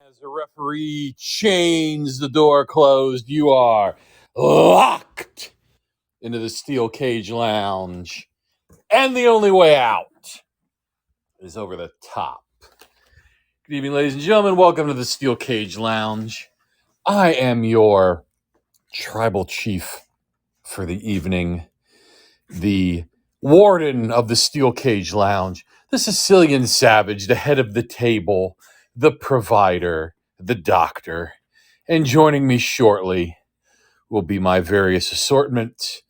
As the referee chains the door closed, you are locked into the steel cage lounge. And the only way out is over the top. Good evening, ladies and gentlemen. Welcome to the Steel Cage Lounge. I am your tribal chief for the evening, the warden of the Steel Cage Lounge, the Sicilian Savage, the head of the table, the provider, the doctor. And joining me shortly will be my various assortment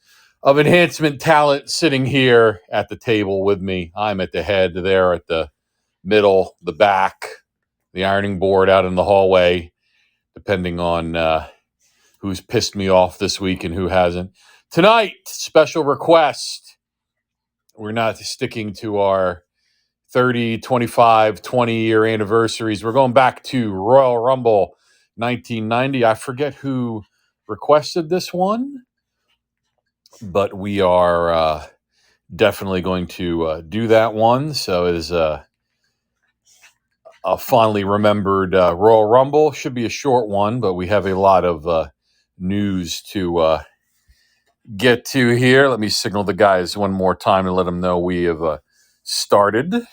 of enhancement talent sitting here at the table with me. I'm at the head, there at the middle, the back, the ironing board out in the hallway, depending on who's pissed me off this week and who hasn't. Tonight, special request. We're not sticking to our 30, 25, 20-year anniversaries. We're going back to Royal Rumble 1990. I forget who requested this one, but we are definitely going to do that one. So it is a fondly remembered Royal Rumble. Should be a short one, but we have a lot of news to get to here. Let me signal the guys one more time to let them know we have started.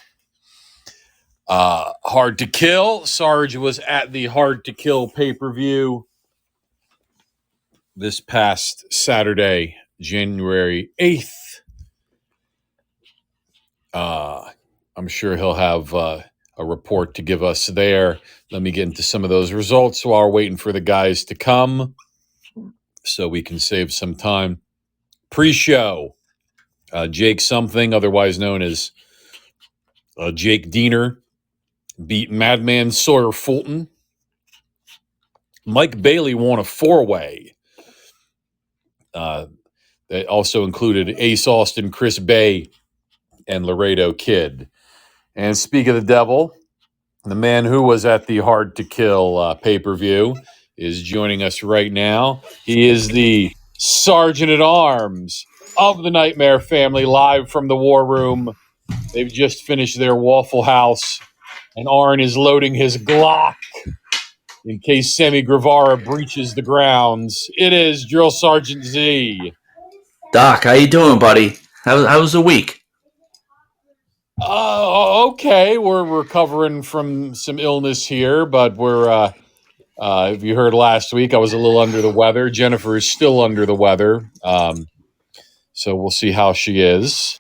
Hard to Kill. Sarge was at the Hard to Kill pay-per-view this past Saturday, January 8th. I'm sure he'll have a report to give us there. Let me get into some of those results while we're waiting for the guys to come so we can save some time. Pre-show, Jake Something, otherwise known as Jake Diener, beat Madman Sawyer Fulton. Mike Bailey won a four-way. That also included Ace Austin, Chris Bay, and Laredo Kid. And speak of the devil, the man who was at the Hard to Kill pay-per-view is joining us right now. He is the Sergeant at Arms of the Nightmare Family, live from the War Room. They've just finished their Waffle House, and Arn is loading his Glock in case Sammy Guevara breaches the grounds. It is Drill Sergeant Z. Doc, how you doing, buddy? How was the week? Okay, we're recovering from some illness here, but we're, if you heard last week, I was a little under the weather. Jennifer is still under the weather, so we'll see how she is.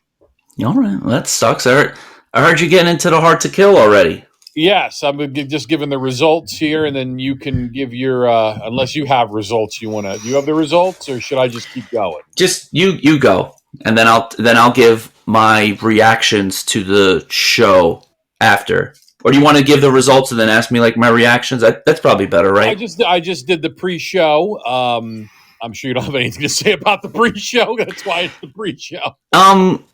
All right, well, that sucks. I heard you getting into the Hard to Kill already. Yes, I'm just giving the results here, and then you can give your, unless you have results you want to, do you have the results, or should I just keep going? Just you go, and then I'll give my reactions to the show after. Or do you want to give the results and then ask me like my reactions? That's probably better, right? I just did the pre-show. I'm sure you don't have anything to say about the pre-show. That's why it's the pre-show.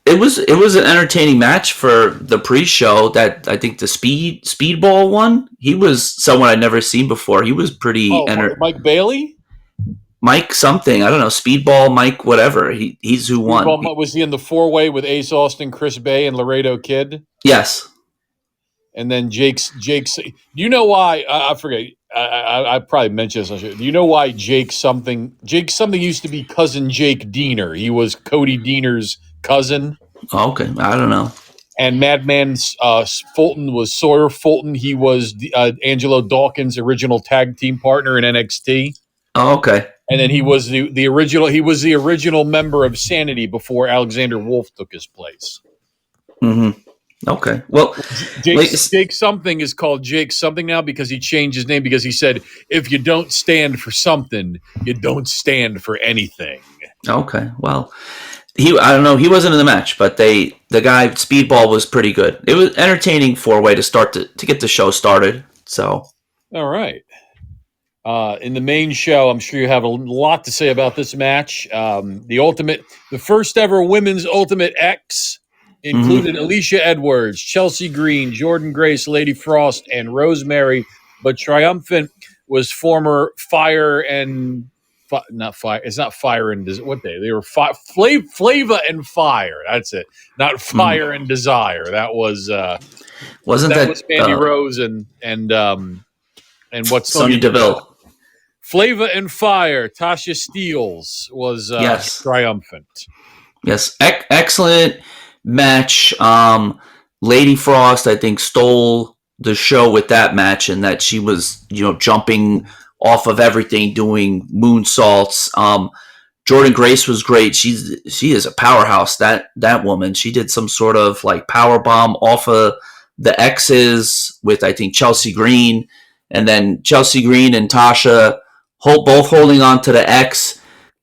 It was an entertaining match for the pre-show. That I think the Speedball one. He was someone I'd never seen before. He was pretty. Mike Bailey. Mike something, I don't know, Speedball, Mike, whatever. He's who won. Was he in the four-way with Ace Austin, Chris Bay, and Laredo Kid? Yes. And then Jake's. You know why? I forget. I probably mentioned this. Do you know why Jake Something used to be cousin Jake Diener? He was Cody Diener's cousin. Oh, okay, I don't know. And Madman Fulton was Sawyer Fulton. He was Angelo Dawkins' original tag team partner in NXT. Oh, okay. And then he was the original. He was the original member of Sanity before Alexander Wolf took his place. Mm-hmm. Okay. Well, Jake Something is called Jake Something now because he changed his name because he said, if you don't stand for something, you don't stand for anything. Okay. Well, I don't know. He wasn't in the match, but the guy Speedball was pretty good. It was entertaining four-way to start to get the show started. So. All right. In the main show, I'm sure you have a lot to say about this match. The first ever women's Ultimate X included Alicia Edwards, Chelsea Green, Jordan Grace, Lady Frost, and Rosemary. But triumphant was former Fire and not Fire. It's not Fire and what they were Flava and Fire. That's it. Not Fire and Desire. That was was Mandy Rose and And what's Sonya Deville. Flava and Fire, Tasha Steeles was Yes. triumphant. Yes, excellent match. Lady Frost, I think, stole the show with that match, and that she was, jumping off of everything, doing moonsaults. Jordan Grace was great. She is a powerhouse. That woman. She did some sort of like power bomb off of the X's with, I think, Chelsea Green, and then Chelsea Green and Tasha both holding on to the X.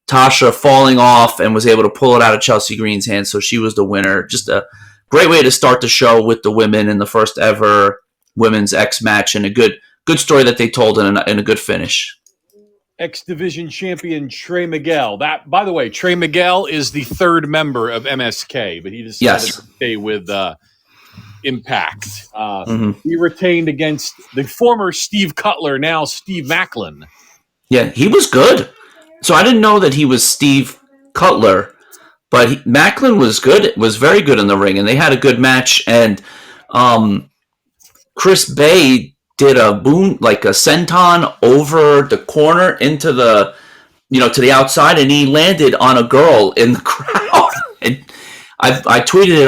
Tasha falling off and was able to pull it out of Chelsea Green's hands, so she was the winner. Just a great way to start the show with the women in the first ever women's X match, and a good story that they told in a good finish. X Division champion Trey Miguel. That, by the way, Trey Miguel is the third member of MSK, but he decided to stay with Impact. He retained against the former Steve Cutler, now Steve Macklin. Yeah, he was good. So I didn't know that he was Steve Cutler, but Macklin was good. Was very good in the ring, and they had a good match. And Chris Bay did a senton over the corner into the, to the outside, and he landed on a girl in the crowd. And I retweeted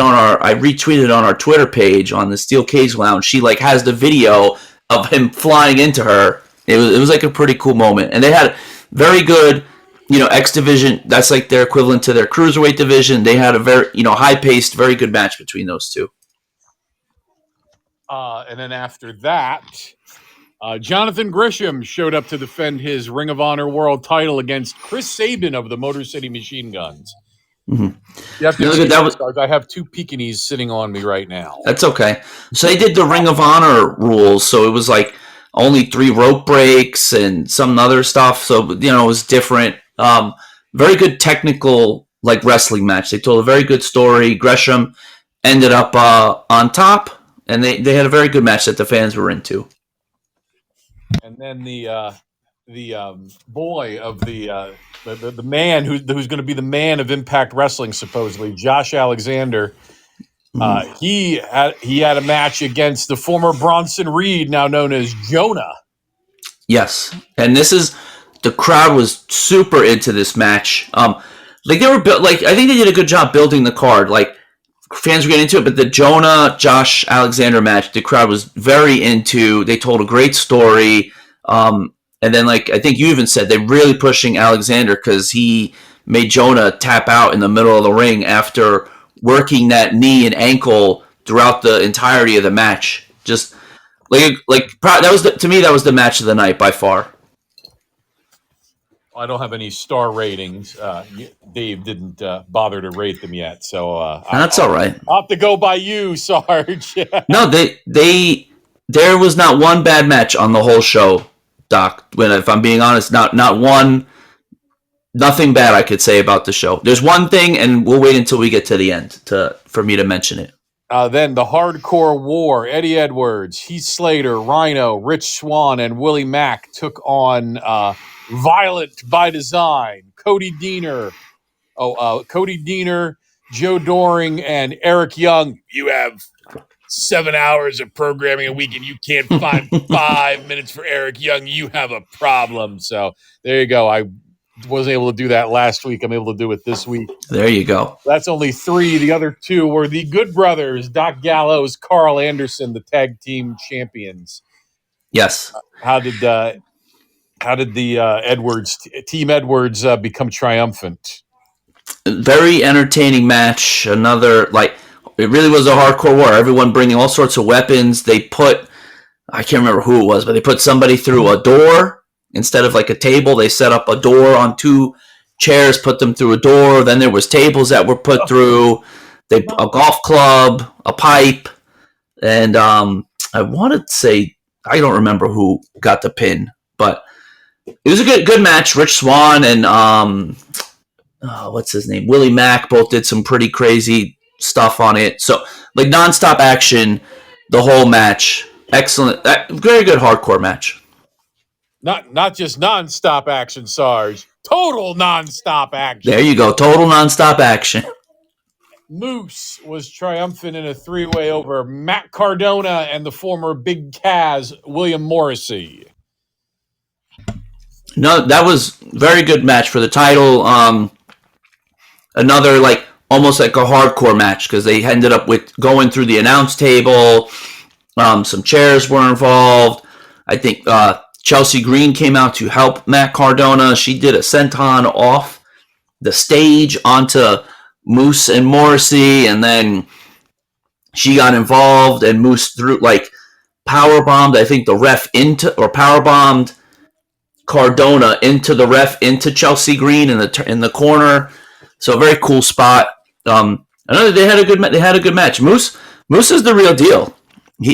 it on our Twitter page on the Steel Cage Lounge. She has the video of him flying into her. It was like a pretty cool moment, and they had very good, X Division. That's like their equivalent to their cruiserweight division. They had a very, high-paced, very good match between those two. And then after that, Jonathan Grisham showed up to defend his Ring of Honor World title against Chris Sabin of the Motor City Machine Guns. Mm-hmm. You have to I have two Pekingese sitting on me right now. That's okay. So they did the Ring of Honor rules, so it was like only 3 rope breaks and some other stuff. So, it was different. Very good technical, wrestling match. They told a very good story. Gresham ended up on top, and they had a very good match that the fans were into. And then the boy of the man who's going to be the man of Impact Wrestling, supposedly, Josh Alexander. He had a match against the former Bronson Reed, now known as Jonah. Yes, and the crowd was super into this match. They were I think they did a good job building the card. Fans were getting into it, but the Jonah Josh Alexander match, the crowd was very into. They told a great story. And then, I think you even said, they're really pushing Alexander because he made Jonah tap out in the middle of the ring after working that knee and ankle throughout the entirety of the match. Just that was to me, that was the match of the night by far. I don't have any star ratings. Dave didn't bother to rate them yet, so that's all right. I'll have to go by you, Sarge. No, there was not one bad match on the whole show, Doc. If I'm being honest, not one. Nothing bad I could say about the show. There's one thing, and we'll wait until we get to the end for me to mention it. Then the Hardcore War, Eddie Edwards, Heath Slater, Rhino, Rich Swann, and Willie Mack took on Violent by Design, Cody Deaner, Joe Doring, and Eric Young. You have 7 hours of programming a week and you can't find 5 minutes for Eric Young. You have a problem. So there you go. I wasn't able to do that last week. I'm able to do it this week. There you go. That's only 3. The other 2 were the Good Brothers, Doc Gallows, Carl Anderson, the tag team champions. Yes. How did the Team Edwards become triumphant? Very entertaining match. Another, it really was a hardcore war. Everyone bringing all sorts of weapons. They put, I can't remember who it was, but they put somebody through a door. Instead of a table, they set up a door on 2 chairs, put them through a door. Then there was tables that were put through. A golf club, a pipe, and I want to say, I don't remember who got the pin, but it was a good match. Rich Swann and what's his name, Willie Mack, both did some pretty crazy stuff on it. So nonstop action, the whole match, excellent, very good hardcore match. Not just nonstop action, Sarge. Total nonstop action. There you go. Total nonstop action. Moose was triumphant in a 3-way over Matt Cardona and the former Big Kaz, William Morrissey. No, that was very good match for the title. Another like almost like a hardcore match because they ended up with going through the announce table. Some chairs were involved. I think Chelsea Green came out to help Matt Cardona. She did a senton off the stage onto Moose and Morrissey, and then she got involved, and Moose threw like power bombed. I think the ref into or power bombed Cardona into the ref into Chelsea Green in the corner. So a very cool spot. I know they had a good match. Moose is the real deal.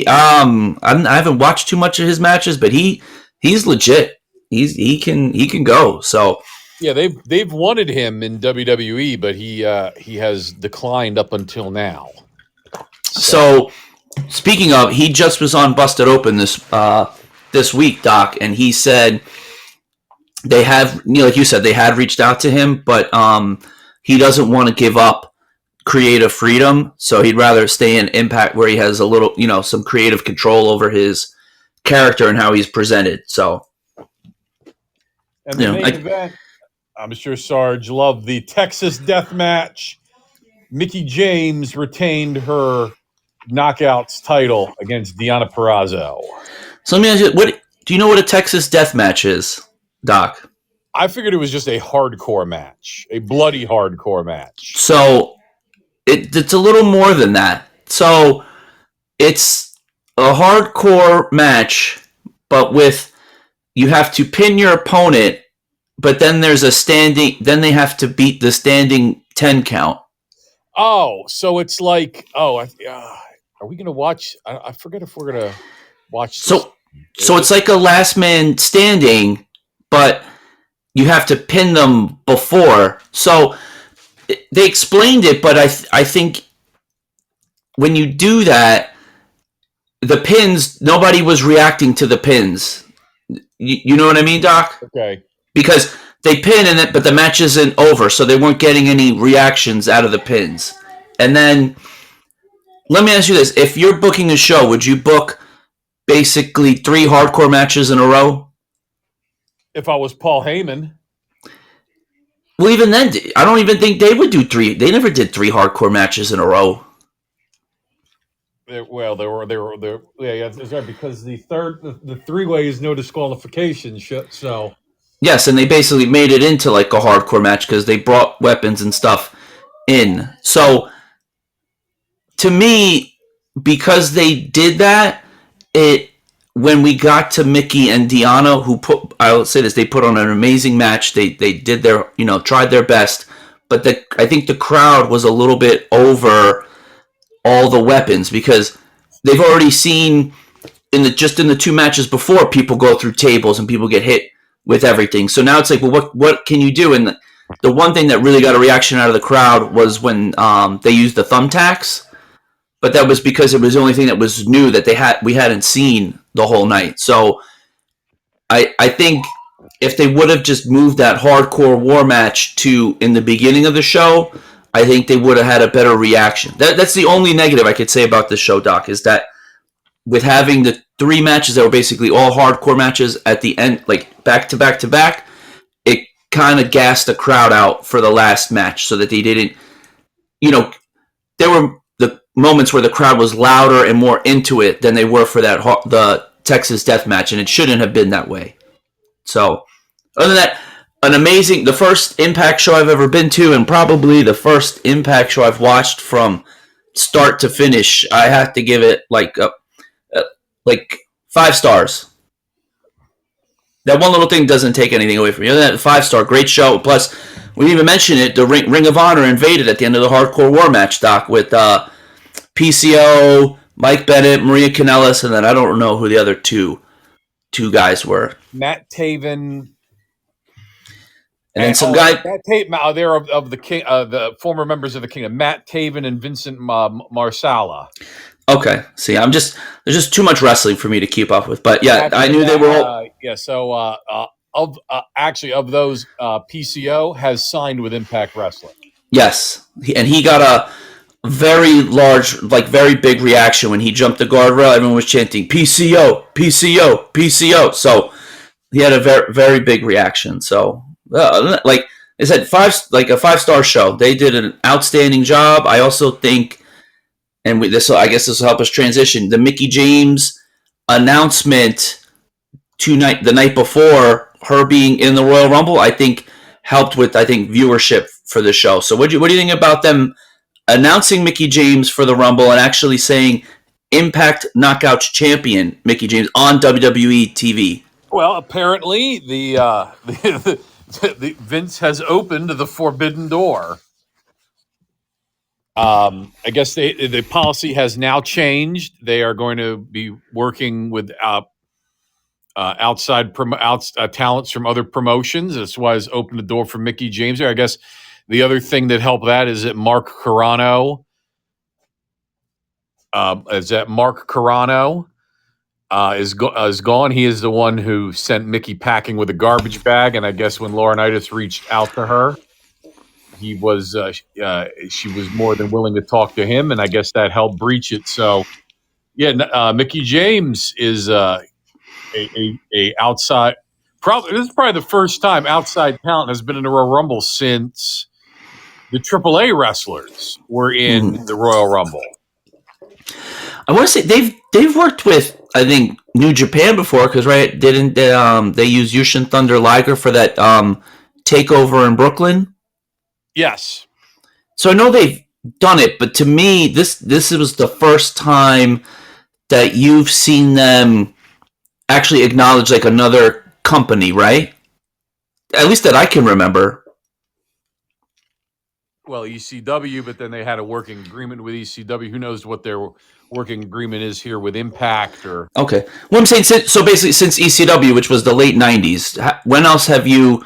I haven't watched too much of his matches, but he's legit. He can go. So Yeah, they've wanted him in WWE, but he has declined up until now. So speaking of, he just was on Busted Open this week, Doc, and he said they have, like you said, they had reached out to him, but he doesn't want to give up creative freedom, so he'd rather stay in Impact where he has a little, some creative control over his character and how he's presented. So, and the main event, I'm sure Sarge loved the Texas Death Match. Mickie James retained her Knockouts title against Deonna Purrazzo. So let me ask you, do you know what a Texas Death Match is, Doc? I figured it was just a hardcore match, a bloody hardcore match. So it's a little more than that. So it's a hardcore match, but you have to pin your opponent, but then there's then they have to beat the standing 10 count. Oh, so it's like, are we going to watch? I forget if we're going to watch this. So it's like a last man standing, but you have to pin them before. So they explained it, but I think when you do that, the pins, nobody was reacting to the pins. You know what I mean, Doc? Okay. Because they pin in it, but the match isn't over, so they weren't getting any reactions out of the pins. And then, let me ask you this. If you're booking a show, would you book basically 3 hardcore matches in a row? If I was Paul Heyman. Well, even then, I don't even think they would do 3. They never did 3 hardcore matches in a row. Well, yeah, that's right, because the 3-way is no disqualification, so. Yes, and they basically made it into like a hardcore match because they brought weapons and stuff in. So, to me, because they did that, when we got to Mickie and Deonna, I'll say this, they put on an amazing match. They did their, tried their best, but I think the crowd was a little bit over all the weapons because they've already seen in the 2 matches before, people go through tables and people get hit with everything. So now it's like, well, what can you do? And the one thing that really got a reaction out of the crowd was when they used the thumbtacks. But that was because it was the only thing that was new that we hadn't seen the whole night. So I think if they would have just moved that hardcore war match to in the beginning of the show, I think they would have had a better reaction. That's the only negative I could say about this show, Doc, is that with having the 3 matches that were basically all hardcore matches at the end, like back to back to back, it kind of gassed the crowd out for the last match so that they didn't, there were the moments where the crowd was louder and more into it than they were for the Texas Death Match, and it shouldn't have been that way. So, other than that, the first Impact show I've ever been to, and probably the first Impact show I've watched from start to finish. I have to give it like 5 stars. That one little thing doesn't take anything away from you. That 5-star, great show. Plus, we didn't even mention it. The Ring of Honor invaded at the end of the Hardcore War match, Doc, with PCO, Mike Bennett, Maria Kanellis, and then I don't know who the other two guys were. Matt Taven. And then some guy. They're of the King, the former members of the Kingdom, Matt Taven and Vincent Marsala. Okay, see, there's just too much wrestling for me to keep up with, but yeah, I knew they were all. So of those, PCO has signed with Impact Wrestling. Yes, and he got a very large, like very big reaction when he jumped the guardrail. Everyone was chanting PCO, PCO, PCO. So he had a very very big reaction. So like I said, a 5-star show. They did an outstanding job. I also think, and I guess this will help us transition. The Mickey James announcement the night before, her being in the Royal Rumble, I think helped with viewership for the show. So what do you think about them announcing Mickey James for the Rumble and actually saying Impact Knockouts champion Mickey James on WWE TV? Well, apparently the Vince has opened the forbidden door. I guess the policy has now changed. They are going to be working with outside talents from other promotions. That's why it's opened the door for Mickey James there. I guess the other thing that helped that is that Mark Carrano is gone. He is the one who sent Mickey packing with a garbage bag, and I guess when Laurinaitis reached out to her, she was more than willing to talk to him, and I guess that helped breach it. So, yeah, Mickey James is a outside. This is probably the first time outside talent has been in the Royal Rumble since the AAA wrestlers were in the Royal Rumble. I want to say they've worked with, I think, New Japan before, because didn't they use Yushin Thunder Liger for that takeover in Brooklyn? Yes. So I know they've done it, but to me, this was the first time that you've seen them actually acknowledge like another company, right? At least that I can remember. Well, ECW, but then they had a working agreement with ECW. Who knows what their working agreement is here with Impact or... Okay. Well, I'm saying, so basically since ECW, which was the late 90s, when else have you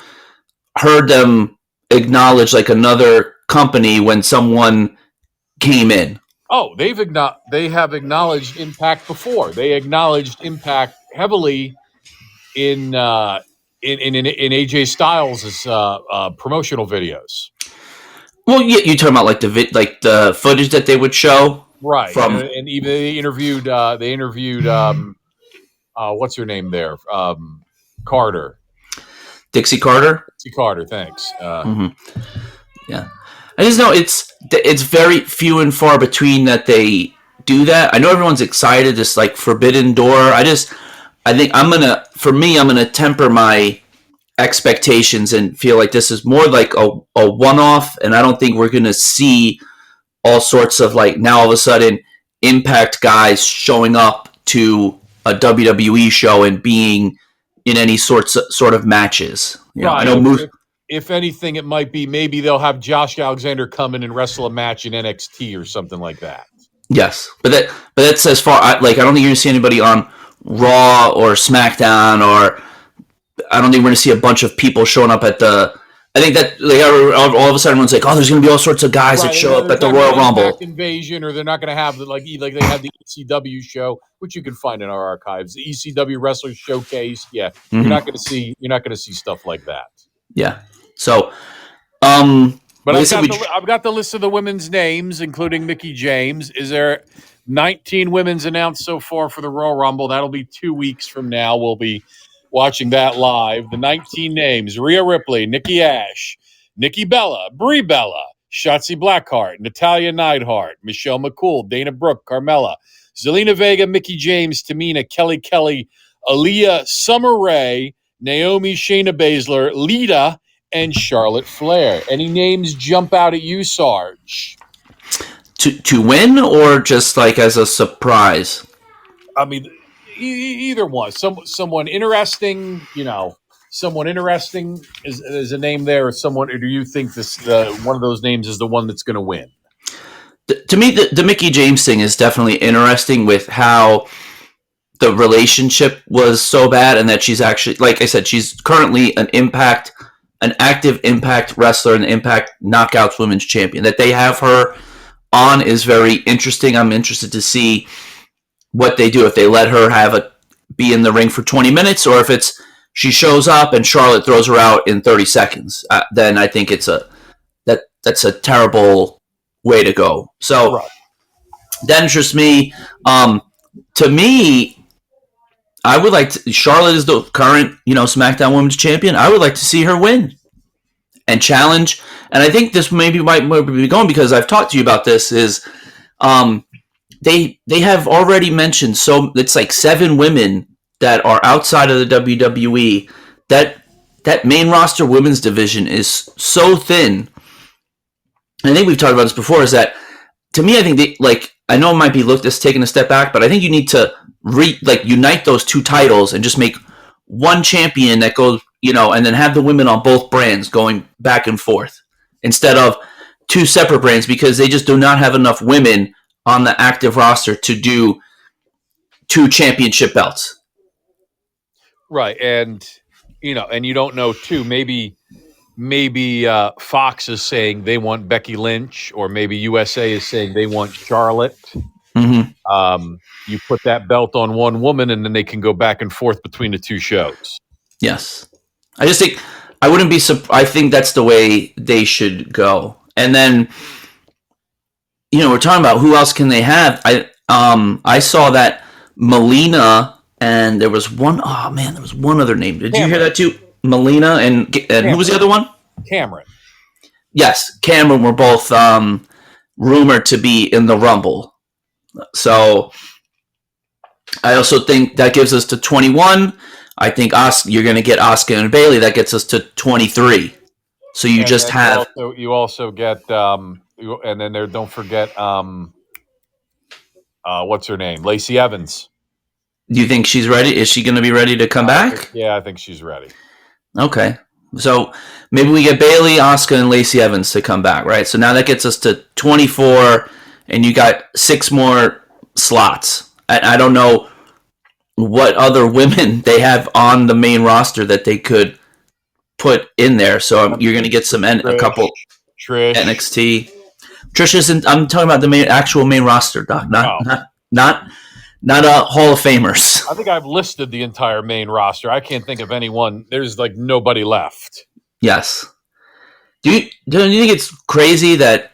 heard them acknowledge like another company when someone came in? Oh, they have acknowledged Impact before. They acknowledged Impact heavily in AJ Styles' promotional videos. Well, yeah, you talking about like the footage that they would show, right? And even they interviewed what's her name there, Carter, Dixie Carter. Dixie Carter, thanks. Yeah, I just know it's very few and far between that they do that. I know everyone's excited, this like forbidden door. I think I'm gonna temper my expectations and feel like this is more like a one-off, and I don't think we're gonna see all sorts of like now all of a sudden Impact guys showing up to a WWE show and being in any sort of matches. You know, right. I know if anything, it might be maybe they'll have Josh Alexander come in and wrestle a match in NXT or something like that. Yes, but that's as far. I don't think you're gonna see anybody on Raw or SmackDown, or I don't think we're going to see a bunch of people showing up at the. I think that like all of a sudden everyone's like, oh, there's going to be all sorts of guys that show up at the Royal Rumble Invasion, or they're not going to have like they had the ECW show, which you can find in our archives, the ECW Wrestler Showcase. Yeah, you're not going to see stuff like that. Yeah. So, but I've got the list of the women's names, including Mickey James. Is there 19 women's announced so far for the Royal Rumble? That'll be 2 weeks from now. We'll be watching that live. The 19 names: Rhea Ripley, Nikki Ash, Nikki Bella, Brie Bella, Shotzi Blackheart, Natalia Neidhart, Michelle McCool, Dana Brooke, Carmella, Zelina Vega, Mickey James, Tamina, Kelly Kelly, Aaliyah, Summer Rae, Naomi, Shayna Baszler, Lita, and Charlotte Flair. Any names jump out at you, Sarge? To win, or just like as a surprise? I mean, either one. Someone interesting, someone interesting is a name there, or someone. Or do you think one of those names is the one that's going to win? To me, the Mickey James thing is definitely interesting with how the relationship was so bad, and that she's actually, like I said, she's currently an active Impact wrestler and Impact Knockouts Women's Champion. That they have her on is very interesting. I'm interested to see what they do, if they let her be in the ring for 20 minutes, or if it's she shows up and Charlotte throws her out in 30 seconds. Then I think that's a terrible way to go. So that interests me. To me, I would like to. Charlotte is the current, SmackDown Women's Champion. I would like to see her win and challenge. And I think this maybe might be going because I've talked to you about this. Is they have already mentioned, so it's like 7 women that are outside of the WWE. That main roster women's division is so thin. I think we've talked about this before. Is that to me? I think I know it might be looked as taking a step back, but I think you need to unite those 2 titles and just make one champion that goes, and then have the women on both brands going back and forth instead of 2 separate brands because they just do not have enough women on the active roster to do 2 championship belts. Right, and you don't know too. Maybe Fox is saying they want Becky Lynch, or maybe USA is saying they want Charlotte. Mm-hmm. You put that belt on one woman, and then they can go back and forth between the 2 shows. Yes, I just think I wouldn't be. I think that's the way they should go. And then, we're talking about who else can they have. I saw that Melina, and there was one. Oh man, there was one other name. Did you hear that too? Melina and who was the other one? Cameron. Yes, Cameron were both rumored to be in the Rumble. So I also think that gives us to 21. I think you're going to get Asuka and Bayley. That gets us to 23. So you just have. You also get, and then there. Don't forget, what's her name? Lacey Evans. Do you think she's ready? Is she going to be ready to come back? I think she's ready. Okay. So maybe we get Bayley, Asuka, and Lacey Evans to come back, right? So now that gets us to 24, and you got 6 more slots. I don't know what other women they have on the main roster that they could put in there. So you're going to get a couple Trish. NXT. Trish isn't. I'm talking about the actual main roster, Doc. Not Hall of Famers. I think I've listed the entire main roster. I can't think of anyone. There's nobody left. Yes. Don't you think it's crazy that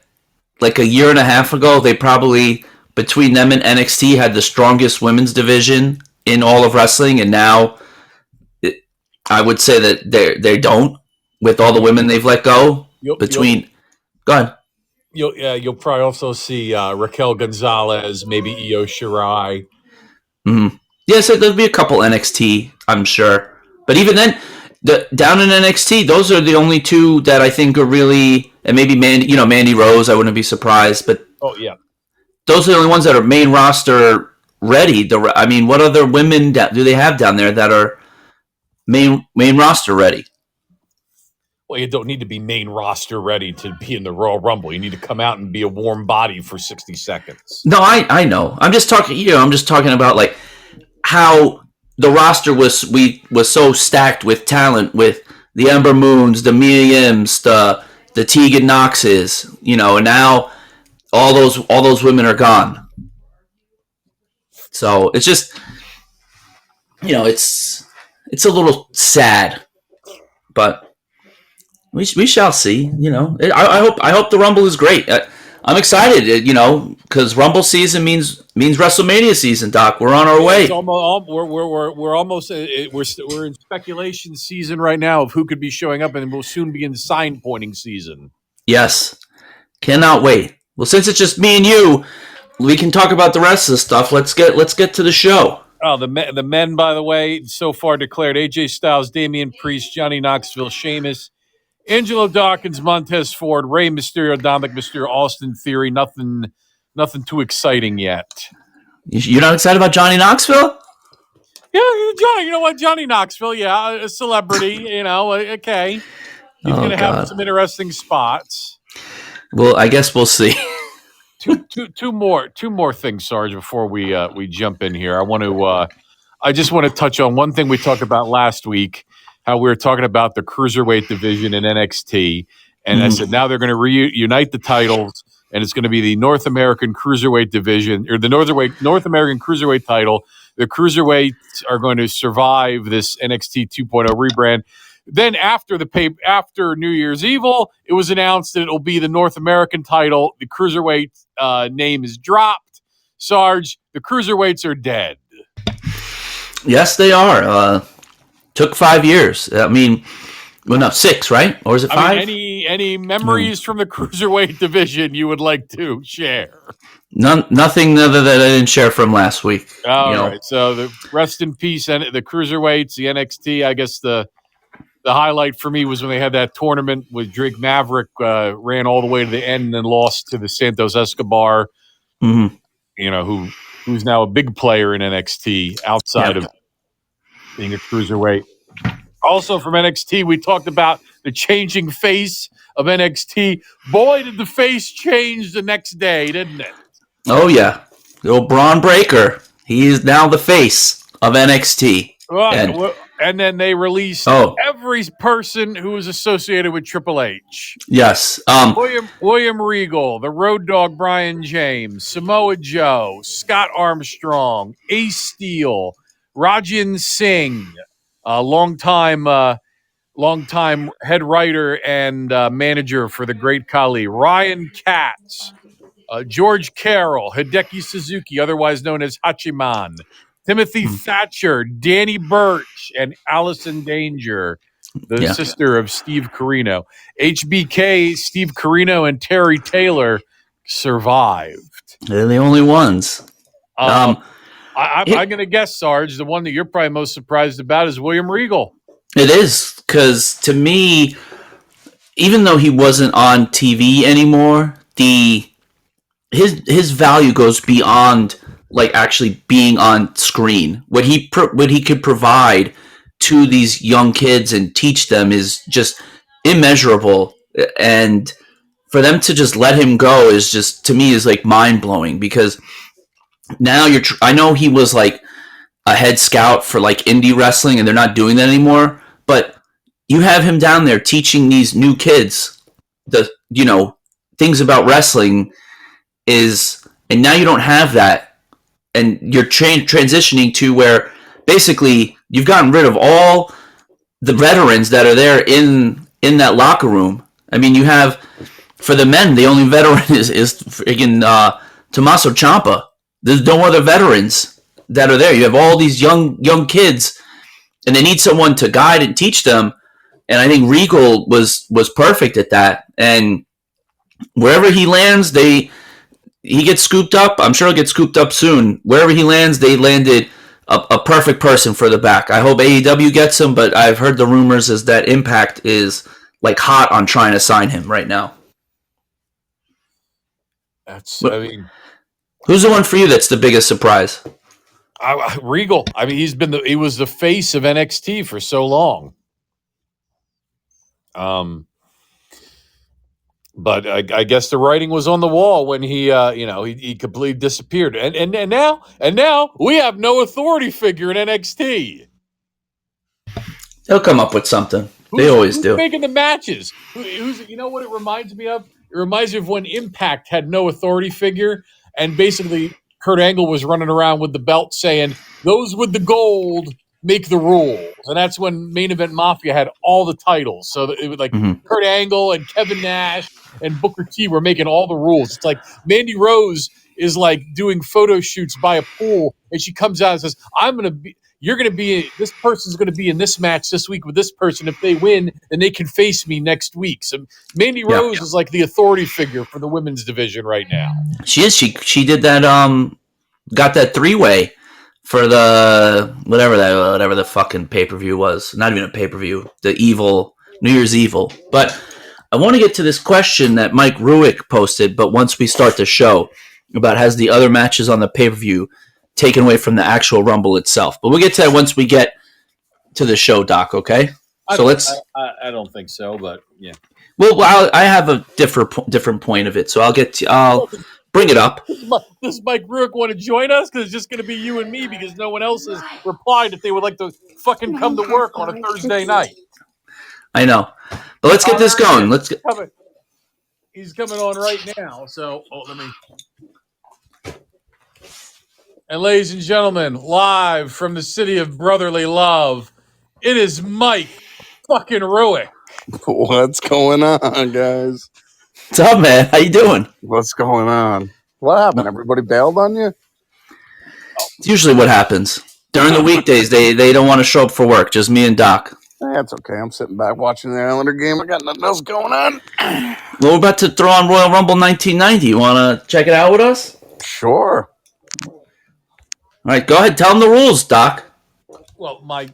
a year and a half ago they probably between them and NXT had the strongest women's division in all of wrestling, and now I would say that they don't with all the women they've let go Go ahead. You'll probably also see Raquel Gonzalez, maybe Io Shirai. Mm-hmm. Yes, there'll be a couple NXT, I'm sure. But even then, down in NXT, those are the only 2 that I think are really, and maybe Mandy Rose, I wouldn't be surprised. But those are the only ones that are main roster ready. What other women do they have down there that are main roster ready? Well, you don't need to be main roster ready to be in the Royal Rumble. You need to come out and be a warm body for 60 seconds. No, I know. I'm just talking. I'm just talking about how the roster was so stacked with talent, with the Ember Moons, the Mia Yims, the Tegan Knoxes, and now all those women are gone. So it's just, it's a little sad, but we shall see. I hope the Rumble is great. I'm excited, because Rumble season means WrestleMania season. Doc, we're on our way. We're almost we're in speculation season right now of who could be showing up, and we'll soon be in sign pointing season. Yes, cannot wait. Well, since it's just me and you, we can talk about the rest of the stuff. Let's get to the show. Oh, the men, by the way, so far declared: AJ Styles, Damian Priest, Johnny Knoxville, Sheamus, Angelo Dawkins, Montez Ford, Rey Mysterio, Dominic Mysterio, Austin Theory. Nothing too exciting yet. You're not excited about Johnny Knoxville? Yeah, Johnny. You know what, Johnny Knoxville? Yeah, a celebrity. Okay, he's going to have some interesting spots. Well, I guess we'll see. Two more things, Sarge. Before we jump in here, I just want to touch on one thing we talked about last week. How we were talking about the cruiserweight division in NXT, and I said now they're going to reunite the titles, and it's going to be the North American Cruiserweight division, or the North American Cruiserweight title. The cruiserweights are going to survive this NXT 2.0 rebrand. Then after New Year's Evil, it was announced that it will be the North American title. The cruiserweight name is dropped. Sarge, the cruiserweights are dead. Yes, they are. Took 5 years. I mean, well, no, 6, right? Or is it 5? Any memories from the cruiserweight division you would like to share? Nothing other that I didn't share from last week. All right. So the rest in peace and the cruiserweights, the NXT. I guess the highlight for me was when they had that tournament with Drake Maverick, ran all the way to the end and then lost to the Santos Escobar. Mm-hmm. Who's now a big player in NXT outside of being a cruiserweight. Also from NXT, we talked about the changing face of NXT. Boy, did the face change the next day, didn't it? Oh, yeah. The old Braun Breaker. He is now the face of NXT. And then they released every person who was associated with Triple H. Yes. William Regal, the Road Dogg Brian James, Samoa Joe, Scott Armstrong, Ace Steel, Rajin Singh, longtime head writer and manager for the Great Khali, Ryan Katz, George Carroll, Hideki Suzuki, otherwise known as Hachiman, Timothy Thatcher, Danny Burch, and Allison Danger, the sister of Steve Corino. HBK, Steve Corino, and Terry Taylor survived. They're the only ones. I'm going to guess, Sarge, the one that you're probably most surprised about is William Regal. It is, because to me, even though he wasn't on TV anymore, his value goes beyond like actually being on screen. What he could provide to these young kids and teach them is just immeasurable. And for them to just let him go is just, to me, is like mind blowing, because now I know he was like a head scout for like indie wrestling and they're not doing that anymore, but you have him down there teaching these new kids things about wrestling and now you don't have that, and you're transitioning to where basically you've gotten rid of all the veterans that are there in that locker room. I mean, you have, for the men, the only veteran is friggin' Tommaso Ciampa. There's no other veterans that are there. You have all these young kids, and they need someone to guide and teach them. And I think Regal was perfect at that. And wherever he lands, he gets scooped up. I'm sure he'll get scooped up soon. Wherever he lands, they landed a perfect person for the back. I hope AEW gets him, but I've heard the rumors is that Impact is like hot on trying to sign him right now. Who's the one for you that's the biggest surprise? Regal. I mean, he was the face of NXT for so long. But I guess the writing was on the wall when he completely disappeared, and now we have no authority figure in NXT. They'll come up with something. They always do. Who's making the matches? You know what it reminds me of? It reminds me of when Impact had no authority figure, and basically Kurt Angle was running around with the belt saying, "Those with the gold make the rules," and that's when Main Event Mafia had all the titles. So it was like Kurt Angle and Kevin Nash and Booker T were making all the rules. It's like Mandy Rose is like doing photo shoots by a pool, and she comes out and says, this person's going to be in this match this week with this person. If they win, then they can face me next week. So Mandy Rose is like the authority figure for the women's division right now. She is. She did that, got that 3-way for the whatever the fucking pay-per-view was. Not even a pay-per-view. The New Year's Evil. But I want to get to this question that Mike Ruic posted, but once we start the show, about has the other matches on the pay-per-view taken away from the actual Rumble itself. But we'll get to that once we get to the show, Doc, okay? I don't think so, but yeah. Well, I have a different point of it, so I'll bring it up. Does Mike Ruic want to join us? Because it's just going to be you and me, because no one else has replied if they would like to fucking come to work on a Thursday night. I know. But let's get this going. He's coming on right now, so let me... And ladies and gentlemen, live from the city of brotherly love, it is Mike fucking Ruic. What's going on, guys? What's up, man? How you doing? What's going on? What happened? Everybody bailed on you? It's usually what happens. During the weekdays, they don't want to show up for work. Just me and Doc. That's okay. I'm sitting back watching the Islander game. I got nothing else going on. Well, we're about to throw on Royal Rumble 1990. You want to check it out with us? Sure. All right, go ahead. Tell them the rules, Doc. Well, my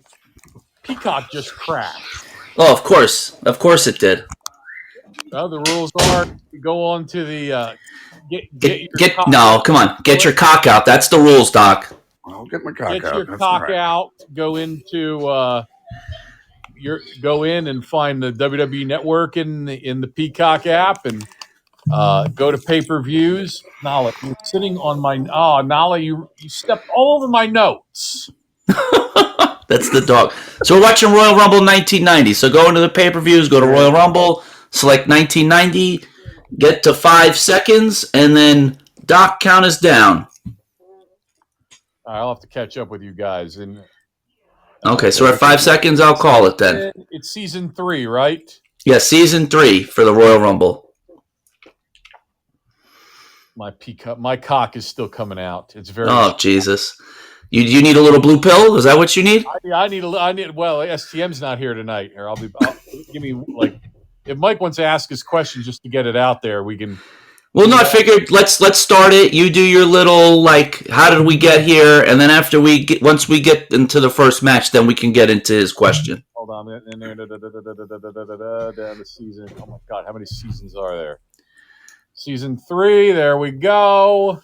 Peacock just crashed. Oh, of course it did. Well, the rules are you go on to the Come on, get your cock out. That's the rules, Doc. I'll get my cock get out. your That's cock right. out. Go into go in and find the WWE Network in the Peacock app and go to pay-per-views. Nala, you're sitting on my Nala, you stepped all over my notes. That's the dog. So we're watching Royal Rumble 1990. So go into the pay-per-views, go to Royal Rumble, select 1990, get to 5 seconds, and then Doc count us down. I'll have to catch up with you guys. Okay, so we're at 5 seconds. I'll call it then. It's season 3, right? Yeah, season 3 for the Royal Rumble. My cock is still coming out. It's very. Oh Jesus! You need a little blue pill? Is that what you need? I need. Well, STM's not here tonight. Here, give me like. If Mike wants to ask his question just to get it out there, we can. Well, no, I figured let's start it. You do your little like, how did we get here? And then once we get into the first match, then we can get into his question. Hold on, down the season. Oh my God, how many seasons are there? Season 3. There we go.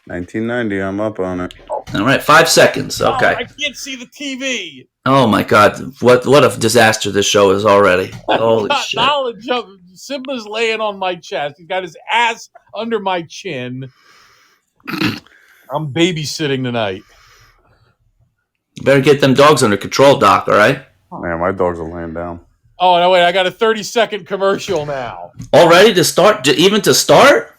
1990. I'm up on it. All right, 5 seconds. Okay. Oh, I can't see the TV. Oh my God, what a disaster this show is already. Holy shit! Knowledge of Simba's laying on my chest. He's got his ass under my chin. I'm babysitting tonight. You better get them dogs under control, Doc. All right. Man, my dogs are laying down. Oh no! Wait, I got a 30-second commercial now. All ready to start? Even to start?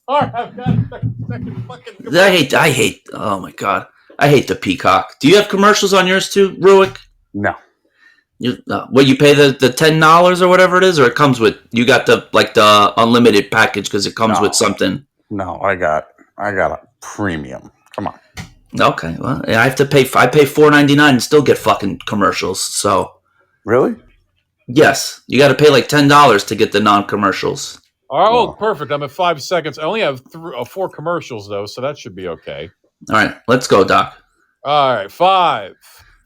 All right, I've got a 30-second fucking commercial. I hate. Oh my God, I hate the Peacock. Do you have commercials on yours too, Ruic? No. You pay the $10 or whatever it is, or it comes with you got the unlimited package because it comes with something. No, I got a premium. Come on. Okay, well, I have to pay. I pay $4.99 and still get fucking commercials. So Really? yes, you got to pay like $10 to get the non-commercials. Oh, perfect! I'm at 5 seconds. I only have 4 commercials though, so that should be okay. All right, let's go, Doc. All right, 5,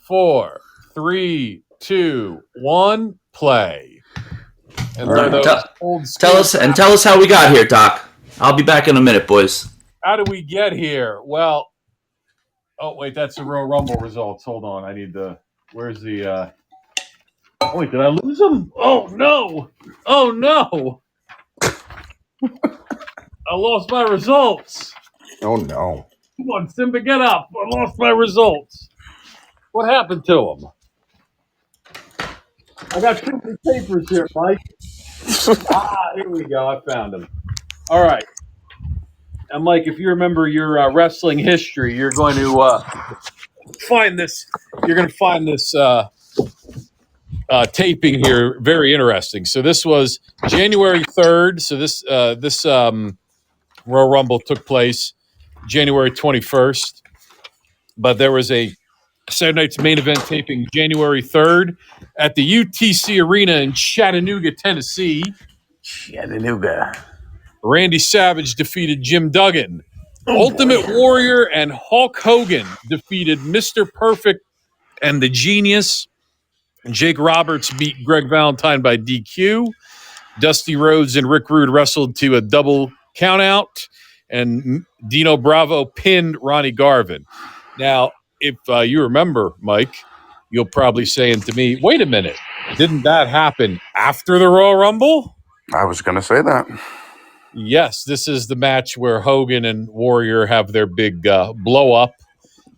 4, 3, 2, 1, play. And Right. tell us how we got here, Doc. I'll be back in a minute, boys. How do we get here? Well, oh wait, that's the Royal Rumble results. Hold on, I need the. Where's the? Oh wait, did I lose them? Oh no! Oh no! I lost my results. Oh no. Come on, Simba, get up! I lost my results. What happened to them? I got too many papers here, Mike. Here we go. I found them. All right. And Mike, if you remember your wrestling history, you're going to find this. You're going to find this taping here very interesting. So this was January 3rd. So this Royal Rumble took place January 21st, but there was a Saturday Night's Main Event taping January 3rd at the UTC Arena in Chattanooga, Tennessee. Chattanooga. Randy Savage defeated Jim Duggan. Ultimate Warrior and Hulk Hogan defeated Mr. Perfect and the Genius. Jake Roberts beat Greg Valentine by DQ. Dusty Rhodes and Rick Rude wrestled to a double countout. And Dino Bravo pinned Ronnie Garvin. Now, if you remember, Mike, you'll probably saying to me, wait a minute, didn't that happen after the Royal Rumble? I was going to say that. Yes, this is the match where Hogan and Warrior have their big blow up.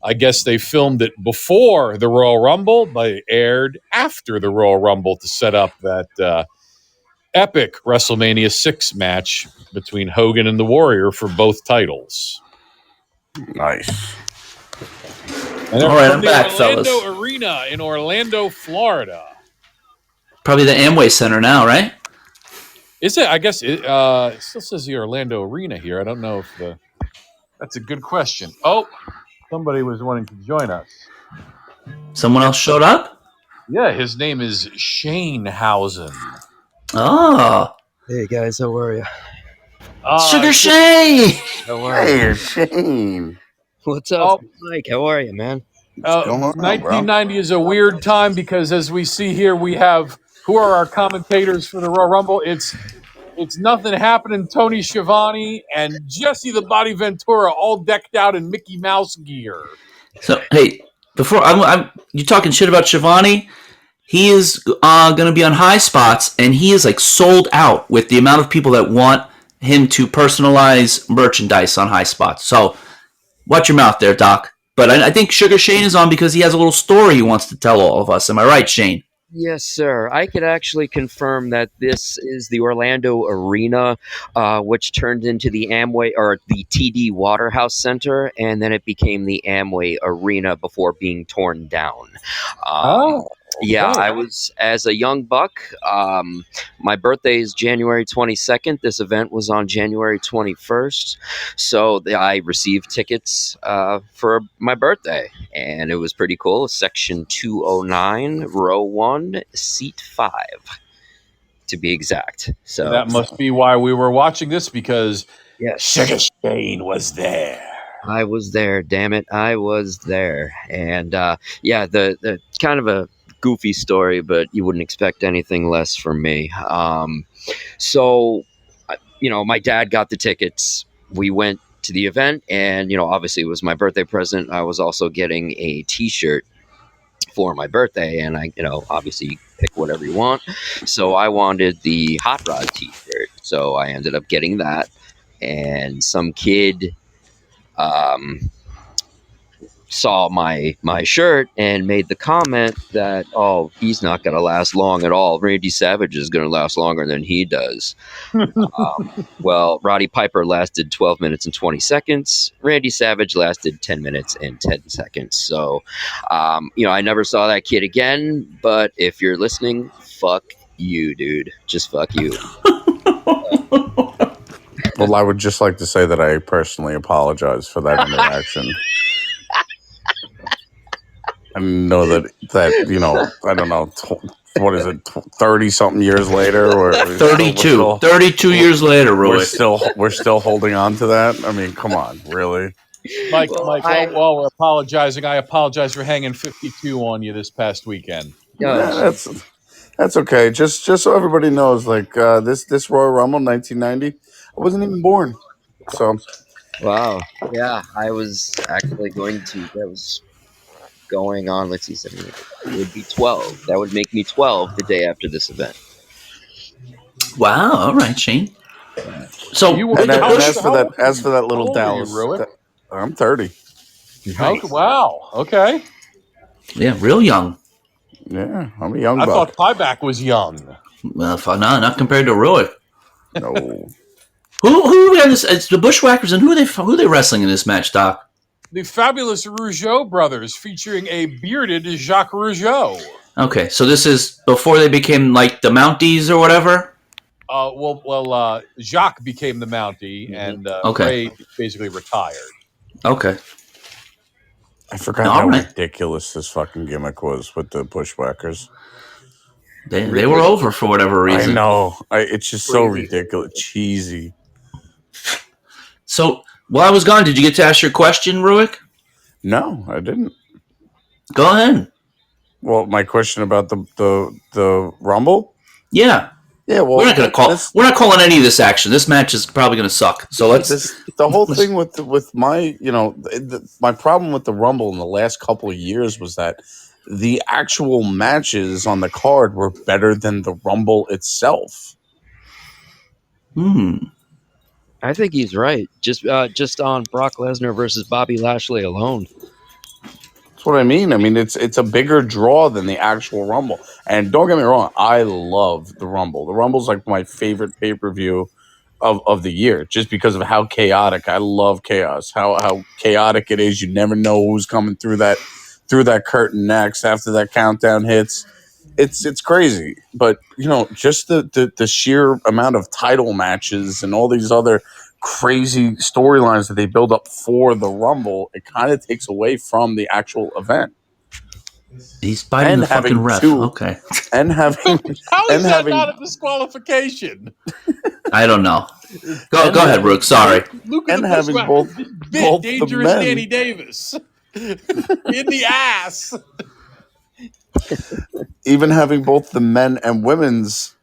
I guess they filmed it before the Royal Rumble, but it aired after the Royal Rumble to set up that epic WrestleMania 6 match between Hogan and the Warrior for both titles. Nice. And all right, I'm back, Orlando fellas. Arena in Orlando, Florida. Probably the Amway Center now, right? Is it? I guess it still says the Orlando Arena here. I don't know if that's a good question. Oh, somebody was wanting to join us. Someone else showed up? Yeah, his name is Shane Housen. Oh. Hey guys, how are you? Sugar Shane! How are Hey, you? Shane. What's up, Mike? How are you, man? What's going on, bro? 1990 is a weird time because, as we see here, we have who are our commentators for the Royal Rumble. It's nothing happening. Tony Schiavone and Jesse the Body Ventura, all decked out in Mickey Mouse gear. So, hey, before you talking shit about Shivani? He is going to be on High Spots, and he is like sold out with the amount of people that want him to personalize merchandise on High Spots. So, watch your mouth there, Doc. But I think Sugar Shane is on because he has a little story he wants to tell all of us. Am I right, Shane? Yes, sir. I could actually confirm that this is the Orlando Arena, which turned into the Amway or the TD Waterhouse Center, and then it became the Amway Arena before being torn down. Yeah, I was as a young buck. My birthday is January 22nd. This event was on January 21st, so I received tickets for my birthday, and it was pretty cool. Section 209, row 1, seat 5, to be exact. So that must be why we were watching this, because yes, Sugar Shane was there. I was there. Damn it, I was there, and yeah, the kind of a goofy story, but you wouldn't expect anything less from me. So, my dad got the tickets. We went to the event, and obviously it was my birthday present. I was also getting a T-shirt for my birthday, and I, obviously pick whatever you want. So I wanted the Hot Rod T-shirt, so I ended up getting that. And some kid saw my shirt and made the comment that, oh, he's not going to last long at all. Randy Savage is going to last longer than he does. Well, Roddy Piper lasted 12 minutes and 20 seconds. Randy Savage lasted 10 minutes and 10 seconds. So, I never saw that kid again. But if you're listening, fuck you, dude. Just fuck you. Well, I would just like to say that I personally apologize for that interaction. I know that I don't know, what is it, 30-something years later? Or 32 years later, Ruic. We're still holding on to that? I mean, come on, really? Mike, while we're apologizing, I apologize for hanging 52 on you this past weekend. Yeah, that's okay. Just so everybody knows, like this Royal Rumble 1990, I wasn't even born. So Wow. Yeah, I was actually that was going on, let's see, 7, it would be 12. That would make me 12 the day after this event. Wow. All right, Shane. So as for that little Dallas, I'm 30. Nice. Wow. Okay. Yeah, real young. Yeah, I'm a young buck. I thought Pieback was young. Well, not compared to Ruic. No. Who we on this? It's the Bushwhackers, and who are they wrestling in this match, Doc? The fabulous Rougeau brothers, featuring a bearded Jacques Rougeau. Okay, so this is before they became like the Mounties or whatever? Jacques became the Mountie, and Ray basically retired. Okay. I forgot how ridiculous this fucking gimmick was with the Bushwhackers. They were over for whatever reason. I know. It's just so ridiculous. Cheesy. So, while I was gone, did you get to ask your question, Ruic? No, I didn't. Go ahead. Well, my question about the Rumble? Yeah. Yeah, well, we're not calling any of this action. This match is probably going to suck. So the whole thing with my, my problem with the Rumble in the last couple of years was that the actual matches on the card were better than the Rumble itself. I think he's right. Just on Brock Lesnar versus Bobby Lashley alone. That's what I mean. I mean, it's a bigger draw than the actual Rumble. And don't get me wrong, I love the Rumble. The Rumble's like my favorite pay-per-view of the year, just because of how chaotic. I love chaos. How chaotic it is. You never know who's coming through that curtain next after that countdown hits. It's crazy. But just the sheer amount of title matches and all these other crazy storylines that they build up for the Rumble, it kind of takes away from the actual event. He's biting And the fucking having ref. two- Okay. And having How is and that having not a disqualification? I don't know. Go And ahead, Rook. Sorry. Luke And having both the dangerous men. Danny Davis in the ass. Even having both the men and women's,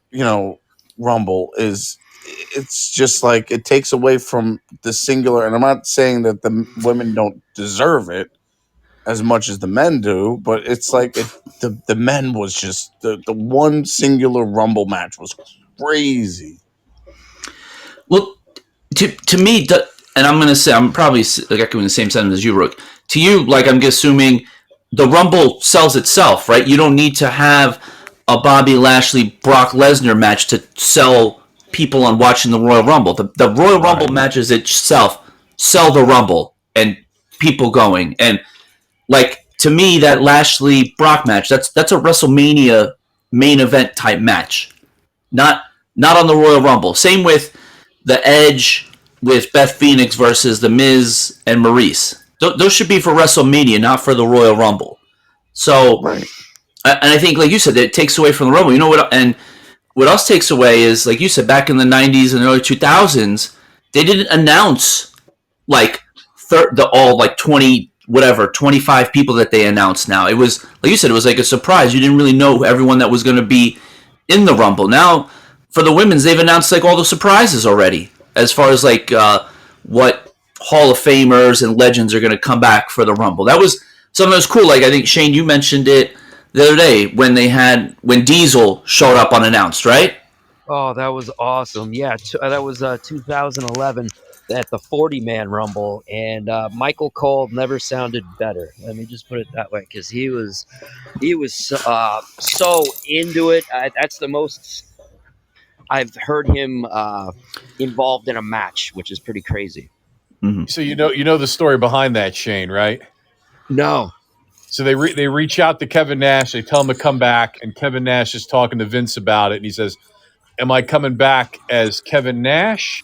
Rumble it's just like it takes away from the singular. And I'm not saying that the women don't deserve it as much as the men do, but it's like the men was just the one singular Rumble match was crazy. Well, to me, and I'm going to say, I'm probably echoing the same sentiment as you, Rook. To you, like, I'm assuming the Rumble sells itself, right? You don't need to have a Bobby Lashley Brock Lesnar match to sell people on watching the Royal Rumble. The Royal Rumble matches itself sell the Rumble and people going. And like, to me, that Lashley Brock match, that's a WrestleMania main event type match. Not on the Royal Rumble. Same with the Edge with Beth Phoenix versus The Miz and Maurice. Those should be for WrestleMania, not for the Royal Rumble. So, Right. and I think, like you said, it takes away from the Rumble. You know what? And what else takes away is, like you said, back in the 90s and early 2000s, they didn't announce like all like 20 whatever 25 people that they announced. Now it was, like you said, it was like a surprise. You didn't really know everyone that was going to be in the Rumble. Now for the women's, they've announced like all the surprises already, as far as like what Hall of Famers and legends are going to come back for the Rumble. That was something that was cool. Like, I think, Shane, you mentioned it the other day when Diesel showed up unannounced, right? Oh, that was awesome. Yeah, that was 2011 at the 40-man Rumble, and Michael Cole never sounded better. Let me just put it that way, because he was so into it. That's the most I've heard him involved in a match, which is pretty crazy. Mm-hmm. So you know the story behind that, Shane, right? No. So they reach out to Kevin Nash. They tell him to come back, and Kevin Nash is talking to Vince about it, and he says, "Am I coming back as Kevin Nash?"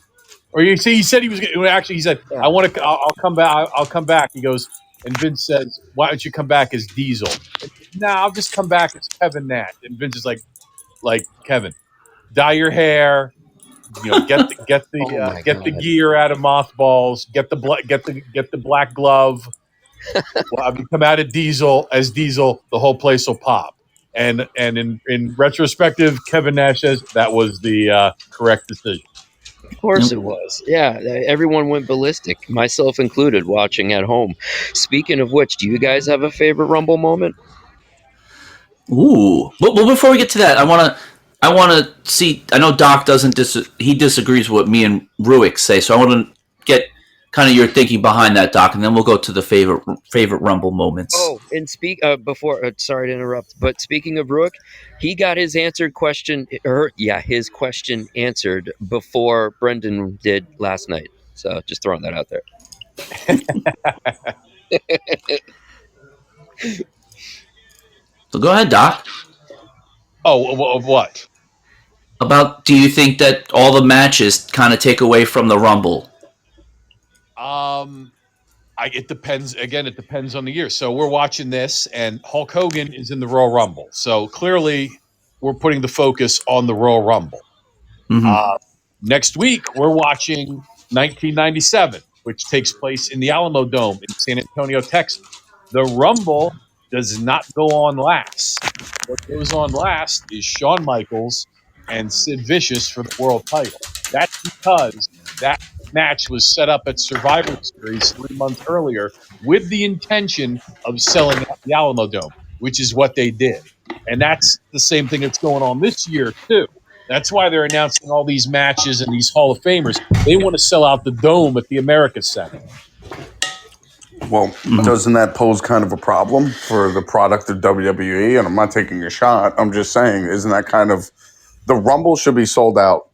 Or he said he was actually. He said, Yeah. "I want to. I'll come back. I'll come back." He goes, and Vince says, "Why don't you come back as Diesel?" No, I'll just come back as Kevin Nash. And Vince is like Kevin, dye your hair. Get the gear out of mothballs. Get the black glove. Well, if you come out of Diesel, the whole place will pop. And in retrospective, Kevin Nash says that was the correct decision. Of course it was. Yeah, everyone went ballistic, myself included, watching at home. Speaking of which, do you guys have a favorite Rumble moment? Ooh. Well, before we get to that, I want to see. I know Doc he disagrees with what me and Ruic say, so I want to get kind of your thinking behind that, Doc, and then we'll go to the favorite Rumble moments. Oh, and sorry to interrupt, but speaking of Ruic, he got his his question answered before Brendan did last night. So just throwing that out there. So go ahead, Doc. Oh, of what? About, do you think that all the matches kind of take away from the Rumble? It depends. Again, it depends on the year. So we're watching this, and Hulk Hogan is in the Royal Rumble. So clearly, we're putting the focus on the Royal Rumble. Mm-hmm. Next week, we're watching 1997, which takes place in the Alamo Dome in San Antonio, Texas. The Rumble does not go on last. What goes on last is Shawn Michaels and Sid Vicious for the world title. That's because that match was set up at Survivor Series 3 months earlier with the intention of selling out the Alamo Dome, which is what they did. And that's the same thing that's going on this year, too. That's why they're announcing all these matches and these Hall of Famers. They want to sell out the Dome at the America Center. Well, doesn't that pose kind of a problem for the product of WWE? And I'm not taking a shot. I'm just saying, isn't that kind of the Rumble should be sold out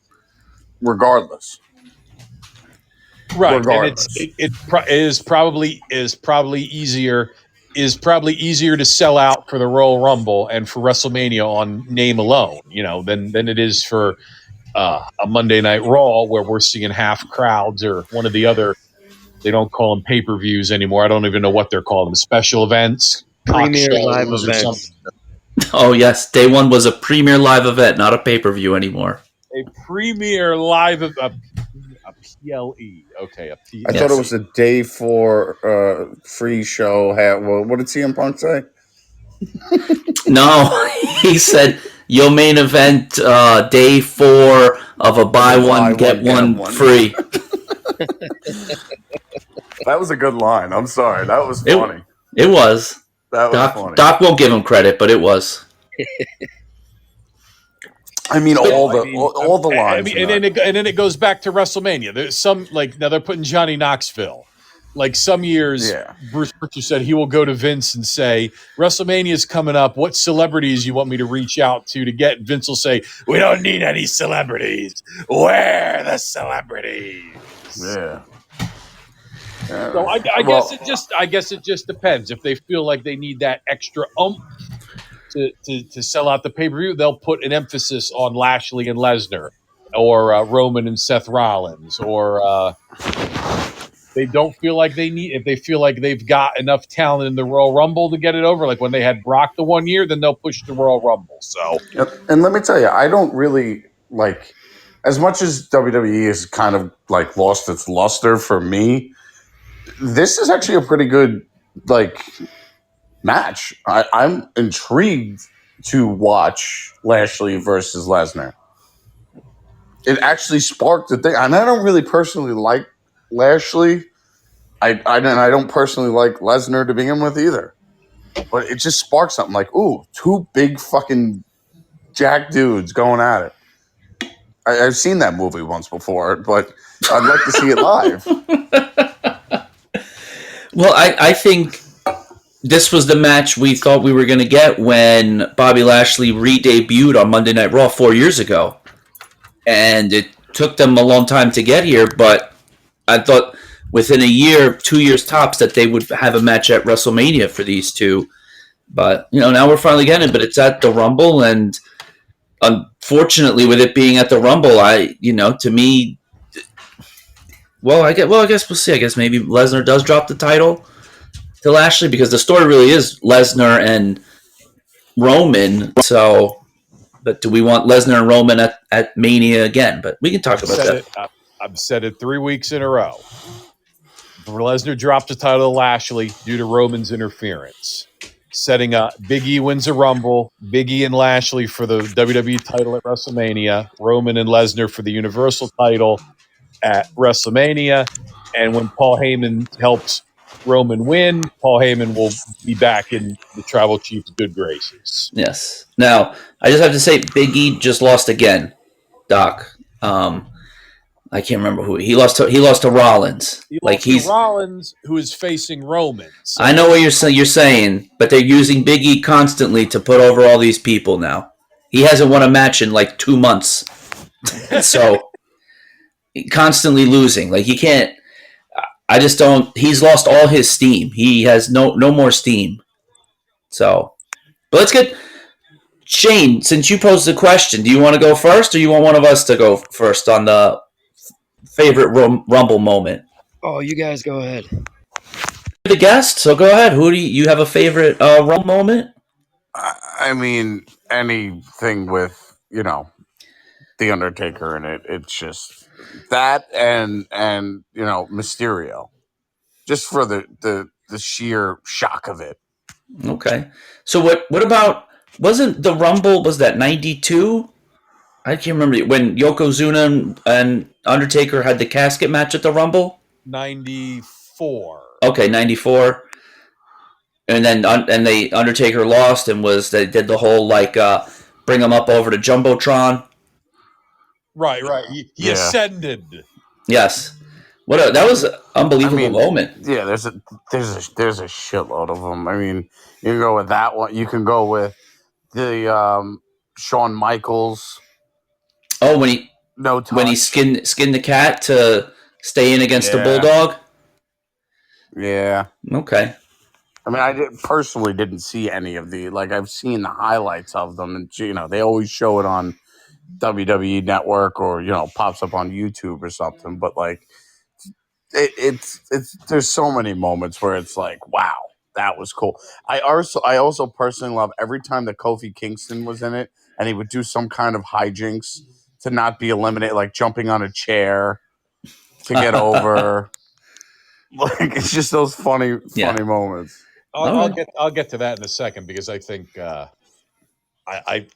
regardless? Right, Regardless. and it is probably easier to sell out for the Royal Rumble and for WrestleMania on name alone, than it is for a Monday Night Raw where we're seeing half crowds or one of the other. They don't call them pay-per-views anymore. I don't even know what they're called. Them special events, cock Premier live shows, or something. events. Oh yes, day one was a premier live event, not a pay-per-view anymore. A premier live a PLE. Okay, a PLE. I thought it was a day 4 free show. What did CM Punk say? No, he said your main event, day 4 of a buy one get one free. That was a good line. I'm sorry, that was funny. It was. That was funny. Doc won't give him credit, but it was. I mean, all the lines. And then it goes back to WrestleMania. There's some now they're putting Johnny Knoxville. Like some years, Bruce Pritchard said he will go to Vince and say, WrestleMania is coming up. What celebrities you want me to reach out to get? Vince will say, we don't need any celebrities. We're the celebrities. Yeah. So I guess it just depends. If they feel like they need that extra to sell out the pay-per-view, they'll put an emphasis on Lashley and Lesnar, or Roman and Seth Rollins, or they don't feel like they need. If they feel like they've got enough talent in the Royal Rumble to get it over, like when they had Brock the one year, then they'll push the Royal Rumble. So, and let me tell you, I don't really like, as much as WWE has kind of like lost its luster for me. This is actually a pretty good match. I'm intrigued to watch Lashley versus Lesnar. It actually sparked a thing, and I don't really personally like Lashley. I don't personally like Lesnar to begin with either. But it just sparked something like, ooh, 2 big fucking jack dudes going at it. I've seen that movie once before, but I'd like to see it live. Well, I think this was the match we thought we were going to get when Bobby Lashley re-debuted on Monday Night Raw 4 years ago. And it took them a long time to get here, but I thought within a year, 2 years tops, that they would have a match at WrestleMania for these two. But, now we're finally getting it, but it's at the Rumble, and unfortunately, with it being at the Rumble, to me, I guess we'll see. I guess maybe Lesnar does drop the title to Lashley, because the story really is Lesnar and Roman. So, but do we want Lesnar and Roman at Mania again? But we can talk about that. I've said it 3 weeks in a row. Lesnar dropped the title to Lashley due to Roman's interference. Setting up, Big E wins a Rumble, Big E and Lashley for the WWE title at WrestleMania, Roman and Lesnar for the Universal title at WrestleMania. And when Paul Heyman helps Roman win, Paul Heyman will be back in the Tribal Chief's good graces. Yes. Now, I just have to say, Big E just lost again, Doc. I can't remember who he lost to. He lost to Rollins. He's Rollins, who is facing Roman. So I know what you're saying, but they're using Big E constantly to put over all these people now. He hasn't won a match in 2 months, so constantly losing. He can't. I just don't. He's lost all his steam. He has no more steam. So, but let's get Shane. Since you posed the question, do you want to go first, or you want one of us to go first on the favorite Rumble moment? Oh, you guys go ahead. The guest, so go ahead. Who do you have a favorite Rumble moment? I mean, anything with The Undertaker in it. It's just that and Mysterio, just for the sheer shock of it. Okay, so what about, wasn't the Rumble, was that 92? I can't remember when Yokozuna and Undertaker had the casket match at the Rumble. 94. Okay, 94. And then the Undertaker lost, and they did the whole bring him up over to Jumbotron. Right. He ascended. Yes. That was an unbelievable moment. Yeah, there's a shitload of them. I mean, you can go with that one. You can go with the Shawn Michaels. Oh, when he skinned the cat to stay in against the Bulldog. Yeah. Okay. I mean, I personally didn't see any of the I've seen the highlights of them, and they always show it on WWE Network or pops up on YouTube or something. But like, it's there's so many moments where it's like, wow, that was cool. I also personally love every time that Kofi Kingston was in it, and he would do some kind of hijinks to not be eliminated, like jumping on a chair to get over. Like, it's just those funny moments. I'll get to that in a second because I think I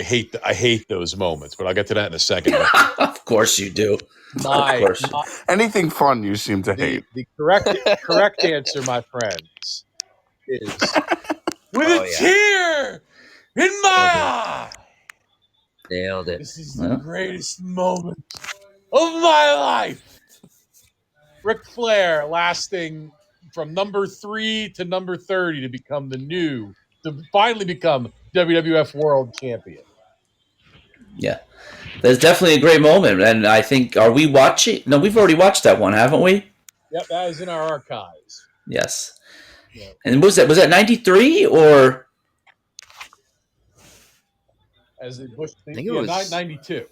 hate those moments, but I'll get to that in a second. Of course you do. Of course. Anything fun you seem to hate. The correct answer, my friends, is with a tear in my eye. Nailed it. This is the greatest moment of my life. Ric Flair lasting from number 3 to number 30 to finally become WWF World Champion. Yeah. That's definitely a great moment. And I think, are we watching? No, we've already watched that one, haven't we? Yep, that is in our archives. Yes. Yep. And was that 93 or? As the Bush, I think it was 92.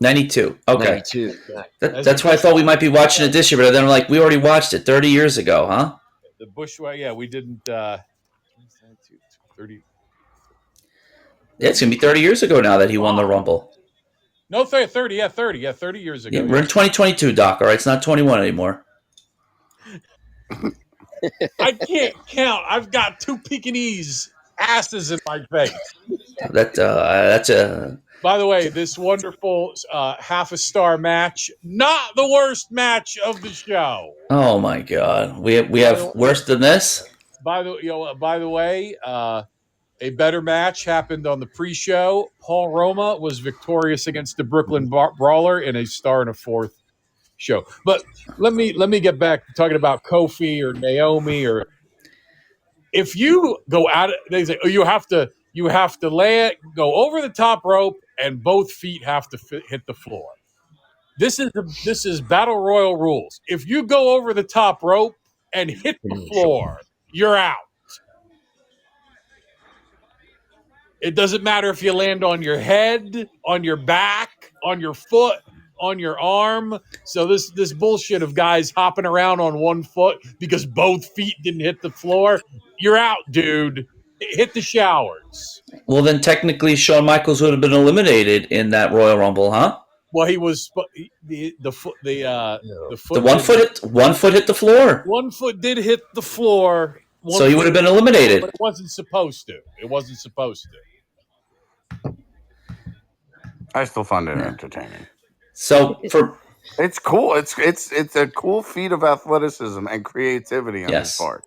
92. Okay. 92. That's why I thought we might be watching it this year, but then I'm like, we already watched it 30 years ago, huh? The Bushwhack, we didn't. 30. Yeah, it's going to be 30 years ago now that he won the Rumble. No, 30. Yeah, 30. Yeah, 30 years ago. Yeah, we're in 2022, Doc, all right? It's not 21 anymore. I can't count. I've got 2 Pekingese asses in my face. That's a... By the way, this wonderful half a star match, not the worst match of the show. Oh my God, we have worse than this. By the way, a better match happened on the pre-show. Paul Roma was victorious against the Brooklyn Brawler in a star and a fourth show. But let me get back to talking about Kofi or Naomi, or if you go out, they say, oh, you have to go over the top rope and both feet have to hit the floor. This is Battle Royal rules. If you go over the top rope and hit the floor, you're out. It doesn't matter if you land on your head, on your back, on your foot, on your arm. So this bullshit of guys hopping around on one foot because both feet didn't hit the floor, you're out, dude. Hit the showers. Well, then technically Shawn Michaels would have been eliminated in that Royal Rumble, huh? Well, he was the foot. The one foot hit the floor. One foot did hit the floor. So he would have been eliminated. But it wasn't supposed to. I still find it entertaining. So it's cool. It's a cool feat of athleticism and creativity on his part.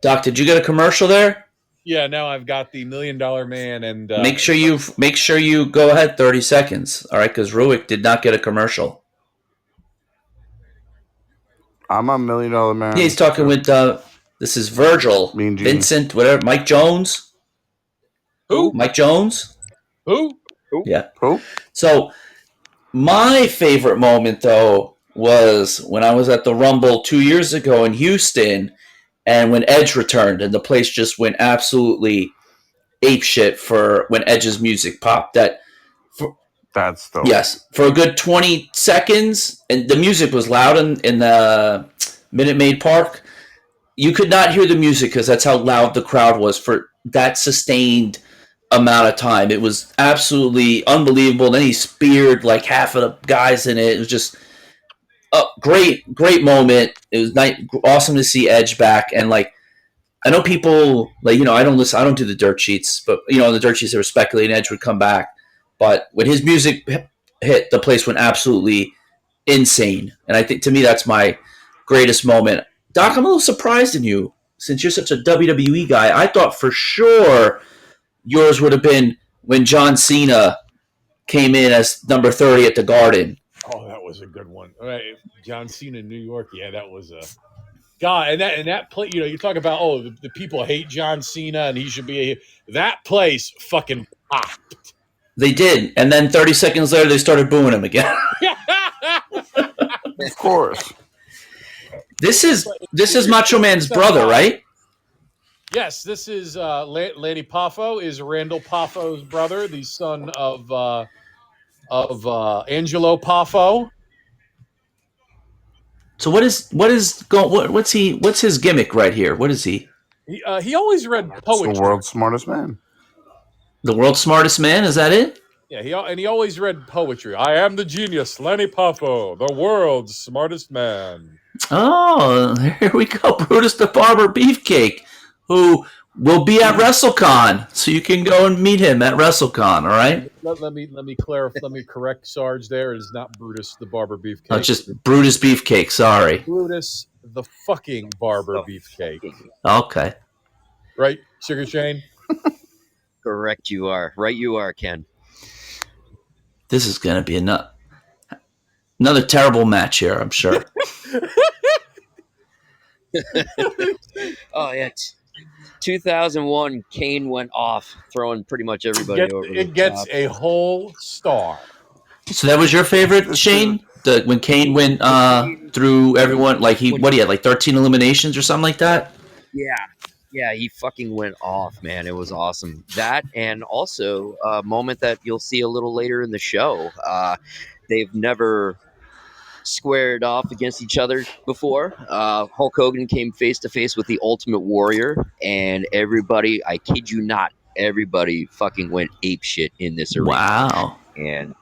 Doc, did you get a commercial there? Yeah, now I've got the $1 Million Man, and make sure you go ahead 30 seconds, all right? Because Ruic did not get a commercial. I'm a $1 Million Man. Yeah, he's talking with this is Virgil, Vincent, whatever, Mike Jones. Who? Mike Jones. Who? Yeah. Who? So my favorite moment though was when I was at the Rumble 2 years ago in Houston. And when Edge returned, and the place just went absolutely apeshit for when Edge's music popped. That's dope. Yes, for a good 20 seconds, and the music was loud in the Minute Maid Park. You could not hear the music because that's how loud the crowd was for that sustained amount of time. It was absolutely unbelievable. Then he speared like half of the guys in it. It was just a great moment. It was awesome to see Edge back. And like, I know people like, I don't do the dirt sheets, but the dirt sheets they were speculating Edge would come back. But when his music hit, the place went absolutely insane. And I think to me, that's my greatest moment. Doc, I'm a little surprised in you since you're such a WWE guy. I thought for sure yours would have been when John Cena came in as number 30 at the Garden. Oh, that was a good one. All right, John Cena in New York. Yeah, that was a God. And that play. You talk about the people hate John Cena and he should be that place fucking popped. They did, and then 30 seconds later they started booing him again. Of course. This is Macho Man's brother, right? Yes, this is Lanny Poffo is Randall Poffo's brother, the son of of Angelo Poffo. So what's his gimmick right here? What is he? He always read It's the poetry. world's smartest man. The world's smartest man? Is that it? Yeah, he always read poetry. I am the genius, Lenny Poffo, the world's smartest man. Oh, here we go. Brutus the Barber Beefcake, who will be at WrestleCon, so you can go and meet him at WrestleCon. All right. Let me clarify. Let me correct Sarge. There, it is not Brutus the Barber Beefcake. Oh, just Brutus Beefcake. Sorry. Brutus the fucking Barber Beefcake. Okay. Right, Sugar Shane? Correct, you are. Right, you are, Ken. This is going to be another terrible match here, I'm sure. Oh, yeah. 2001, Kane went off, throwing pretty much everybody over. It gets a whole star. So that was your favorite, Shane? When Kane went through everyone, like he had like 13 eliminations or something like that? Yeah, he fucking went off, man. It was awesome. That, and also a moment that you'll see a little later in the show. They've never squared off against each other before. Hulk Hogan came face to face with the Ultimate Warrior, and everybody, I kid you not, everybody fucking went apeshit in this arena. Wow. And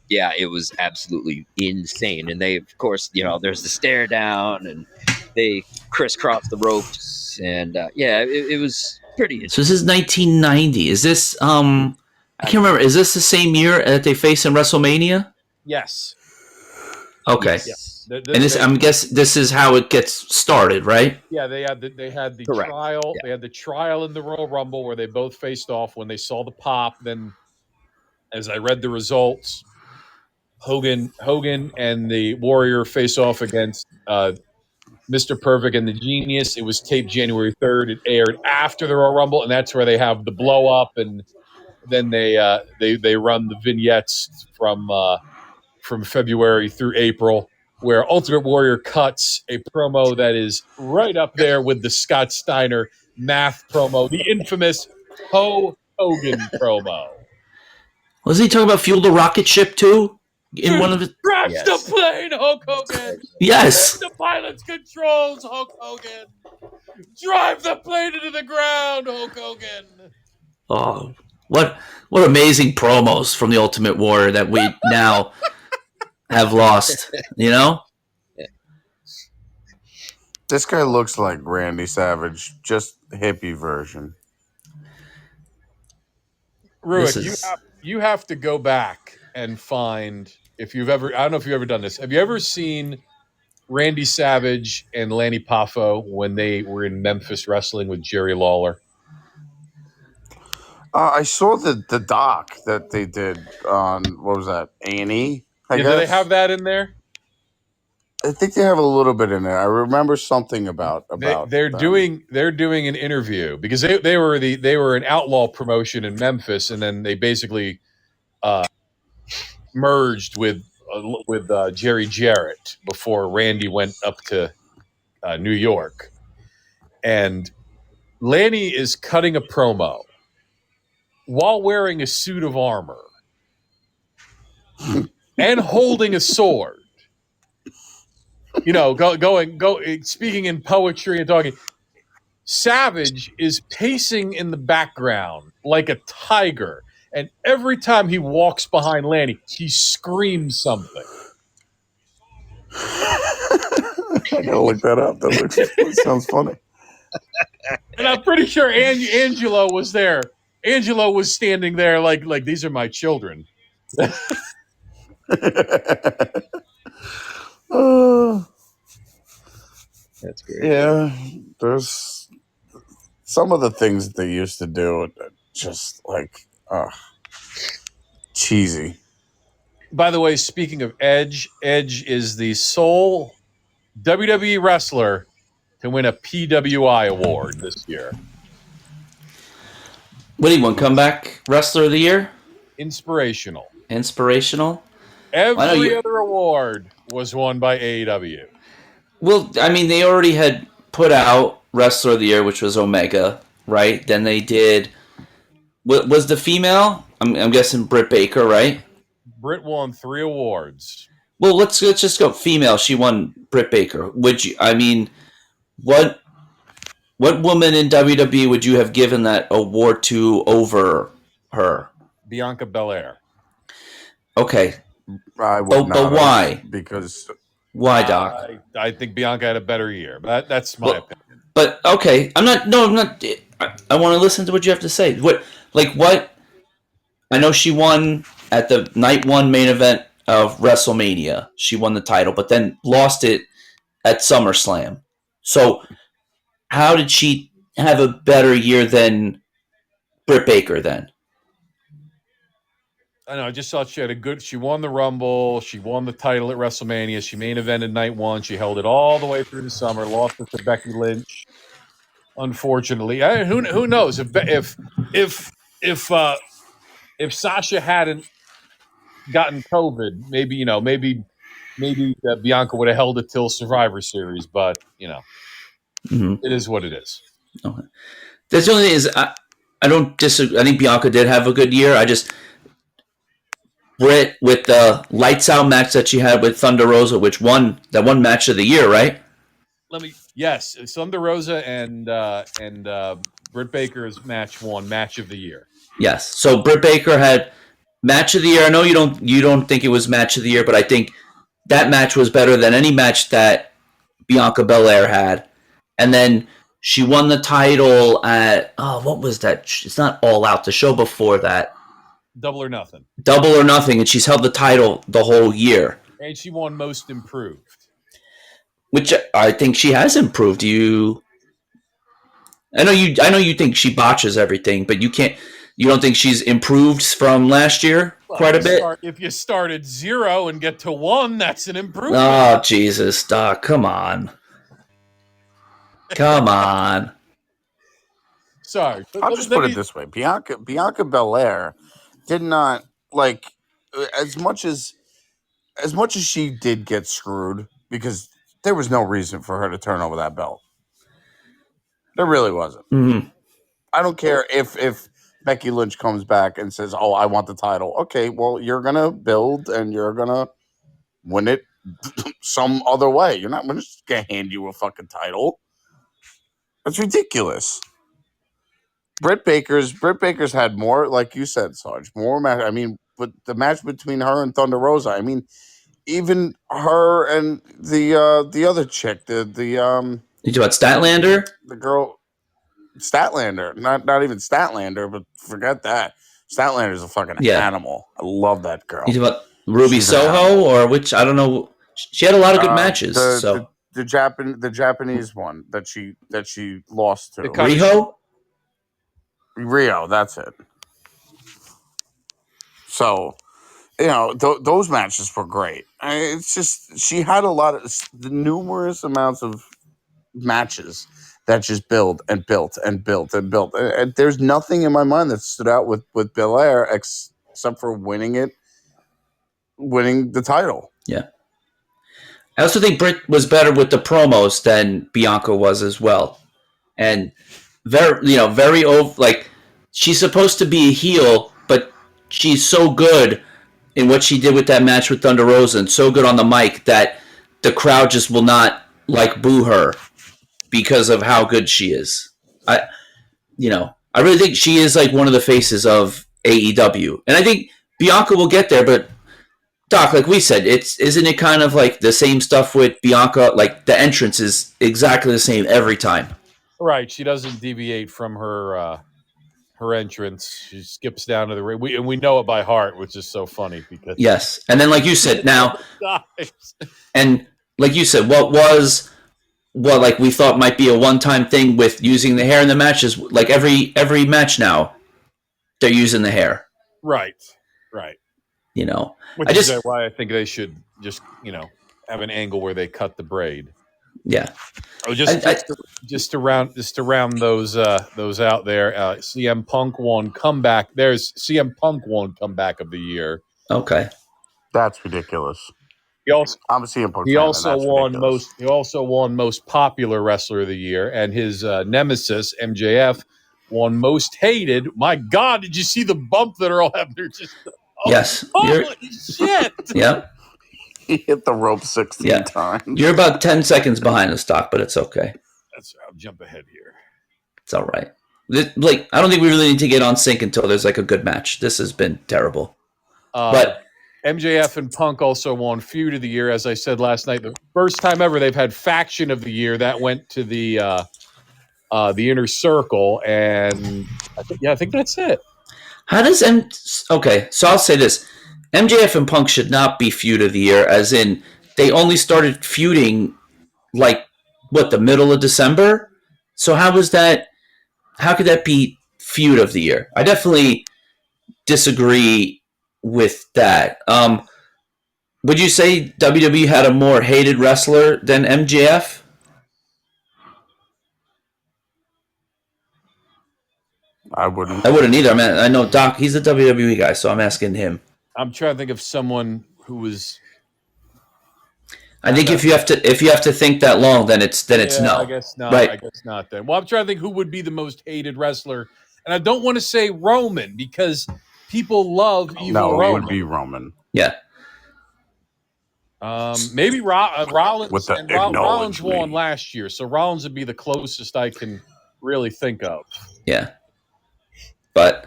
yeah, it was absolutely insane. And they, of course, there's the stare down, and they crisscross the ropes, and it was pretty. So this is 1990. Is this I can't remember. Is this the same year that they faced in WrestleMania? Yes. Okay. Yes. I guess this is how it gets started, right? Yeah, they had the Correct. trial. Yeah. They had the trial in the Royal Rumble where they both faced off. When they saw the pop, then as I read the results, Hogan and the Warrior face off against Mr. Perfect and the Genius. It was taped January 3rd. It aired after the Royal Rumble, and that's where they have the blow up, and then they run the vignettes from February through April, where Ultimate Warrior cuts a promo that is right up there with the Scott Steiner math promo, the infamous Ho Hogan promo. Was he talking about Fuel the Rocket Ship too? In one of his Crash the plane, Hulk Hogan! Yes. The pilot's controls, Hulk Hogan! Drive the plane into the ground, Hulk Hogan! Oh, what amazing promos from the Ultimate Warrior that we now have lost, This guy looks like Randy Savage, just hippie version. Ruic, you have to go back and find, if you've ever, I don't know if you've ever done this. Have you ever seen Randy Savage and Lanny Poffo when they were in Memphis wrestling with Jerry Lawler? I saw the doc that they did on, what was that, A&E? Do they have that in there? I think they have a little bit in there. I remember something about they're them. doing an interview because they were an outlaw promotion in Memphis, and then they basically merged with Jerry Jarrett before Randy went up to New York, and Lanny is cutting a promo while wearing a suit of armor and holding a sword. Speaking in poetry and talking. Savage is pacing in the background like a tiger, and every time he walks behind Lanny, he screams something. I gotta look that up. That sounds funny. And I'm pretty sure Angelo was there. Angelo was standing there like these are my children. That's great. Yeah, there's some of the things that they used to do, just like cheesy. By the way, speaking of Edge is the sole WWE wrestler to win a PWI award this year. What do you want? Comeback Wrestler of the Year? Inspirational. Every other award was won by AEW. Well, I mean, they already had put out Wrestler of the Year, which was Omega, right? Then they did. What was the female? I'm guessing Britt Baker, right? Britt won 3 awards. Well, let's just go female. She won Britt Baker. Would you? I mean, what woman in WWE would you have given that award to over her? Bianca Belair. Okay, I would not. but why? Because Why, Doc? I think Bianca had a better year. But that's my opinion. But okay, I'm not. No, I'm not. I want to listen to what you have to say. What? I know she won at the night 1 main event of WrestleMania. She won the title, but then lost it at SummerSlam. So, how did she have a better year than Britt Baker then? I know. I just thought she had a good. She won the Rumble. She won the title at WrestleMania. She main evented night 1. She held it all the way through the summer. Lost it to Becky Lynch. Unfortunately, who knows if Sasha hadn't gotten COVID, maybe Bianca would have held it till Survivor Series. But It is what it is. Okay. That's the only thing is I don't disagree. I think Bianca did have a good year. I just Britt with the lights out match that she had with Thunder Rosa, which won match of the year, right? Yes, Thunder Rosa and Britt Baker's match won match of the year. Yes. So Britt Baker had match of the year. I know you don't think it was match of the year, but I think that match was better than any match that Bianca Belair had. And then she won the title at what was that? It's not All Out. The show before that. Double or Nothing. Double or Nothing, and she's held the title the whole year. And she won Most Improved. Which I think she has improved. I know you think she botches everything, but you don't think she's improved from last year quite a bit? If you start at 0 and get to 1, that's an improvement. Oh, Jesus, Doc, come on. Come on. Sorry. I'll just put it this way. Bianca Belair did not, like, as much as she did get screwed, because there was no reason for her to turn over that belt. There really wasn't. Mm-hmm. I don't care if Becky Lynch comes back and says, "Oh, I want the title." Okay, well, you're gonna build and you're gonna win it some other way. We're just gonna hand you a fucking title. That's ridiculous. Britt Baker's had more, like you said, Sarge, more match. I mean, but the match between her and Thunder Rosa. I mean, even her and the other chick, You talking about Statlander? The girl, Statlander, not even Statlander, but forget that. Statlander's a fucking animal. I love that girl. You talking about Ruby Soho or which? I don't know. She had a lot of good matches. The Japanese one that she lost to Rio, that's it. So, those matches were great. It's just she had a lot of the numerous amounts of matches that just built and built and built and built. And there's nothing in my mind that stood out with Belair except for winning the title. Yeah. I also think Britt was better with the promos than Bianca was as well. And very over, like, she's supposed to be a heel, but she's so good in what she did with that match with Thunder Rosa and so good on the mic that the crowd just will not boo her because of how good she is. I really think she is like one of the faces of AEW. And I think Bianca will get there, but Doc, like we said, isn't it kind of like the same stuff with Bianca? Like the entrance is exactly the same every time. Right. She doesn't deviate from her entrance. She skips down to the ring. We know it by heart, which is so funny because yes. And then like you said, now and like you said, what like we thought might be a one-time thing with using the hair in the matches, like every match now, they're using the hair. Right. Which is why I think they should just, have an angle where they cut the braid. Yeah. Oh, just to round those out there. CM Punk won comeback. There's CM Punk won comeback of the year. Okay. That's ridiculous. I'm a CM Punk. He also won most popular wrestler of the year, and his nemesis MJF won most hated. My God, did you see the bump that are all having? They're just Yes. Holy shit! Yep. He hit the rope 16 times. You're about 10 seconds behind the stock, but it's okay. I'll jump ahead here. It's all right. Like, I don't think we really need to get on sync until there's like a good match. This has been terrible. But MJF and Punk also won Feud of the Year, as I said last night. The first time ever they've had Faction of the Year. That went to the Inner Circle, and I think that's it. how does okay, so I'll say this. MJF and Punk should not be Feud of the Year, as in they only started feuding like the middle of December? So how could that be Feud of the Year? I definitely disagree with that. Would you say WWE had a more hated wrestler than MJF? I wouldn't either. I mean, I know Doc, he's a WWE guy, so I'm asking him. I'm trying to think of someone who was. I think if you have to think that long, then it's no. I guess not. Right. I guess not. Then. Well, I'm trying to think who would be the most hated wrestler, and I don't want to say Roman because people love evil Roman. No, it would be Roman. Yeah. Maybe Rollins. With the Rollins won last year, so Rollins would be the closest I can really think of. Yeah. But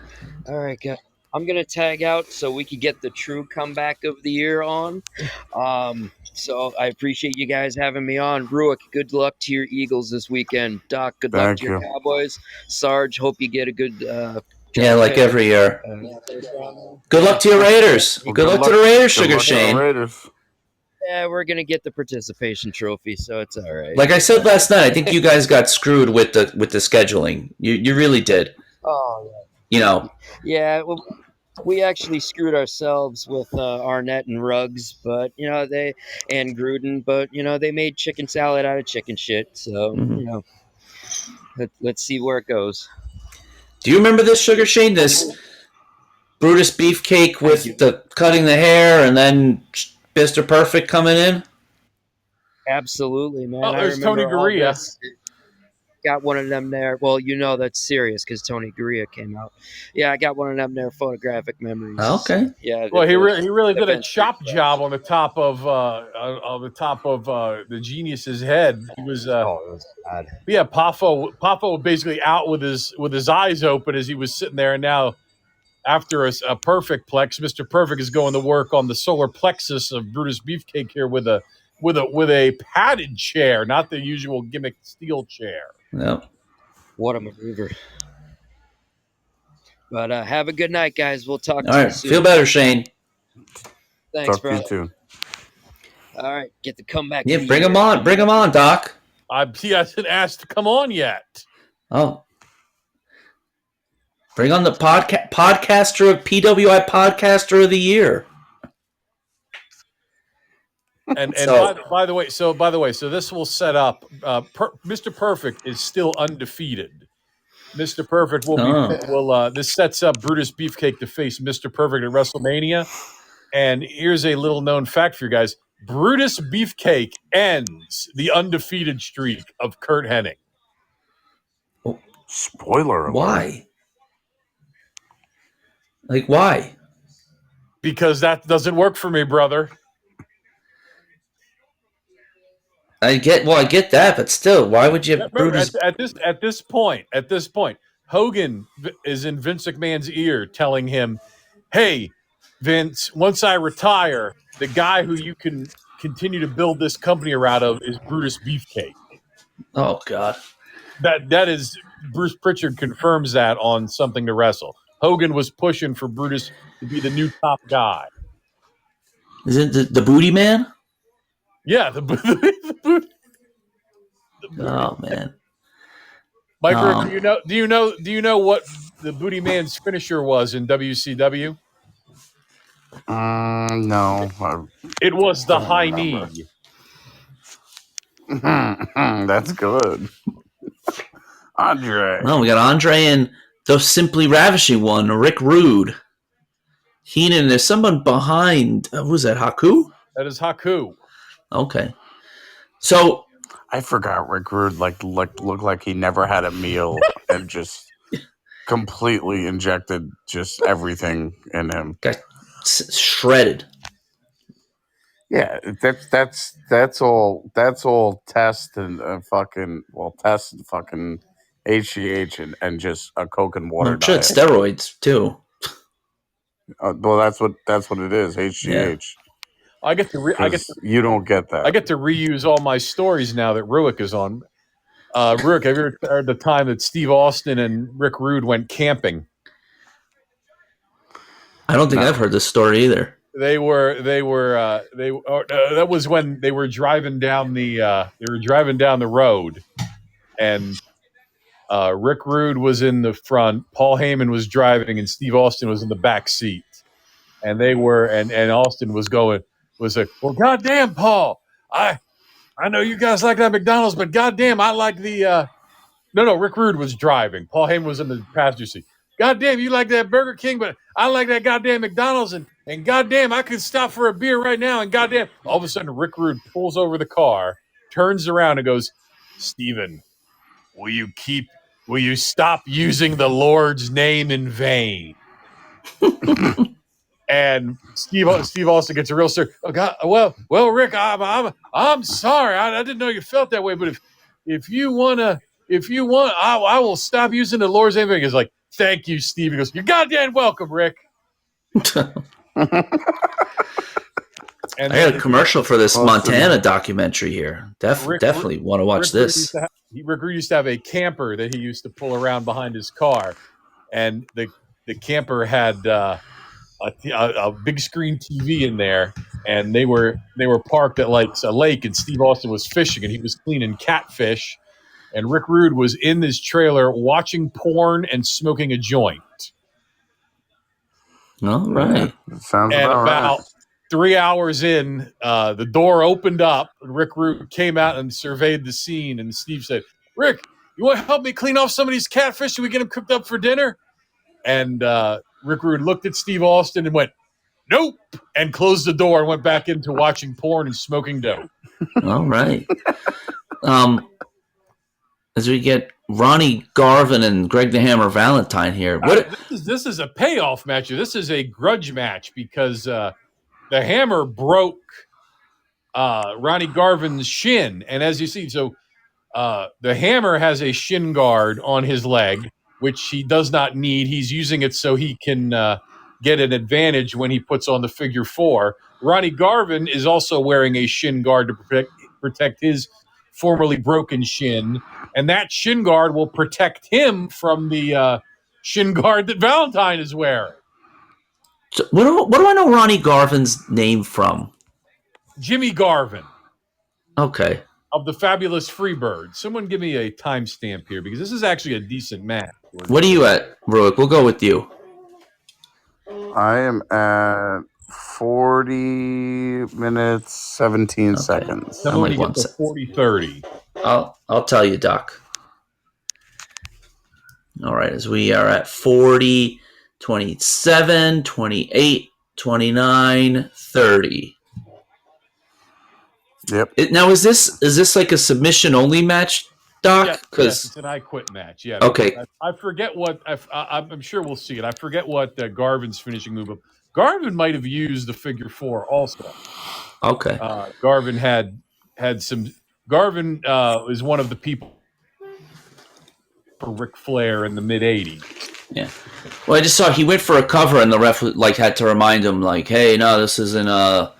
All right, guys. I'm gonna tag out so we can get the true comeback of the year on. So I appreciate you guys having me on. Ruic, good luck to your Eagles this weekend. Doc, good luck to your Cowboys. Sarge, hope you get a good. like every year. Good luck to your Raiders. Well, good luck to the Raiders, Sugar Shane. Yeah, we're gonna get the participation trophy, so it's all right. Like I said last night, I think you guys got screwed with the scheduling. You really did. Oh yeah. You know. Yeah, well, we actually screwed ourselves with Arnett and Ruggs, but and Gruden, but they made chicken salad out of chicken shit. So let's see where it goes. Do you remember this, Sugar Shane? This Brutus beefcake with the cutting the hair and then Mr. Perfect coming in? Absolutely, man. Oh, there's Tony Gurria. Got one of them there. Well, that's serious because Tony Gurria came out. Yeah, I got one of them there. Photographic memories. Okay. Yeah. Well, he really did a chop job on the top of the genius's head. He was. it was bad. Yeah, Poffo basically out with his eyes open as he was sitting there, and now after a perfect plex, Mr. Perfect is going to work on the solar plexus of Brutus Beefcake here with a padded chair, not the usual gimmick steel chair. Yep. What a maneuver. But have a good night, guys. We'll talk All to right. you soon. Feel better, Shane. Thanks, Talk to you too. All right. Get the comeback. Yeah, bring him on. Bring him on, Doc. He hasn't asked to come on yet. Oh. Bring on the podcaster, PWI Podcaster of the Year. And by the way, so this will set up. Mr. Perfect is still undefeated. Mr. Perfect this sets up Brutus Beefcake to face Mr. Perfect at WrestleMania. And here's a little known fact for you guys: Brutus Beefcake ends the undefeated streak of Kurt Hennig. Spoiler alert. Why? Like why? Because that doesn't work for me, brother. I get that, but still, why would you? Brutus... At this point, Hogan is in Vince McMahon's ear, telling him, "Hey, Vince, once I retire, the guy who you can continue to build this company around of is Brutus Beefcake." Oh God, that is Bruce Pritchard confirms that on Something to Wrestle. Hogan was pushing for Brutus to be the new top guy. Is it the Booty Man? Yeah, the booty. Oh man, Mike, do you know what the Booty Man's finisher was in WCW? No. It was the high knee. That's good. Andre. No, we got Andre and the Simply Ravishing one, Rick Rude. Heenan, there's someone behind. Who's that? Haku? That is Haku. Okay. So I forgot Rick Rude looked like he never had a meal and just completely injected just everything in him. Okay. shredded. Yeah, that's all test and test and fucking HGH and just a Coke and water I'm sure diet. it's steroids too. Well, that's what it is. HGH. I get to you don't get that. I get to reuse all my stories now that Ruic is on. Ruic, have you ever heard the time that Steve Austin and Rick Rude went camping? I don't think I've heard this story either. That was when they were driving down the road, and Rick Rude was in the front, Paul Heyman was driving, and Steve Austin was in the back seat. And they were, and Austin was like, well, goddamn, Paul, I know you guys like that McDonald's, but goddamn, I like the. No, Rick Rude was driving. Paul Heyman was in the passenger seat. Goddamn, you like that Burger King, but I like that goddamn McDonald's, and goddamn, I could stop for a beer right now, and goddamn, all of a sudden, Rick Rude pulls over the car, turns around, and goes, Steven, will you stop using the Lord's name in vain? And Steve also gets a real serious. Oh God, well, Rick, I'm sorry. I didn't know you felt that way. But if you want, I will stop using the Lord's name. He's like, thank you, Steve. He goes, you're goddamn welcome, Rick. And I got a commercial for this Montana documentary here. Definitely want to watch this. Rick Rude used to have a camper that he used to pull around behind his car, and the camper had a big screen TV in there, and they were parked at like a lake, and Steve Austin was fishing, and he was cleaning catfish, and Rick Rude was in this trailer watching porn and smoking a joint. All right. Sounds about right. 3 hours in, the door opened up, and Rick Rude came out and surveyed the scene, and Steve said, Rick, you want to help me clean off some of these catfish so we get them cooked up for dinner? And Rick Rude looked at Steve Austin and went, nope, and closed the door and went back into watching porn and smoking dope. All right. As we get Ronnie Garvin and Greg the Hammer Valentine here. This is a payoff match. This is a grudge match because the Hammer broke Ronnie Garvin's shin. And as you see, so the Hammer has a shin guard on his leg, which he does not need. He's using it so he can get an advantage when he puts on the figure four. Ronnie Garvin is also wearing a shin guard to protect his formerly broken shin, and that shin guard will protect him from the shin guard that Valentine is wearing. So what do I know Ronnie Garvin's name from? Jimmy Garvin. Okay. Of the Fabulous Freebirds. Someone give me a timestamp here, because this is actually a decent match. What are you at, Ruic? We'll go with you. I am at 40 minutes, 17 seconds. Somebody get to 40-30. I'll tell you, Doc. All right, as we are at 40, 27, 28, 29, 30. Yep. Now, is this like a submission only match, Doc? Yes, it's an I Quit match. Yeah. Okay. I forget what I'm sure we'll see it. I forget what Garvin's finishing move. Garvin might have used the figure four also. Okay. Garvin had some. Garvin is one of the people for Ric Flair in the mid '80s. Yeah. Well, I just saw he went for a cover, and the ref had to remind him, hey, no, this isn't a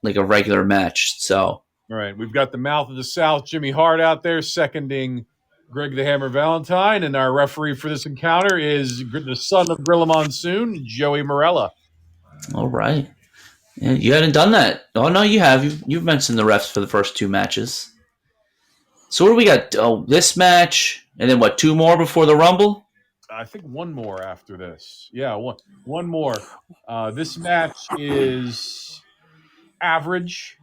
regular match. So. All right, we've got the Mouth of the South, Jimmy Hart, out there seconding Greg the Hammer Valentine, and our referee for this encounter is the son of Gorilla Monsoon, Joey Morella. All right. Yeah, you hadn't done that. Oh, no, you have. You've mentioned the refs for the first two matches. So what do we got? Oh, this match, and then what, two more before the Rumble? I think one more after this. Yeah, one more. This match is average.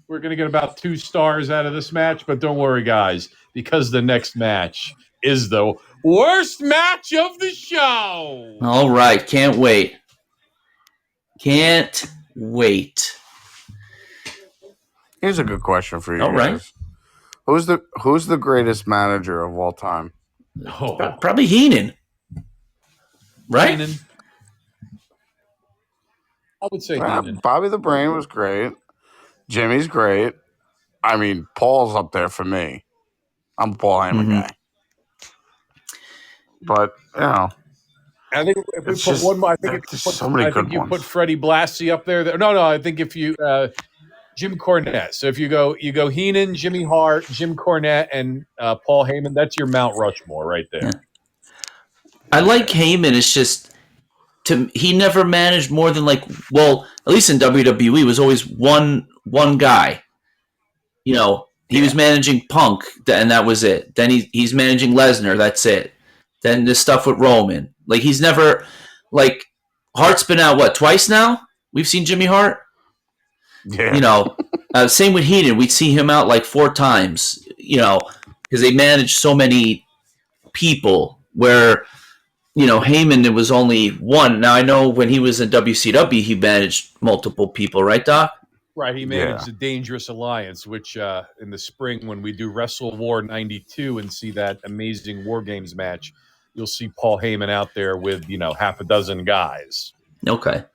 We're going to get about 2 stars out of this match, but don't worry, guys, because the next match is the worst match of the show. All right, can't wait. Can't wait. Here's a good question for you all guys. Right. Who's the greatest manager of all time? Oh. Probably Heenan. Right? Heenan. I would say Heenan. Bobby the Brain was great. Jimmy's great. I mean, Paul's up there for me. I'm a Paul Heyman guy. But, you know. I think if we put one more, I think so many good ones. You put Freddie Blassie up there. No. I think if you Jim Cornette. So if you go Heenan, Jimmy Hart, Jim Cornette, and Paul Heyman. That's your Mount Rushmore right there. Yeah. I like Heyman. It's just he never managed more than at least in WWE, was always one guy. You know, he was managing Punk, and that was it. Then he's managing Lesnar. That's it. Then the stuff with Roman. Like, he's never, Hart's been out, twice now? We've seen Jimmy Hart? Yeah. You know, same with Heenan. We'd see him out 4 times, because they managed so many people where, Heyman, it was only one. Now, I know when he was in WCW, he managed multiple people, right, Doc? Right, he managed the Dangerous Alliance, which in the spring when we do Wrestle War 92 and see that amazing War Games match, you'll see Paul Heyman out there with, half a dozen guys. Okay.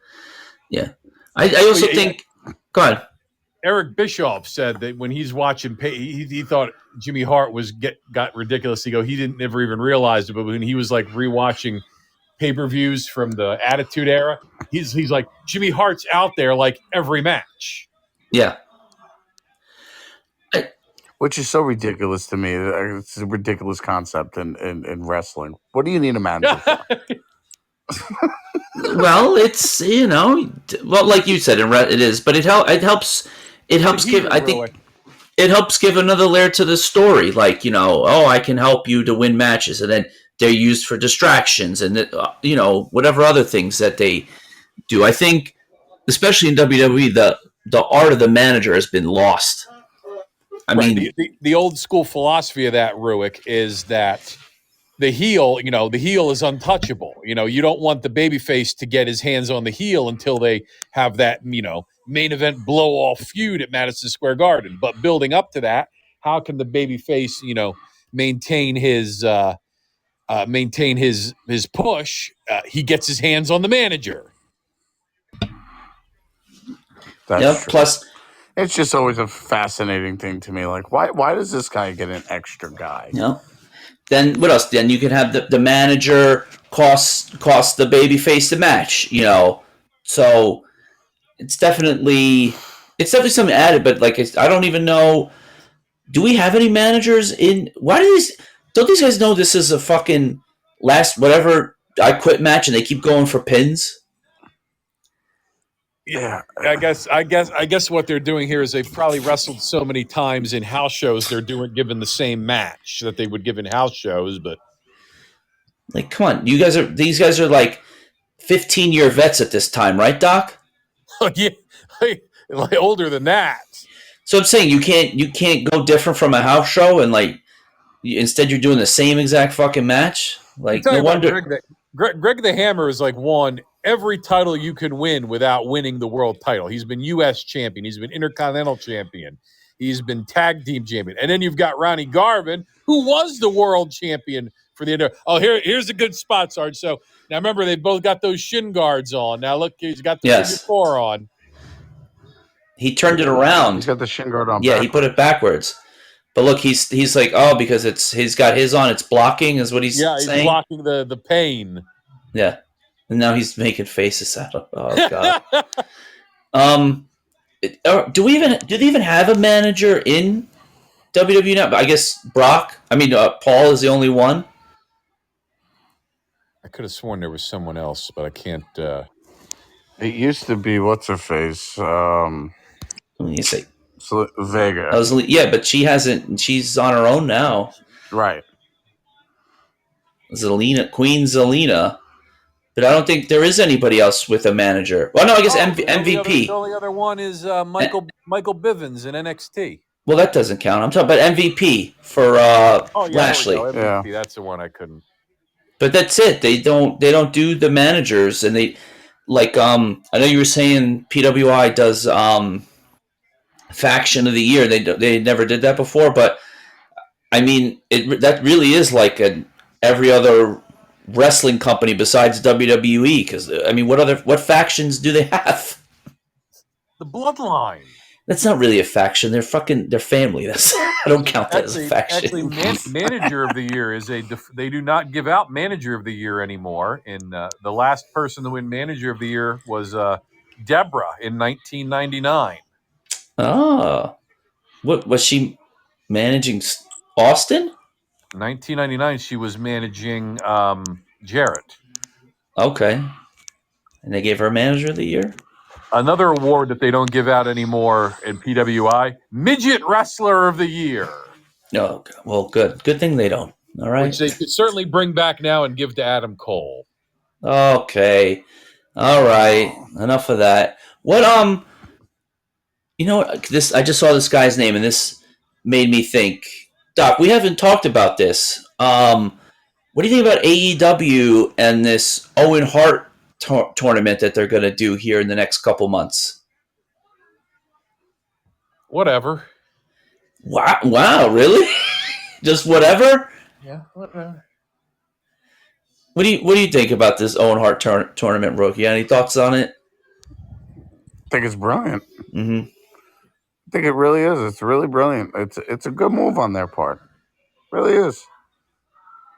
Yeah. I also think... Go ahead. Eric Bischoff said that when he's watching, he thought Jimmy Hart got ridiculous. He didn't never even realize it, but when he was rewatching pay-per-views from the Attitude Era, he's like, Jimmy Hart's out there every match. Yeah. Which is so ridiculous to me. It's a ridiculous concept in wrestling. What do you need a manager for? Well, it's, like you said, it is, but it helps give, I think, it helps give another layer to the story. I can help you to win matches, and then they're used for distractions and, whatever other things that they do. I think, especially in WWE, the art of the manager has been lost. I mean, the old school philosophy of that, Ruic, is that the heel is untouchable. You don't want the babyface to get his hands on the heel until they have that, main event blow-off feud at Madison Square Garden. But building up to that, how can the babyface, maintain his push? He gets his hands on the manager. That's true. Plus, it's just always a fascinating thing to me. Why does this guy get an extra guy? Then what else? Then you can have the manager cost the babyface the match. So it's definitely something added. But I don't even know. Do we have any managers in? Don't these guys know this is a fucking last whatever I quit match and they keep going for pins? Yeah, I guess what they're doing here is they've probably wrestled so many times in house shows they're given the same match that they would give in house shows. But come on, these guys are 15-year vets at this time, right, Doc? Yeah, older than that. So I'm saying you can't go different from a house show and instead you're doing the same exact fucking match. No wonder. Greg the Hammer is won every title you can win without winning the world title. He's been U.S. champion. He's been Intercontinental champion. He's been tag team champion. And then you've got Ronnie Garvin, who was the world champion for the here's a good spot, Sarge. So now remember, they both got those shin guards on. Now look, he's got the figure 4 on. He turned it around. He's got the shin guard on. Yeah, he put it backwards. But look, he's because he's got his on, it's blocking, is what he's saying. Yeah, he's blocking the pain. Yeah. And now he's making faces at him. Oh God. Do they even have a manager in WWE now? I guess Brock. Paul is the only one. I could have sworn there was someone else, but I can't. It used to be what's her face. Let me see. Vega. But she hasn't. She's on her own now. Right. Queen Zelina. But I don't think there is anybody else with a manager. Well, no, I guess MVP. The only other one is Michael Bivens in NXT. Well, that doesn't count. I'm talking about MVP for Lashley. MVP, that's the one I couldn't. But that's it. They don't do the managers, and they I know you were saying PWI does faction of the year. They never did that before, but that really is every other wrestling company besides WWE? Because I mean, what factions do they have? The Bloodline. That's not really a faction. They're family. I don't count that as a faction. Manager of the year is they do not give out manager of the year anymore. And the last person to win manager of the year was Deborah in 1999. Oh, what was she managing? Austin? 1999, she was managing Jarrett. Okay, and they gave her manager of the year. Another award that they don't give out anymore in PWI, midget wrestler of the year. Oh, well, good thing they don't. All right, Which they could certainly bring back now and give to Adam Cole. Okay, all right. Enough of that. What you know what? This I just saw this guy's name, and this made me think. Doc, we haven't talked about this. What do you think about AEW and this Owen Hart tournament that they're going to do here in the next couple months? Whatever. Wow, really? Just whatever? Yeah, whatever. What do you think about this Owen Hart tournament, Rookie? You got any thoughts on it? I think it's brilliant. Mm-hmm. I think it really is. It's really brilliant. It's a good move on their part. It really is.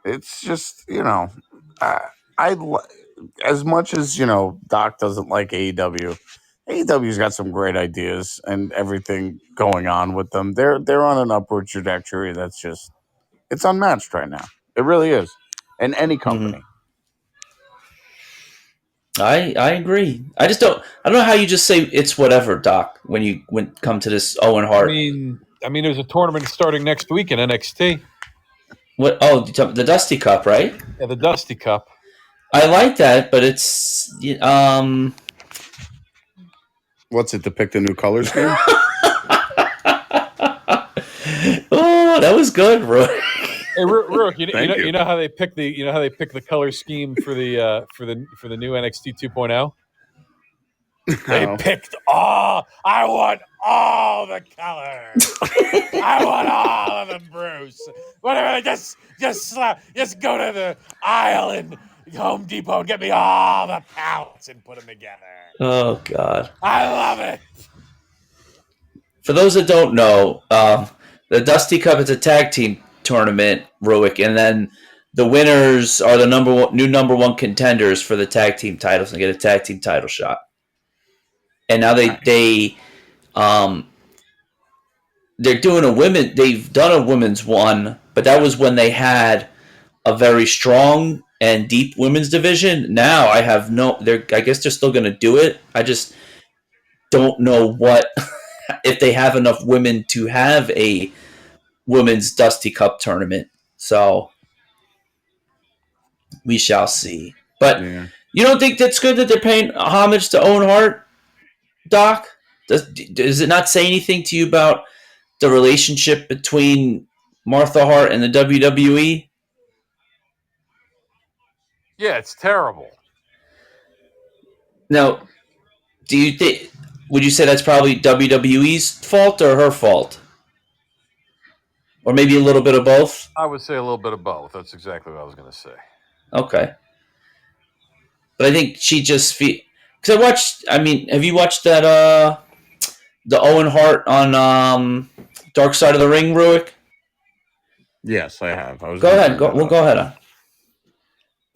It's just, as much as, Doc doesn't like AEW, AEW's got some great ideas and everything going on with them. They're on an upward trajectory that's just, it's unmatched right now. It really is. In any company. I agree. I don't know how you just say it's whatever, Doc, when you come to this Owen Hart. I mean, there's a tournament starting next week in NXT. What? Oh, the Dusty Cup, right? Yeah, the Dusty Cup. I like that, but it's What's it? To pick the new color scheme? Oh, that was good, bro. Hey, Rook, you know how they pick the color scheme for the new NXT 2.0? They picked all. I want all the colors. I want all of them, Bruce. Whatever, just go to the aisle in Home Depot and get me all the pallets and put them together. Oh God, I love it. For those that don't know, the Dusty Cup is a tag team tournament, Ruic, and then the winners are the number one contenders for the tag team titles and get a tag team title shot. And now they're doing a women. They've done a women's one, but that was when they had a very strong and deep women's division. Now I have I guess they're still going to do it. I just don't know if they have enough women to have a women's Dusty Cup tournament. So we shall see. But you don't think that's good that they're paying homage to Owen Hart, Doc? Does it not say anything to you about the relationship between Martha Hart and the WWE? Yeah, it's terrible. Now, would you say that's probably WWE's fault or her fault? Or maybe a little bit of both? I would say a little bit of both. That's exactly what I was going to say. Okay. But I think she just because have you watched that the Owen Hart on Dark Side of the Ring, Ruic? Yes, I have. Go ahead. Go ahead.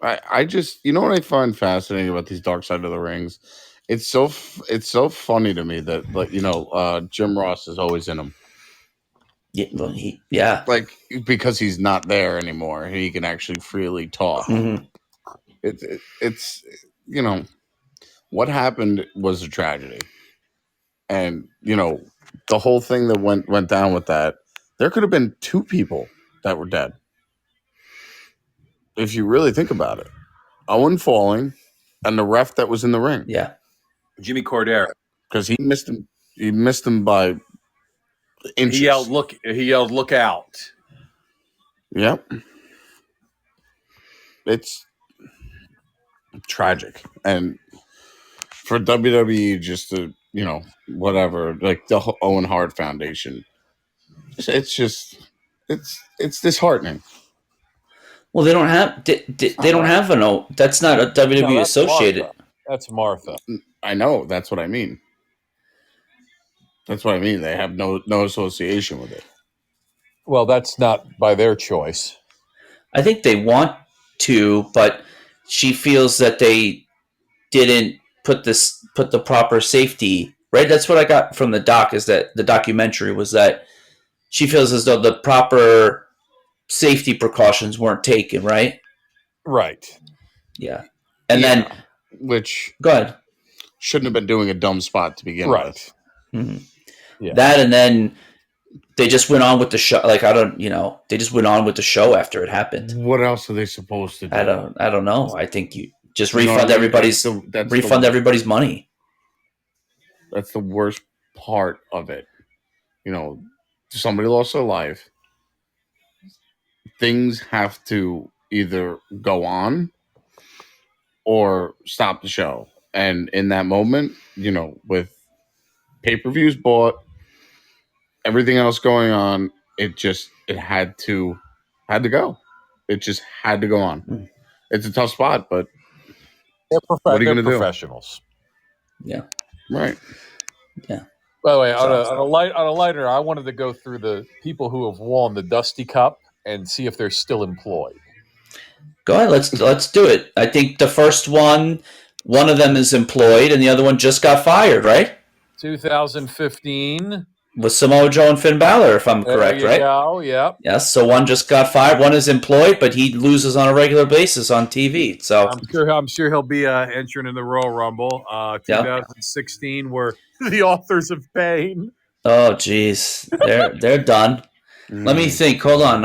I just, you know what I find fascinating about these Dark Side of the Rings? It's so funny to me that Jim Ross is always in them. Yeah. Like, because he's not there anymore, he can actually freely talk. Mm-hmm. It's what happened was a tragedy, and the whole thing that went down with that, there could have been 2 people that were dead if you really think about it. Owen falling and the ref that was in the ring. Yeah. Jimmy Cordero. Because he missed him by inches. He yelled, look out. Yep. It's tragic. And for WWE just to, whatever, like the Owen Hart Foundation, it's disheartening. Well, they don't have. They don't have an O. That's not a WWE No, that's associated. Martha. That's Martha. I know. That's what I mean. That's what I mean. They have no association with it. Well, that's not by their choice. I think they want to, but she feels that they didn't put the proper safety. Right. That's what I got from the doc. Is that the documentary was that she feels as though the proper safety precautions weren't taken. Right. Right. Yeah. And then, which go ahead. Shouldn't have been doing a dumb spot to begin Right. with. Mm-hmm. Yeah. That, and then they just went on with the show. Like, they just went on with the show after it happened. What else are they supposed to do? I don't know. I think you just refund everybody's everybody's money. That's the worst part of it. Somebody lost their life. Things have to either go on or stop the show. And in that moment, with pay-per-views bought, everything else going on, it had to go. It just had to go on. It's a tough spot, but what are you going to do? Professionals. Yeah. Right. Yeah. By the way, on a lighter, I wanted to go through the people who have won the Dusty Cup and see if they're still employed. Go ahead. Let's do it. I think the first one of them is employed, and the other one just got fired. Right. 2015 with Samoa Joe and Finn Balor, if I'm correct, right? Oh, yeah. Yes. So one just got fired. One is employed, but he loses on a regular basis on TV. So I'm sure he'll be entering in the Royal Rumble. 2016 were the Authors of Pain. Oh, geez, they're done. Let me think. Hold on.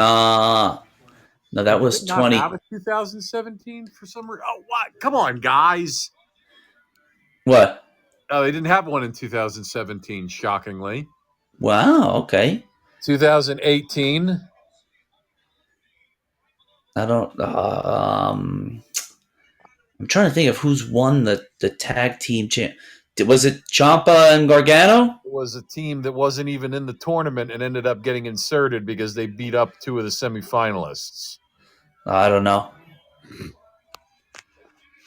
No, that was 20. Not have a 2017 for some reason. Oh, what? Come on, guys. What? Oh, they didn't have one in 2017. Shockingly. Wow. Okay. 2018. I don't. I'm trying to think of who's won the tag team champ. Was it Ciampa and Gargano? It was a team that wasn't even in the tournament and ended up getting inserted because they beat up two of the semifinalists. I don't know.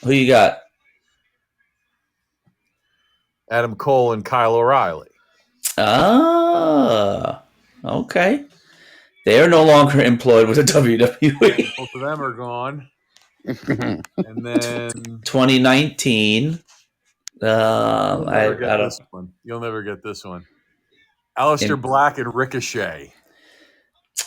Who you got? Adam Cole and Kyle O'Reilly. Ah, okay. They are no longer employed with the WWE. Both of them are gone. And then 2019. You'll never get this one. Aleister Black and Ricochet.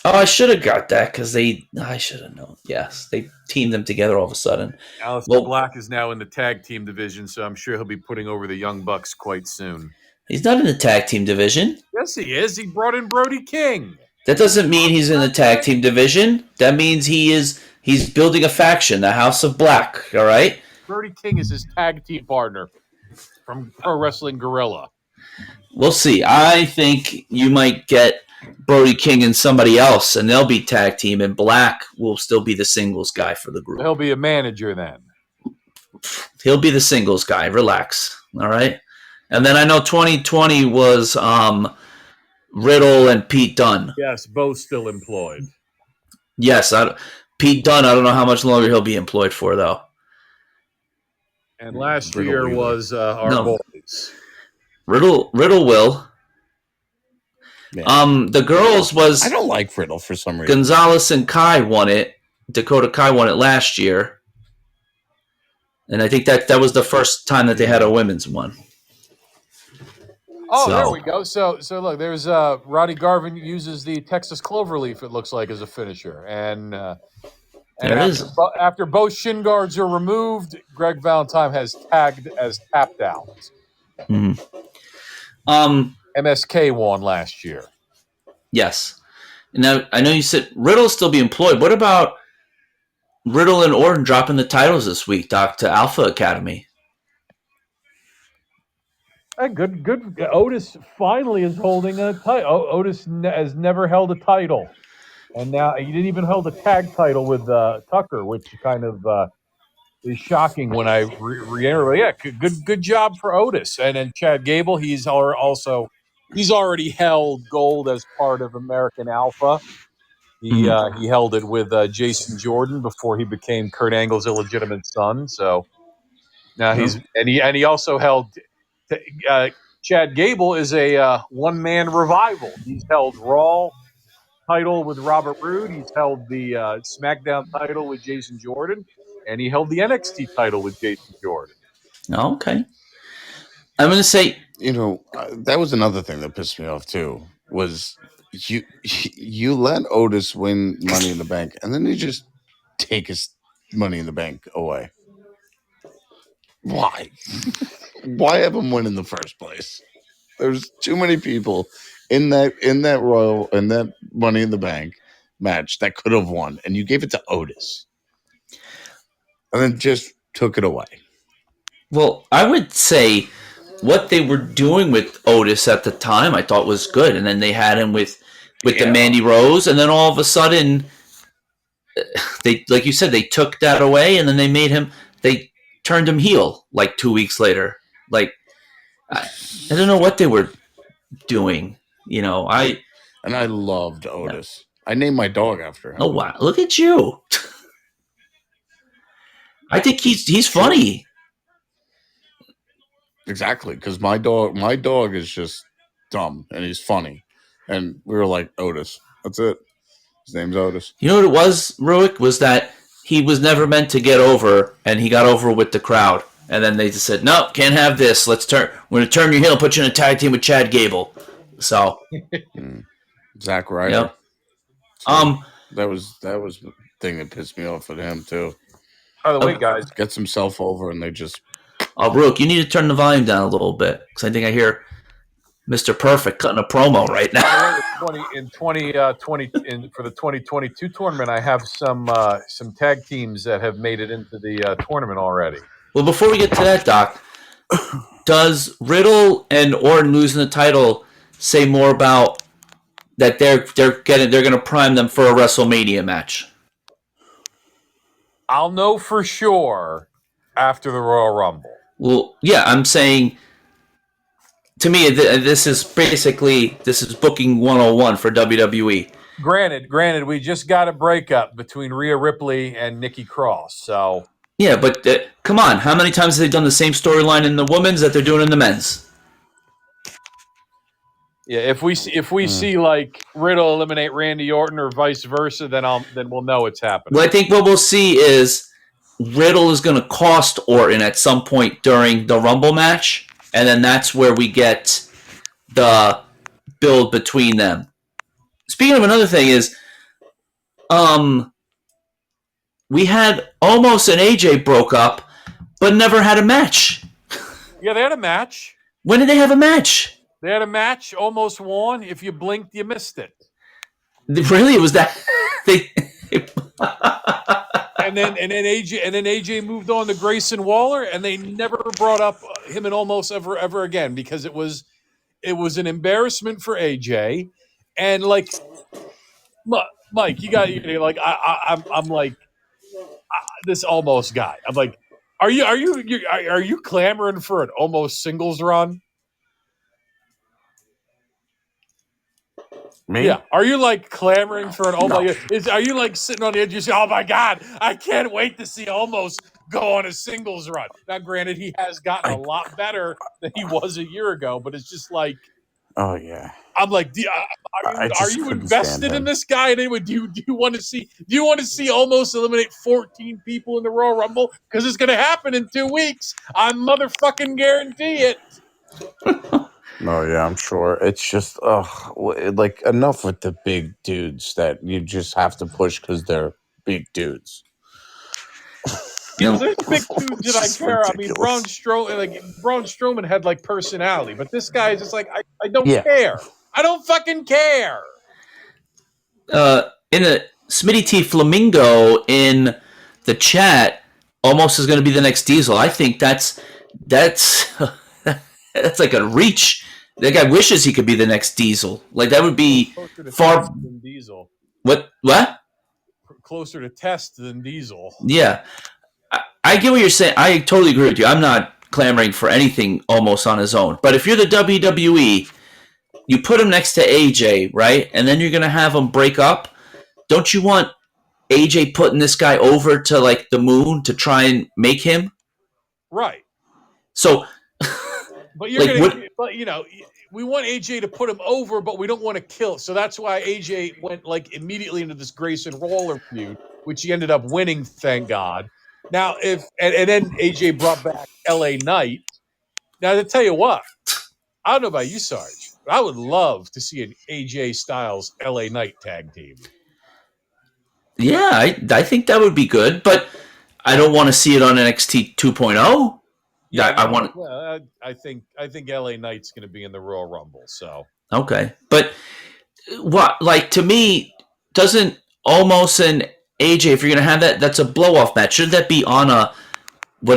Oh, I should have got that because I should have known. Yes, they teamed them together all of a sudden. Aleister Black is now in the tag team division, so I'm sure he'll be putting over the Young Bucks quite soon. He's not in the tag team division. Yes, he is. He brought in Brody King. That doesn't mean he's in the tag team division. That means he's building a faction, the House of Black. All right. Brody King is his tag team partner from Pro Wrestling Guerrilla. We'll see. I think you might get Brody King and somebody else, and they'll be tag team, and Black will still be the singles guy for the group. He'll be a manager then. He'll be the singles guy. Relax. All right. And then I know 2020 was Riddle and Pete Dunne. Yes, both still employed. Yes, Pete Dunne, I don't know how much longer he'll be employed for, though. And last year was our boys. Riddle will. Yeah. The girls was... I don't like Riddle for some reason. Gonzalez and Kai won it. Dakota Kai won it last year. And I think that was the first time that they had a women's one. Oh, there we go. So look, there's Roddy Garvin uses the Texas Cloverleaf, it looks like, as a finisher. And after both shin guards are removed, Greg Valentine has tagged as tapped out. Mm-hmm. MSK won last year. Yes. Now, I know you said Riddle will still be employed. What about Riddle and Orton dropping the titles this week, Doc, to Alpha Academy? Good. Otis finally is holding a title. Otis has never held a title. And now he didn't even hold a tag title with Tucker, which kind of is shocking when I reiterate. Yeah, good job for Otis. And then Chad Gable, he's already held gold as part of American Alpha. He held it with Jason Jordan before he became Kurt Angle's illegitimate son. So now he also held. Chad Gable is a one-man revival. He's held Raw title with Robert Roode. He's held the SmackDown title with Jason Jordan, and he held the NXT title with Jason Jordan. Okay. I'm going to say, that was another thing that pissed me off too. Was you let Otis win Money in the Bank, and then you just take his Money in the Bank away? Why? Why have him win in the first place? There's too many people in that Money in the Bank match that could have won, and you gave it to Otis, and then just took it away. well, I would say what they were doing with Otis at the time I thought was good, and then they had him with the Mandy Rose, and then all of a sudden, they, like you said, they took that away, and then they turned him heel like 2 weeks later. Like, I don't know what they were doing. I loved Otis. I named my dog after him. Oh wow! Look at you. I think he's funny. Exactly, because my dog is just dumb and he's funny, and we were like, Otis. That's it. His name's Otis. You know what it was, Ruic? Was that he was never meant to get over, and he got over with the crowd, and then they just said, "No, can't have this. We're going to turn you heel, put you in a tag team with Chad Gable." So, Zack Ryder. Yep. That was the thing that pissed me off at him too. By the way, guys, gets himself over, and they just. Oh, Rook, you need to turn the volume down a little bit because I think I hear Mr. Perfect cutting a promo right now. For the 2022 tournament, I have some tag teams that have made it into the tournament already. Well, before we get to that, Doc, does Riddle and Orton losing the title say more about that they're going to prime them for a WrestleMania match? I'll know for sure after the Royal Rumble. Well, yeah, I'm saying, to me, this is booking 101 for WWE. Granted, we just got a breakup between Rhea Ripley and Nikki Cross, so. Yeah, but come on, how many times have they done the same storyline in the women's that they're doing in the men's? Yeah, if we see like Riddle eliminate Randy Orton or vice versa, then we'll know it's happening. Well, I think what we'll see is Riddle is going to cost Orton at some point during the Rumble match, and then that's where we get the build between them. Speaking of another thing is, we had Omos and AJ broke up, but never had a match. Yeah, they had a match. When did they have a match? They had a match, almost won. If you blinked, you missed it. Really, it was that. and then AJ moved on to Grayson Waller, and they never brought up him and Omos ever again because it was an embarrassment for AJ, and like Mike, you got like I'm like this Omos guy. I'm like, are you clamoring for an Omos singles run? Me? Yeah. Are you like clamoring for an Omos? Are you like sitting on the edge? You say, "Oh my God, I can't wait to see Omos go on a singles run." Now, granted, he has gotten a lot better than he was a year ago, but it's just like, oh yeah. I'm like, are you invested in this guy? Anyway, do you want to see Omos eliminate 14 people in the Royal Rumble? Because it's going to happen in 2 weeks. I motherfucking guarantee it. Oh yeah, I'm sure. It's just like enough with the big dudes that you just have to push because they're big dudes. There's big dudes that I care. Ridiculous. I mean, Braun Strowman had like personality, but this guy is just like I don't care. I don't fucking care. In a Smitty T Flamingo in the chat, Omos is going to be the next Diesel. I think that's like a reach. That guy wishes he could be the next Diesel. Like that would be far than Diesel. What? Closer to Test than Diesel. Yeah, I get what you're saying. I totally agree with you. I'm not clamoring for anything Omos on his own. But if you're the WWE, you put him next to AJ, right? And then you're going to have him break up. don't you want AJ putting this guy over to like the moon to try and make him? Right. So, but you're like, gonna, but you know, we want AJ to put him over, but we don't want to kill. So that's why AJ went like immediately into this Grayson Waller feud, which he ended up winning, thank God. Now, if and then AJ brought back LA Knight. Now, to tell you what, I don't know about you, Sarge, but I would love to see an AJ Styles LA Knight tag team. Yeah, I think that would be good, but I don't want to see it on NXT 2.0. Yeah, I want. Well, I think LA Knight's going to be in the Royal Rumble. So Okay, but what, like, to me, doesn't Almost an AJ, if you're gonna have that, that's a blow off match. Shouldn't that be on a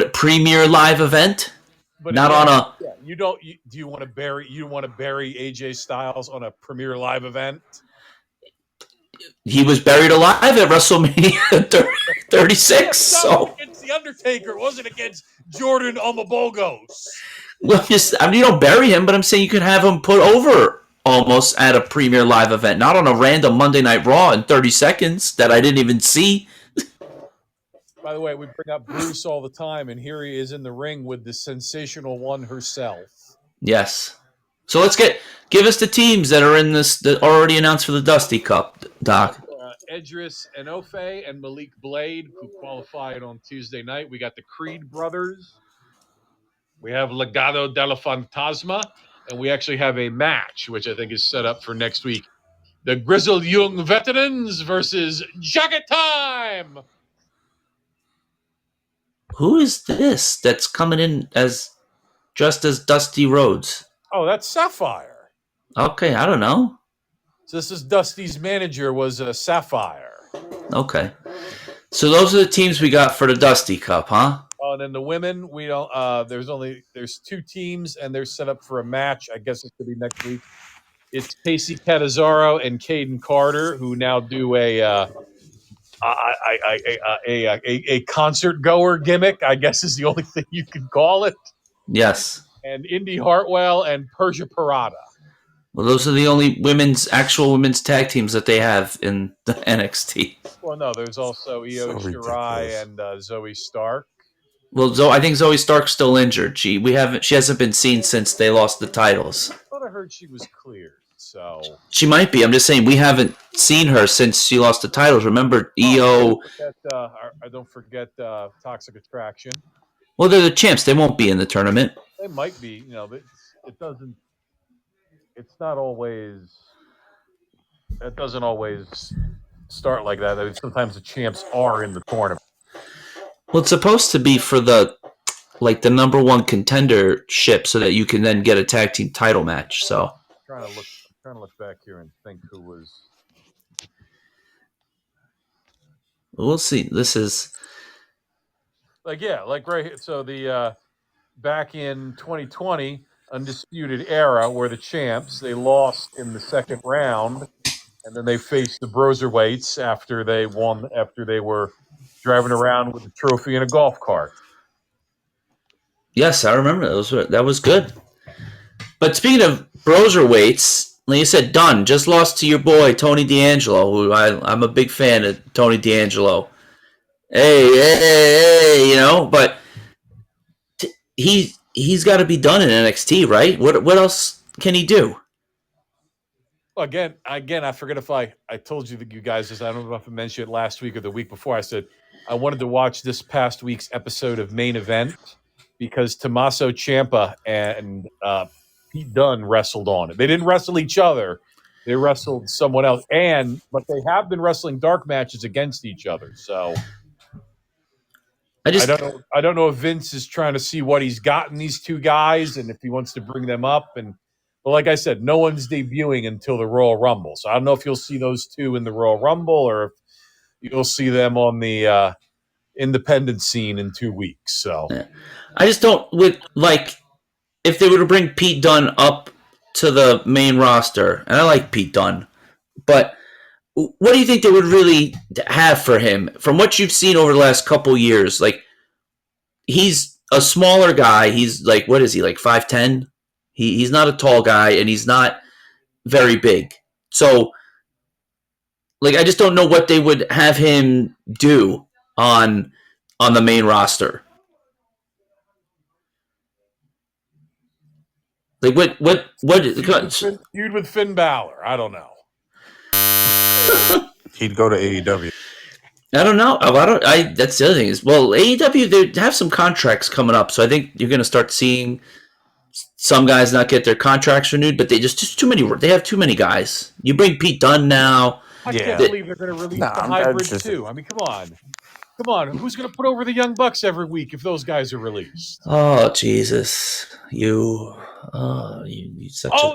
premier live event? but Not again, on a. yeah, you don't. Do you want to bury? You want to bury AJ Styles on a premier live event? He was buried alive at WrestleMania 36. So against the Undertaker, it wasn't against Jordan Omobogos. well, I mean, you don't bury him, but I'm saying you could have him put over Almost at a premier live event, not on a random Monday Night Raw in 30 seconds that I didn't even see. By the way, we bring up Bruce all the time, and here he is in the ring with the sensational one herself. Yes. So give us the teams that are in this that already announced for the Dusty Cup, Doc. Edris Enofe and Malik Blade, who qualified on Tuesday night. We got the Creed brothers. We have Legado della Fantasma, and we actually have a match, which I think is set up for next week. The Grizzled Young Veterans versus Jacket Time. Who is this that's coming in just as Dusty Rhodes? Oh, that's Sapphire. Okay, I don't know. So this is Dusty's manager was Sapphire. Okay. So those are the teams we got for the Dusty Cup, huh? Oh, and then the women, we don't. There's two teams, and they're set up for a match. I guess it could be next week. It's Casey Catanzaro and Caden Carter, who now do a concert goer gimmick. I guess is the only thing you can call it. Yes. And Indy Hartwell and Persia Parada. Well, those are the only actual women's tag teams that they have in the NXT. Well, no, there's also Io Shirai and Zoe Stark. Well, I think Zoe Stark's still injured. She hasn't been seen since they lost the titles. I thought I heard she was cleared, so she might be. I'm just saying we haven't seen her since she lost the titles. Remember Io? Don't forget Toxic Attraction. Well, they're the champs. They won't be in the tournament. They might be. You know, it doesn't. It's not always. It doesn't always start like that. I mean, sometimes the champs are in the tournament. Well, it's supposed to be for the number one contendership, so that you can then get a tag team title match. So I'm trying to look back here and think who was. We'll see. This is right here. So the back in 2020 Undisputed Era were the champs. They lost in the second round, and then they faced the Broserweights after they won. After they were driving around with the trophy in a golf cart. Yes, I remember that was good. But speaking of Broserweights, like you said, Dunn just lost to your boy Tony D'Angelo, who I'm a big fan of Tony D'Angelo. Hey, but he's got to be done in NXT, right? What else can he do? Well, again, I forget if I told you guys this. I don't know if I mentioned it last week or the week before. I said I wanted to watch this past week's episode of Main Event because Tommaso Ciampa and Pete Dunne wrestled on it. They didn't wrestle each other; they wrestled someone else. But they have been wrestling dark matches against each other. So I don't know if Vince is trying to see what he's got in these two guys and if he wants to bring them up. But like I said, no one's debuting until the Royal Rumble. So I don't know if you'll see those two in the Royal Rumble or if you'll see them on the independent scene in 2 weeks. So I just don't if they were to bring Pete Dunne up to the main roster, and I like Pete Dunne, but what do you think they would really have for him? From what you've seen over the last couple years, he's a smaller guy. He's what is he, 5'10"? He's not a tall guy, and he's not very big. So, I just don't know what they would have him do on the main roster. Like what Feud with Finn Balor. I don't know. He'd go to AEW. I don't know. That's the other thing is, well, AEW, they have some contracts coming up, so I think you're going to start seeing some guys not get their contracts renewed, but they just too many. They have too many guys. You bring Pete Dunne now. I can't believe they're going to release the hybrid too. I mean, come on. Who's going to put over the Young Bucks every week if those guys are released? Oh Jesus,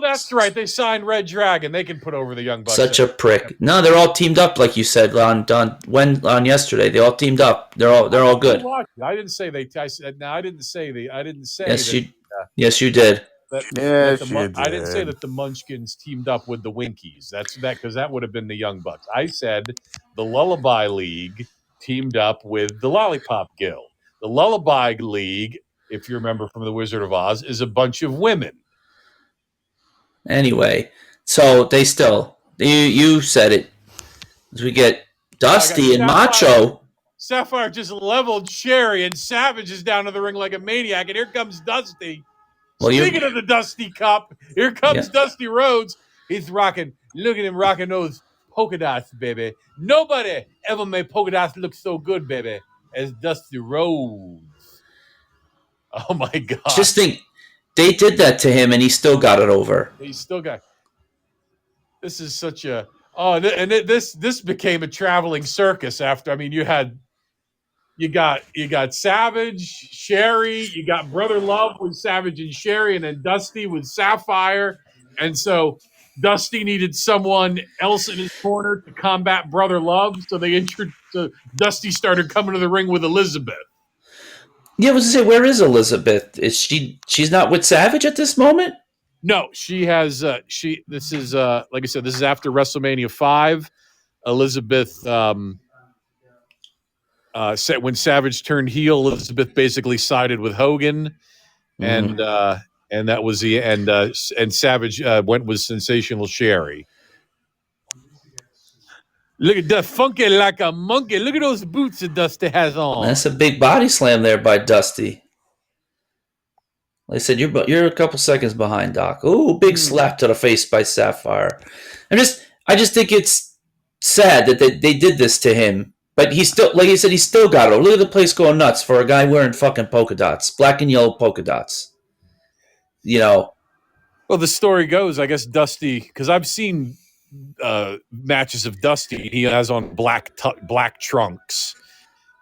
that's right. They signed Red Dragon. They can put over the Young Bucks. Such a prick. No, they're all teamed up, like you said on yesterday. They all teamed up. They're all good. I didn't say they. I said no. I didn't say the. I didn't say. Yes, you. Yes, you did. I didn't say that the Munchkins teamed up with the Winkies. That's because that would have been the Young Bucks. I said the Lullaby League teamed up with the Lollipop Guild. The Lullaby League, if you remember from The Wizard of Oz, is a bunch of women. Anyway, so they still you said it. As we get Dusty and Macho. Sapphire just leveled Sherry, and Savage is down to the ring like a maniac, and here comes Dusty. Well, speaking of the Dusty Cup, here comes Dusty Rhodes. He's rocking. Look at him rocking those polka dots, baby. Nobody ever made polka dots look so good, baby, as Dusty Rhodes. Oh, my God. Just think, they did that to him, and he still got it over. He still got. This is such a. Oh, and this became a traveling circus after. I mean, you got Savage, Sherry, you got Brother Love with Savage and Sherry, and then Dusty with Sapphire. And so Dusty needed someone else in his corner to combat Brother Love. So Dusty started coming to the ring with Elizabeth. Yeah, I was gonna say, where is Elizabeth? She's not with Savage at this moment? No, she has this is like I said, this is after WrestleMania 5. Elizabeth when Savage turned heel, Elizabeth basically sided with Hogan, and that was the end. And Savage went with Sensational Sherry. Look at that, funky like a monkey. Look at those boots that Dusty has on. That's a big body slam there by Dusty. Like I said, you're a couple seconds behind, Doc. Ooh, big slap to the face by Sapphire. I just think it's sad that they did this to him. But he still, like you said, he still got it. Look at the place going nuts for a guy wearing fucking polka dots, black and yellow polka dots. You know. Well, the story goes, I guess Dusty, because I've seen matches of Dusty. He has on black trunks,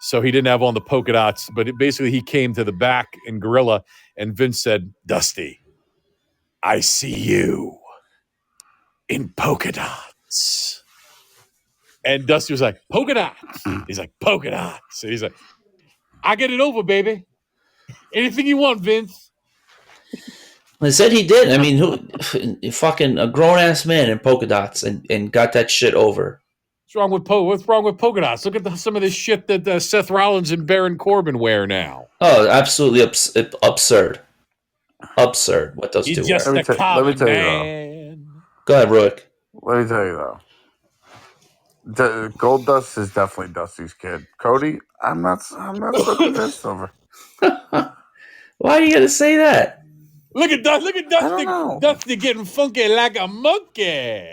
so he didn't have on the polka dots. But basically, he came to the back in Gorilla, and Vince said, "Dusty, I see you in polka dots." And Dusty was like, polka dots. He's like, polka dots. And he's like, I get it over, baby. Anything you want, Vince. I said he did. I mean, who fucking a grown-ass man in polka dots and got that shit over. What's wrong with polka dots? Look at some of this shit that Seth Rollins and Baron Corbin wear now. Oh, absolutely absurd. Absurd what those two wear. Let me tell you, though. Go ahead, Ruic. Let me tell you, though. Gold Dust is definitely Dusty's kid. Cody, I'm not so convinced over. Why are you gonna say that? Look at Dusty getting funky like a monkey.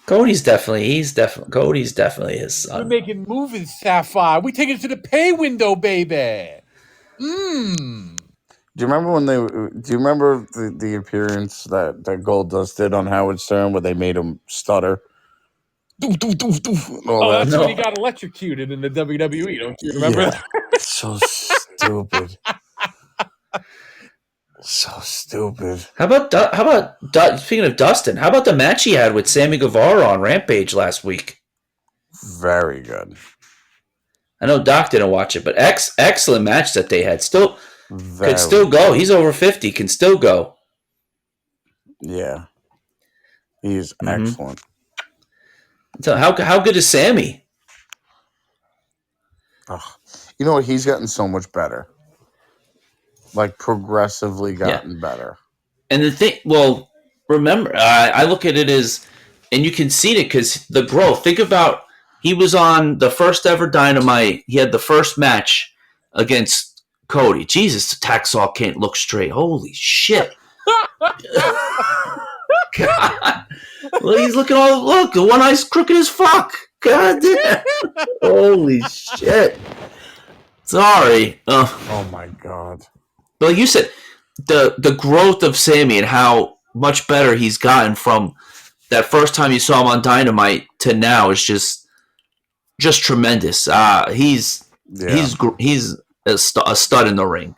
Cody's definitely his son. We're making movies, Sapphire. We take it to the pay window, baby. Do you remember the appearance that Gold Dust did on Howard Stern where they made him stutter? When he got electrocuted in the WWE. Don't you remember that? So stupid. So stupid. How about speaking of Dustin? How about the match he had with Sammy Guevara on Rampage last week? Very good. I know Doc didn't watch it, but excellent match that they had. Could still go. He's over 50. Can still go. Yeah, he's excellent. So how good is Sammy? Oh, you know what? He's gotten so much better. Like progressively gotten better. And the thing, well, remember, I look at it as and you can see it because the growth. Think about he was on the first ever Dynamite. He had the first match against Cody. Jesus, the Hacksaw can't look straight. Holy shit! God. Well, he's looking look. The one eye's crooked as fuck. God damn. Holy shit. Sorry. Oh my God. But like you said, the growth of Sammy and how much better he's gotten from that first time you saw him on Dynamite to now is just tremendous. He's a stud in the ring.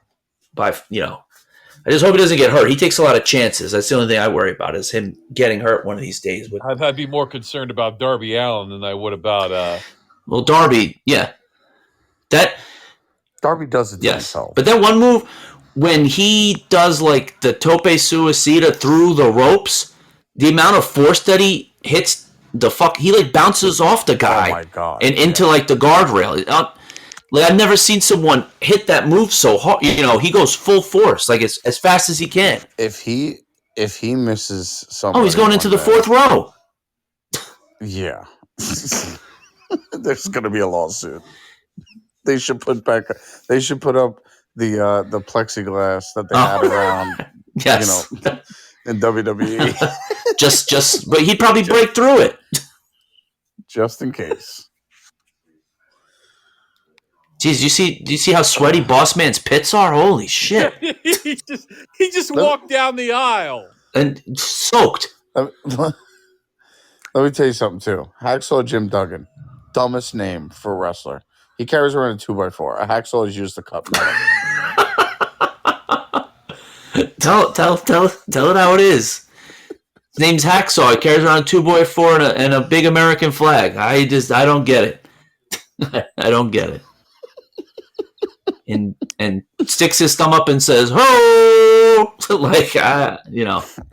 I just hope he doesn't get hurt. He takes a lot of chances. That's the only thing I worry about is him getting hurt one of these days. I'd be more concerned about Darby Allin than I would about. Well, Darby, yeah, Darby does it to himself. But that one move when he does like the tope suicida through the ropes, the amount of force that he hits he like bounces off the guy. Oh my God! And into like the guardrail. Like I've never seen someone hit that move so hard. He goes full force, like as fast as he can. If he misses something, he's going into the fourth row. Yeah, there's going to be a lawsuit. They should put up the plexiglass that they had around. Yes, in WWE. but he'd probably break through it, just in case. Jeez, do you see how sweaty Boss Man's pits are? Holy shit! he just walked down the aisle and soaked. Let me tell you something too. Hacksaw Jim Duggan, dumbest name for a wrestler. He carries around a 2x4. A hacksaw is used to cut metal. Tell it how it is. His name's Hacksaw. He carries around a 2x4 and a big American flag. I don't get it. I don't get it. And sticks his thumb up and says, "Ho!" Like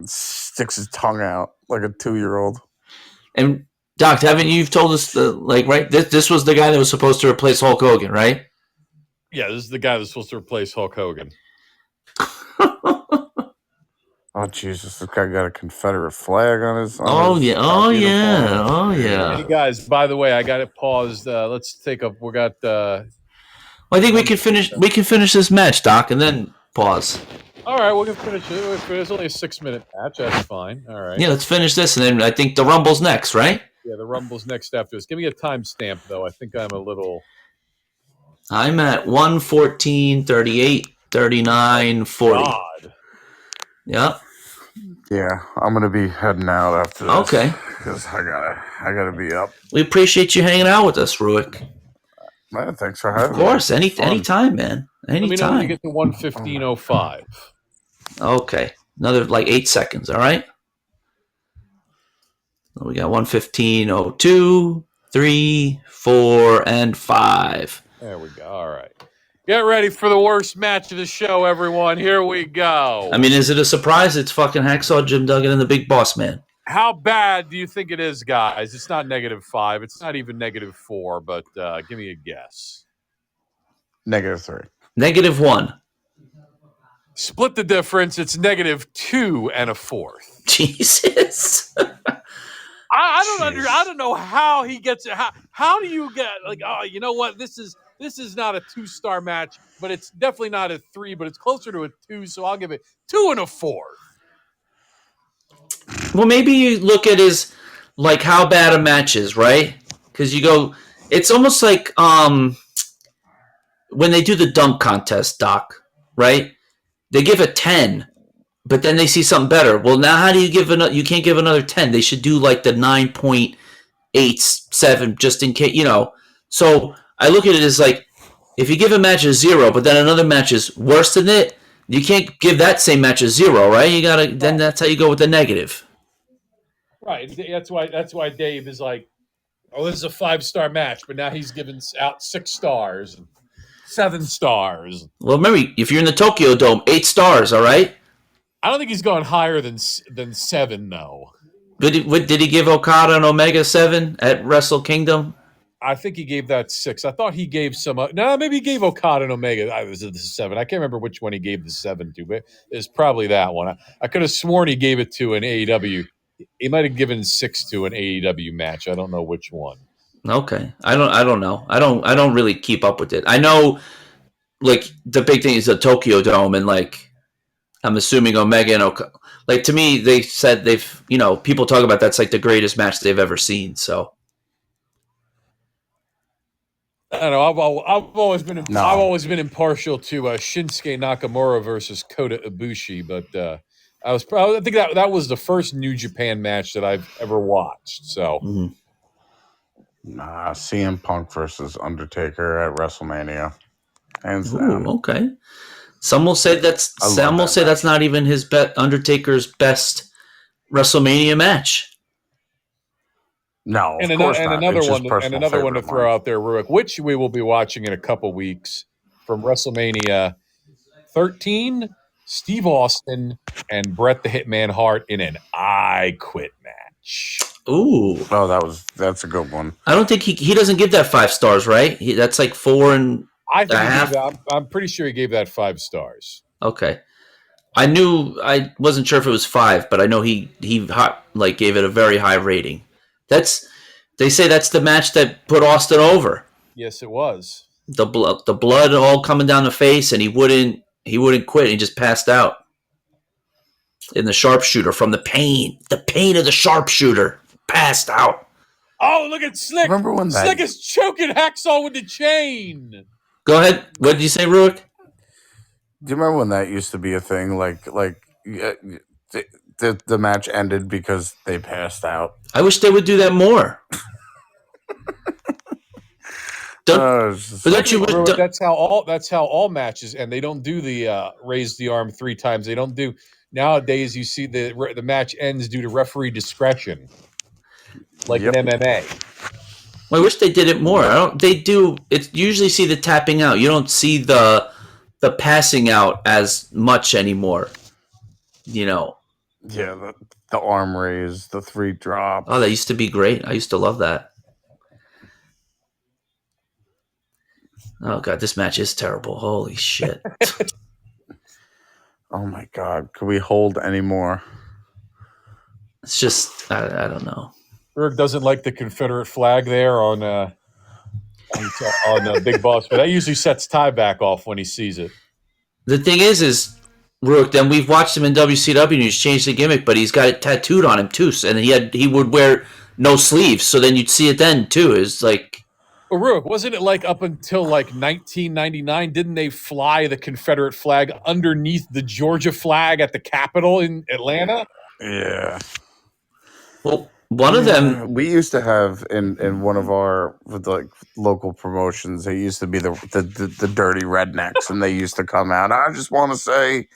sticks his tongue out like a 2-year-old. And Doc, haven't you've told us right? This was the guy that was supposed to replace Hulk Hogan, right? Yeah, this is the guy that's supposed to replace Hulk Hogan. Oh Jesus! This guy got a Confederate flag on his. Yeah. Hey guys, by the way, I got it paused. Let's take a. We got. I think we can finish. We can finish this match, Doc, and then pause. All right, we're gonna finish it. It's only a 6-minute match. That's fine. All right. Yeah, let's finish this, and then I think the Rumble's next, right? Yeah, the Rumble's next after this. Give me a timestamp though. I think I'm a little. I'm at 1:14, 38, 39, 40. God. Yeah. Yeah, I'm gonna be heading out after this. Okay. Because I gotta be up. We appreciate you hanging out with us, Ruic. Man, thanks for having me. Of course, anytime, man. Let me know when Anytime. you get to 1:15:05. Okay. Another 8 seconds, all right? We got 1:15:02, 3, 4, and 5. There we go. All right. Get ready for the worst match of the show, everyone. Here we go. I mean, is it a surprise? It's fucking Hacksaw Jim Duggan and the Big Boss Man. How bad do you think it is, guys? It's not -5. It's not even -4, but give me a guess. -3. -1. Split the difference. It's -2 and a fourth. Jesus. I don't know how he gets it. How do you get you know what? This is not a 2-star match, but it's definitely not a 3, but it's closer to a 2, so I'll give it 2 and a 4. Well, maybe you look at his how bad a match is, right? Because you go, it's almost like when they do the dunk contest, Doc, right? They give a 10, but then they see something better. Well, now how do you give you can't give another 10. They should do the 9.87 just in case, So I look at it as if you give a match a 0, but then another match is worse than it, you can't give that same match a 0, right? You gotta. Then that's how you go with the negative. Right. That's why Dave is this is a 5-star match, but now he's giving out 6 stars, 7 stars. Well, remember, if you're in the Tokyo Dome, 8 stars, all right? I don't think he's going higher than 7, though. Did he give Okada an Omega 7 at Wrestle Kingdom? I think he gave that 6. I thought he gave some. No, maybe he gave Okada and Omega. I was the 7. I can't remember which one he gave the 7 to, but it's probably that one. I could have sworn he gave it to an AEW He might have given 6 to an AEW match. I don't know which one. Okay, I don't know. I don't really keep up with it. I know, like, the big thing is the Tokyo Dome, and like I'm assuming Omega and like, to me, they said people talk about that's like the greatest match they've ever seen. So I don't know. I've always been impartial to Shinsuke Nakamura versus Kota Ibushi, but I think that was the first New Japan match that I've ever watched. So Nah, CM Punk versus Undertaker at WrestleMania, hands ooh, down. okay. Some will say that's not even his Undertaker's best WrestleMania match. No, of course not. Another one to throw out there, Ruic, which we will be watching in a couple weeks from WrestleMania 13. Steve Austin and Bret the Hitman Hart in an I Quit match. Ooh, that's a good one. I don't think he doesn't give that 5 stars, right? That's like 4 and I think a half. I'm pretty sure he gave that 5 stars. Okay. I wasn't sure if it was 5, but I know he gave it a very high rating. They say that's the match that put Austin over. Yes, it was. The blood all coming down the face, and he wouldn't quit. He just passed out in the sharpshooter from the pain of the sharpshooter. Passed out. Oh, look at Slick! Remember when Slick is choking Hacksaw with the chain. Go ahead. What did you say, Ruic? Do you remember when that used to be a thing? The match ended because they passed out. I wish they would do that more. That's how all matches, and they don't do the raise the arm 3 times. They don't do nowadays. You see the match ends due to referee discretion, like in MMA. Well, I wish they did it more. They do. It's usually see the tapping out. You don't see the passing out as much anymore. Yeah, the arm raise, the 3 drops. Oh, that used to be great. I used to love that. Oh god, this match is terrible. Holy shit. Oh my god, could we hold any more? It's just I don't know. Rick doesn't like the Confederate flag there on Big Boss, but that usually sets Ty back off when he sees it. The thing is Rook, then we've watched him in WCW and he's changed the gimmick, but he's got it tattooed on him too. And he would wear no sleeves, so then you'd see it then too. It's like, well, Rook, wasn't it like up until like 1999? Didn't they fly the Confederate flag underneath the Georgia flag at the Capitol in Atlanta? Yeah. Well, one of them we used to have in one of our local promotions. They used to be the dirty rednecks, and they used to come out. I just want to say,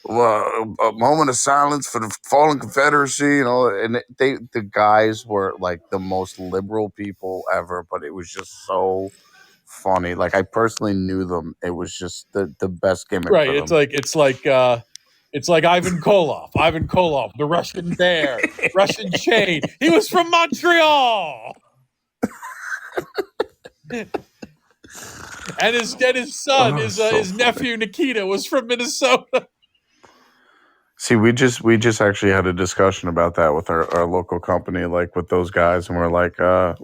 a moment of silence for the fallen Confederacy. And the guys were like the most liberal people ever, but it was just so funny. Like, I personally knew them. It was just the best gimmick. Right. For them. It's like Ivan Koloff, the Russian bear, Russian chain. He was from Montreal. And his son, his nephew Nikita, was from Minnesota. See, we just actually had a discussion about that with our local company, like with those guys, and we're like, all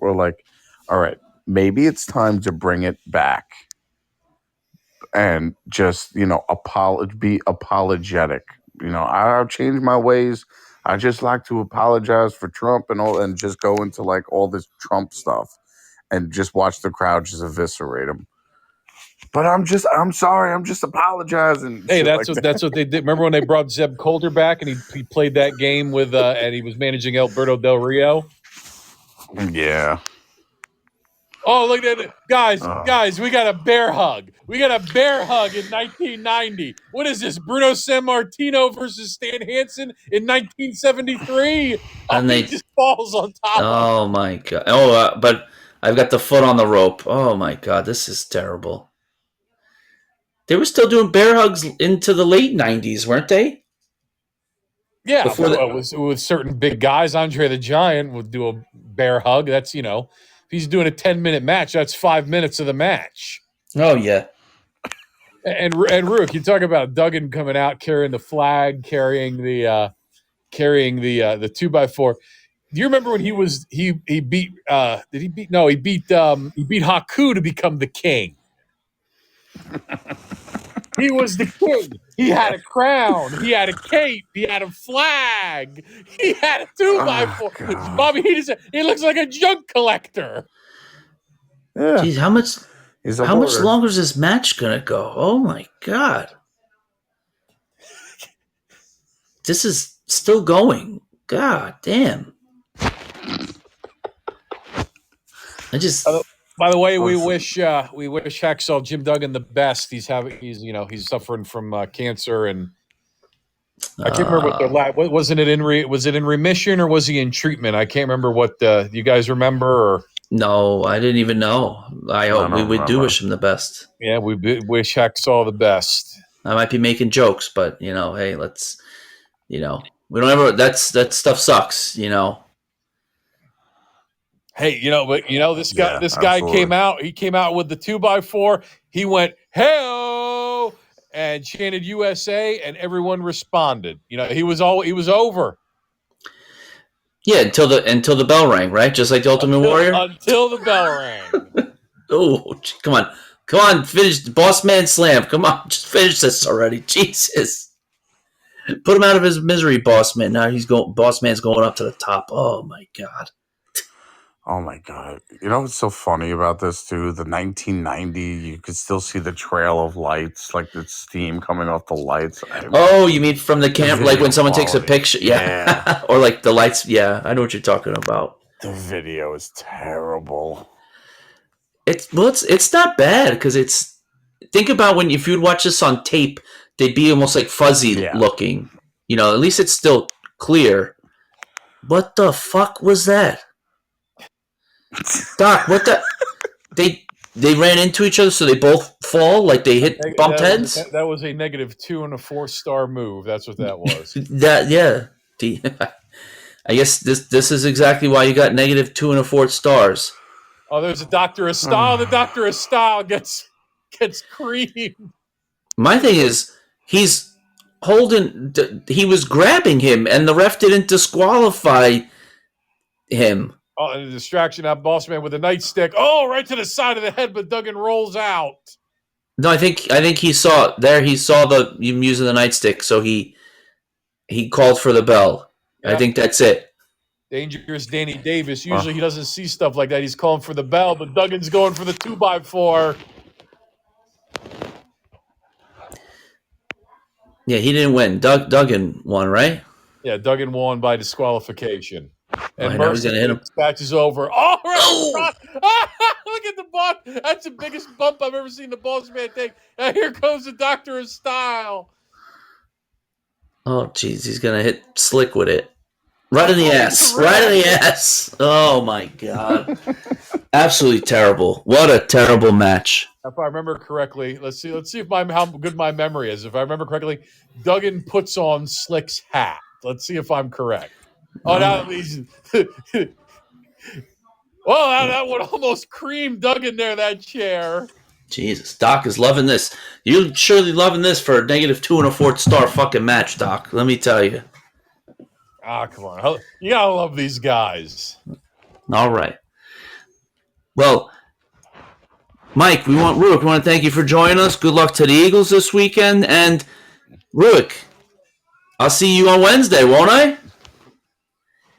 right, maybe it's time to bring it back. And just, be apologetic. I'll change my ways. I just like to apologize for Trump and just go into like all this Trump stuff and just watch the crowd just eviscerate him. But I'm sorry. I'm just apologizing. Hey, that's what they did. Remember when they brought Zeb Coulter back and he played that game with and he was managing Alberto Del Rio? Yeah. Oh, look at it. Guys, we got a bear hug. We got a bear hug in 1990. What is this, Bruno Sammartino versus Stan Hansen in 1973? And he just falls on top of him. Oh, my God. Oh, but I've got the foot on the rope. Oh, my God. This is terrible. They were still doing bear hugs into the late 90s, weren't they? Yeah, with certain big guys. Andre the Giant would do a bear hug. That's, if he's doing a 10-minute match, that's 5 minutes of the match. Oh, yeah. And Rook, you talk about Duggan coming out carrying the flag, carrying the carrying the 2x4. Do you remember when he beat did he beat no he beat Haku to become the king? He was the king. He had a crown. He had a cape. He had a flag. He had a 2x4. God. Bobby, he looks like a junk collector. Yeah. Jeez, how much longer is this match gonna go? Oh my god. This is still going. God damn. By the way, we wish Hacksaw Jim Duggan the best. He's suffering from cancer, and I can't remember what was it in remission or was he in treatment? I can't remember what you guys remember or. No, I didn't even know. I hope we do wish him the best. Yeah, we wish Hacksaw the best. I might be making jokes, but hey, let's we don't ever that stuff sucks, Hey, but this guy absolutely. came out. He came out with the 2x4. He went hey and chanted USA, and everyone responded. He was over. Yeah, until the bell rang, right? Just like the Ultimate Warrior. Until the bell rang. Oh, come on, finish the Boss Man Slam. Come on, just finish this already. Jesus, put him out of his misery, Boss Man. Now Boss Man's going up to the top. Oh my god. Oh my god! You know what's so funny about this too? The 1990, you could still see the trail of lights, like the steam coming off the lights. Oh, you mean from the camera, like when someone takes a picture? Yeah. Or like the lights. Yeah, I know what you're talking about. The video is terrible. It's not bad because think about if you'd watch this on tape, they'd be almost like fuzzy looking. At least it's still clear. What the fuck was that? Doc, what the? They ran into each other, so they both fall, like they bumped heads? That was a -2 and a 4-star move. That's what that was. I guess this is exactly why you got -2 and 4 stars. Oh, there's a Doctor of Style. The Doctor of Style gets creamed. My thing is, he was grabbing him, and the ref didn't disqualify him. Oh, and a distraction out, Boss Man with a nightstick. Oh, right to the side of the head, but Duggan rolls out. No, I think he saw him using the nightstick, so he called for the bell. Yep. I think that's it. Dangerous Danny Davis. Usually he doesn't see stuff like that. He's calling for the bell, but Duggan's going for the 2x4. Yeah, he didn't win. Duggan won, right? Yeah, Duggan won by disqualification. And Mercer gonna hit him. Match is over. Oh, right. Look at the bump. That's the biggest bump I've ever seen the Boss Man take. And here comes the Doctor of Style. Oh, jeez. He's going to hit Slick with it. Right in the ass. Right in the ass. Oh, my God. Absolutely terrible. What a terrible match. If I remember correctly, let's see if how good my memory is. If I remember correctly, Duggan puts on Slick's hat. Let's see if I'm correct. Oh, now he's. Well, that would almost cream Duggan there, that chair. Jesus, Doc is loving this. You're surely loving this for a -2 and a 4 star fucking match, Doc. Let me tell you. Ah, come on. You gotta love these guys. All right. Well, Mike, we want to thank you for joining us. Good luck to the Eagles this weekend. And Ruic, I'll see you on Wednesday, won't I?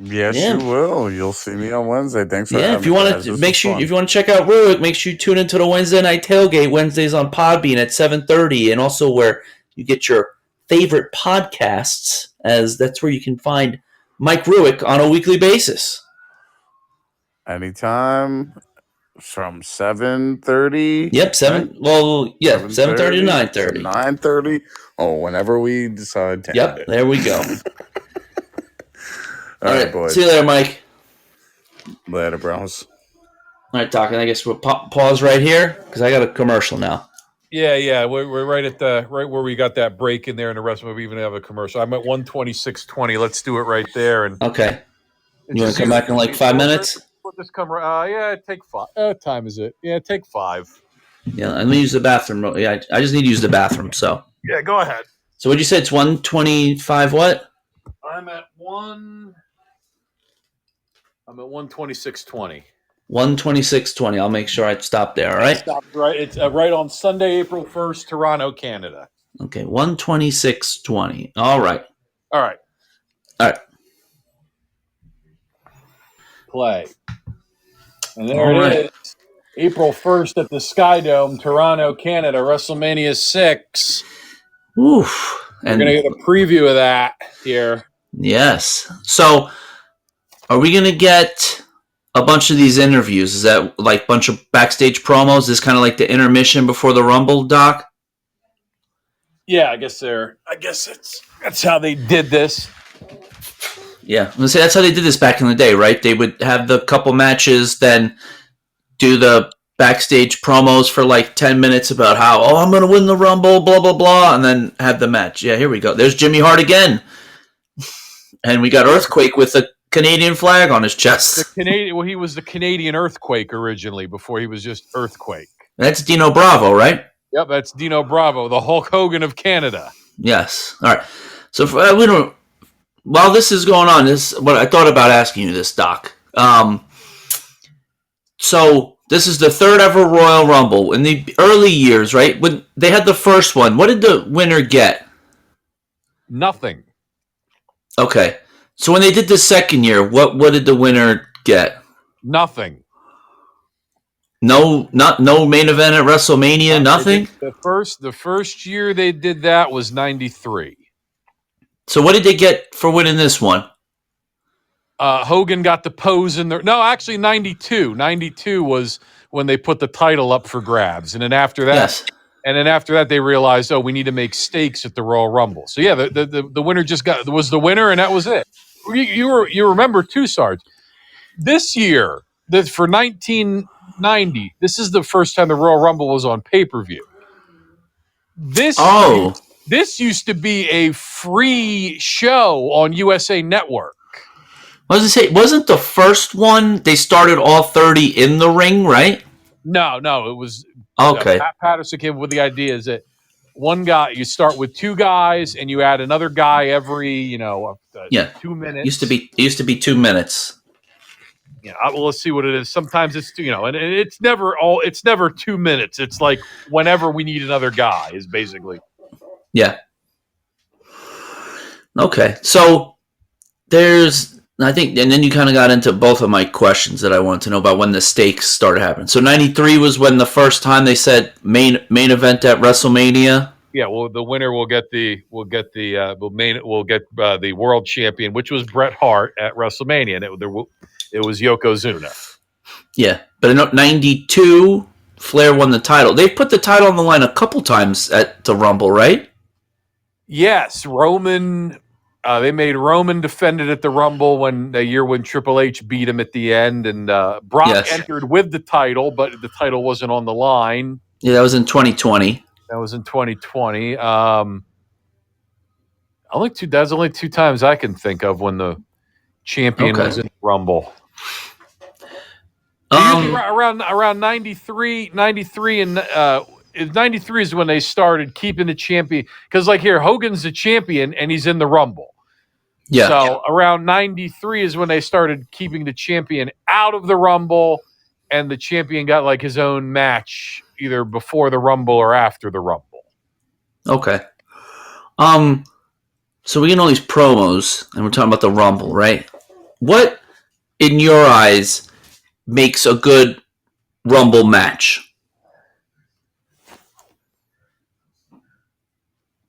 Yes, you will. You'll see me on Wednesday. Thanks for having me. If you want to if you want to check out Ruic, make sure you tune into the Wednesday Night Tailgate Wednesdays on Podbean at 7:30, and also where you get your favorite podcasts, as that's where you can find Mike Ruic on a weekly basis. Anytime from 7:30. Yep, 7:30 to 9:30. 9:30. Oh, whenever we decide to end it. There we go. All right, boys. See you later, Mike. Later, bros. All right, Doc, and I guess we'll pause right here because I got a commercial now. Yeah, we're right at right where we got that break in there, and the rest of it we even have a commercial. I'm at 1:26:20. Let's do it right there. And okay, you want to come back in like 5 minutes? We'll just come. Take 5. What time is it? Yeah, take 5. Yeah, let me use the bathroom. Yeah, I just need to use the bathroom. So yeah, go ahead. So what you said? It's 1:25. What? I'm at 126.20. 126.20. I'll make sure I stop there. All right. Stop right. It's right on Sunday, April 1st, Toronto, Canada. Okay. 126.20. All right. All right. All right. Play. And there it is. April 1st at the Sky Dome, Toronto, Canada, WrestleMania 6. Oof. We're going to get a preview of that here. Yes. So, are we going to get a bunch of these interviews? Is that like a bunch of backstage promos? Is this kind of like the intermission before the Rumble, Doc? Yeah, I guess that's how they did this. Yeah, I'm gonna say that's how they did this back in the day, right? They would have the couple matches, then do the backstage promos for like 10 minutes about how, I'm going to win the Rumble, blah, blah, blah, and then have the match. Yeah, here we go. There's Jimmy Hart again. And we got Earthquake with a Canadian flag on his chest. He was the Canadian Earthquake originally before he was just Earthquake. That's Dino Bravo, right? Yep, that's Dino Bravo, the Hulk Hogan of Canada. Yes. All right. So while this is going on, this what I thought about asking you this, Doc. So this is the third ever Royal Rumble. In the early years, right? When they had the first one, what did the winner get? Nothing. Okay. So when they did the second year, what did the winner get? Nothing. No main event at WrestleMania, nothing? The first year they did that was 93. So what did they get for winning this one? Hogan got the pose in there. No, actually 92. 92 was when they put the title up for grabs. And then after that, they realized, we need to make stakes at the Royal Rumble. So yeah, the winner was the winner, and that was it. You remember too, Sarge. This year, for 1990, this is the first time the Royal Rumble was on pay-per-view. This used to be a free show on USA Network. Wasn't the first one they started all 30 in the ring, right? No, it was okay. Pat Patterson came with the idea is that one guy, you start with two guys and you add another guy every 2 minutes. It used to be 2 minutes. Yeah, well, let's see what it is. Sometimes it's and it's never 2 minutes. It's like whenever we need another guy is basically. Yeah. Okay, so I think, and then you kind of got into both of my questions that I wanted to know about when the stakes started happening. So 93 was when the first time they said main event at WrestleMania. Yeah, well, the winner will get the world champion, which was Bret Hart at WrestleMania, and it was Yokozuna. Yeah, but in 92, Flair won the title. They've put the title on the line a couple times at the Rumble, right? Yes, Roman. They made Roman defend it at the Rumble the year when Triple H beat him at the end, and Brock entered with the title, but the title wasn't on the line. Yeah, that was in 2020. That was in 2020. That's only two times I can think of when the champion was in the Rumble. Around 93 and 93 is when they started keeping the champion, because like here, Hogan's the champion and he's in the Rumble. Yeah. So around 93 is when they started keeping the champion out of the Rumble, and the champion got like his own match either before the Rumble or after the Rumble. Okay. So we get all these promos, and we're talking about the Rumble, right? What, in your eyes, makes a good Rumble match?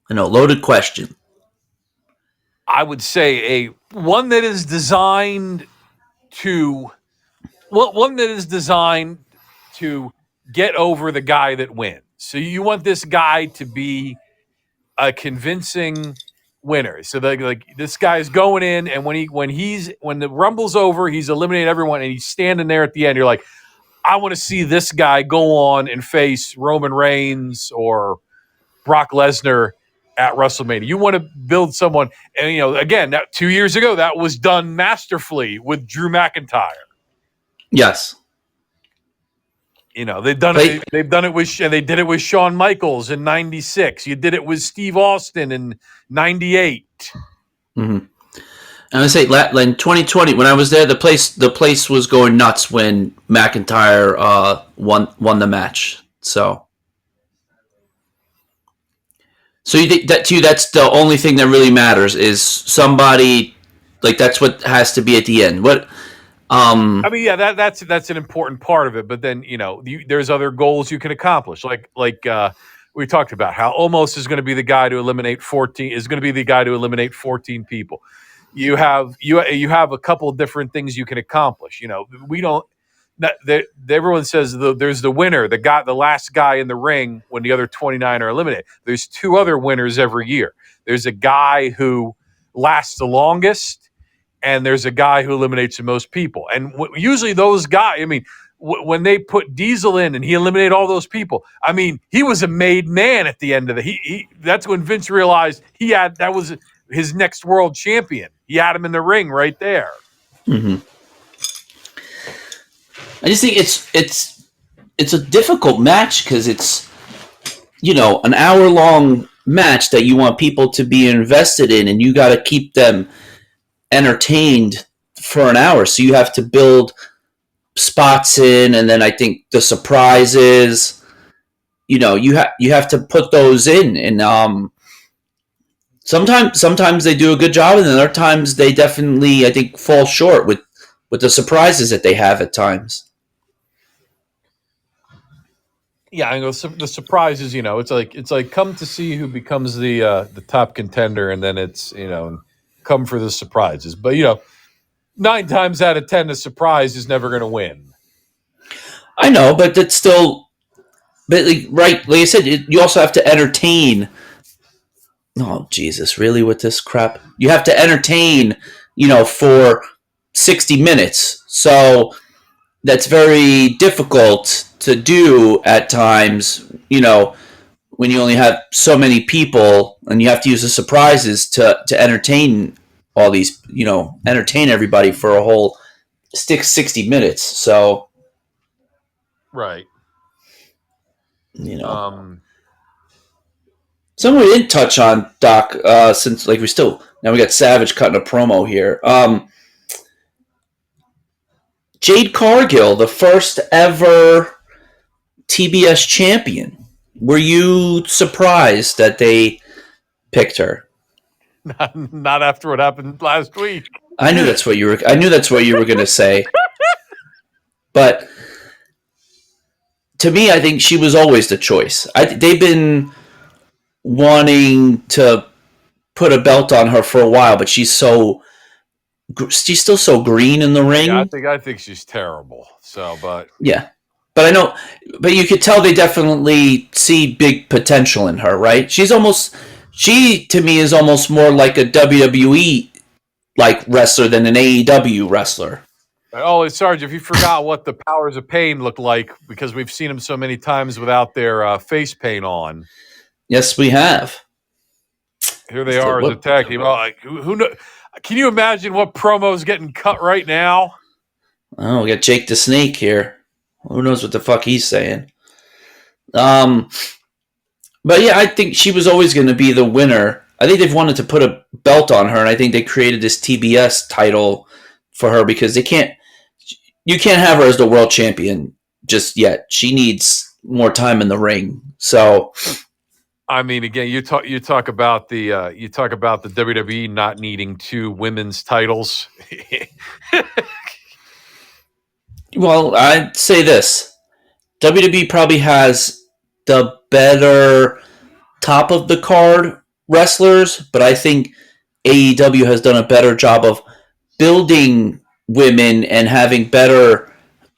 I know, loaded question. I would say one that is designed to get over the guy that wins. So you want this guy to be a convincing winner. So like this guy's going in, and when the Rumble's over, he's eliminated everyone, and he's standing there at the end. You're like, I want to see this guy go on and face Roman Reigns or Brock Lesnar at WrestleMania. You want to build someone, and again, 2 years ago that was done masterfully with Drew McIntyre. Yes. They've done it. They've done it with, and they did it with Shawn Michaels in '96. You did it with Steve Austin in '98. Mm-hmm. I would say in 2020 when I was there, the place was going nuts when McIntyre won the match. So you think that too? That's the only thing that really matters is somebody like that's what has to be at the end. What? I mean, yeah, that's an important part of it. But then there's other goals you can accomplish, like we talked about how Omos is going to be the guy to eliminate 14 is going to be the guy to eliminate 14 people. You have a couple of different things you can accomplish. We don't. Everyone says there's the winner, the last guy in the ring when the other 29 are eliminated. There's two other winners every year. There's a guy who lasts the longest, and there's a guy who eliminates the most people. And usually those guys, I mean, when they put Diesel in and he eliminated all those people, I mean, he was a made man at the end of that's when Vince realized that was his next world champion. He had him in the ring right there. Mm-hmm. I just think it's a difficult match because it's an hour-long match that you want people to be invested in, and you got to keep them entertained for an hour. So you have to build spots in, and then I think the surprises, you have to put those in, and sometimes they do a good job, and then other times they definitely I think fall short with the surprises that they have at times. Yeah, I know the surprises. It's like come to see who becomes the top contender, and then it's come for the surprises. But 9 times out of 10, the surprise is never going to win. I know, but that's still, like I said, you also have to entertain. Oh Jesus, really with this crap? You have to entertain, for 60 minutes. So that's very difficult to do at times, when you only have so many people and you have to use the surprises to entertain all these, entertain everybody for a whole 60 minutes. So, right. Something we didn't touch on, Doc, since we got Savage cutting a promo here. Jade Cargill, the first ever TBS champion. Were you surprised that they picked her? Not after what happened last week. I knew that's what you were going to say. But to me, I think she was always the choice. They've been wanting to put a belt on her for a while, but she's still so green in the ring. Yeah, I think she's terrible. So, but yeah, but I know, but you could tell they definitely see big potential in her, right? She to me is almost more like a WWE wrestler than an AEW wrestler. Oh, Sarge, if you forgot what the Powers of Pain look like, because we've seen them so many times without their face paint on. Yes, we have. Here they are as a tag team. Who know? Can you imagine what promo is getting cut right now? Oh, we got Jake the Snake here. Who knows what the fuck he's saying? But yeah, I think she was always going to be the winner. I think they've wanted to put a belt on her, and I think they created this TBS title for her because you can't have her as the world champion just yet. She needs more time in the ring. So, I mean, again, you talk about the WWE not needing 2 women's titles. Well, I'd say this: WWE probably has the better top of the card wrestlers, but I think AEW has done a better job of building women and having better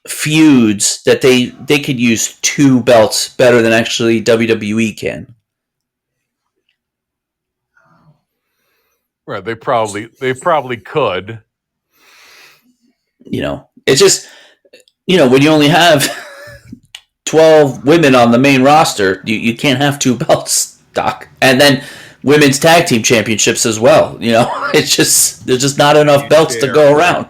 feuds that they could use 2 belts better than actually WWE can. Right, they probably could. It's just when you only have 12 women on the main roster, you can't have 2 belts, Doc. And then women's tag team championships as well. It's just there's just not enough belts to go around.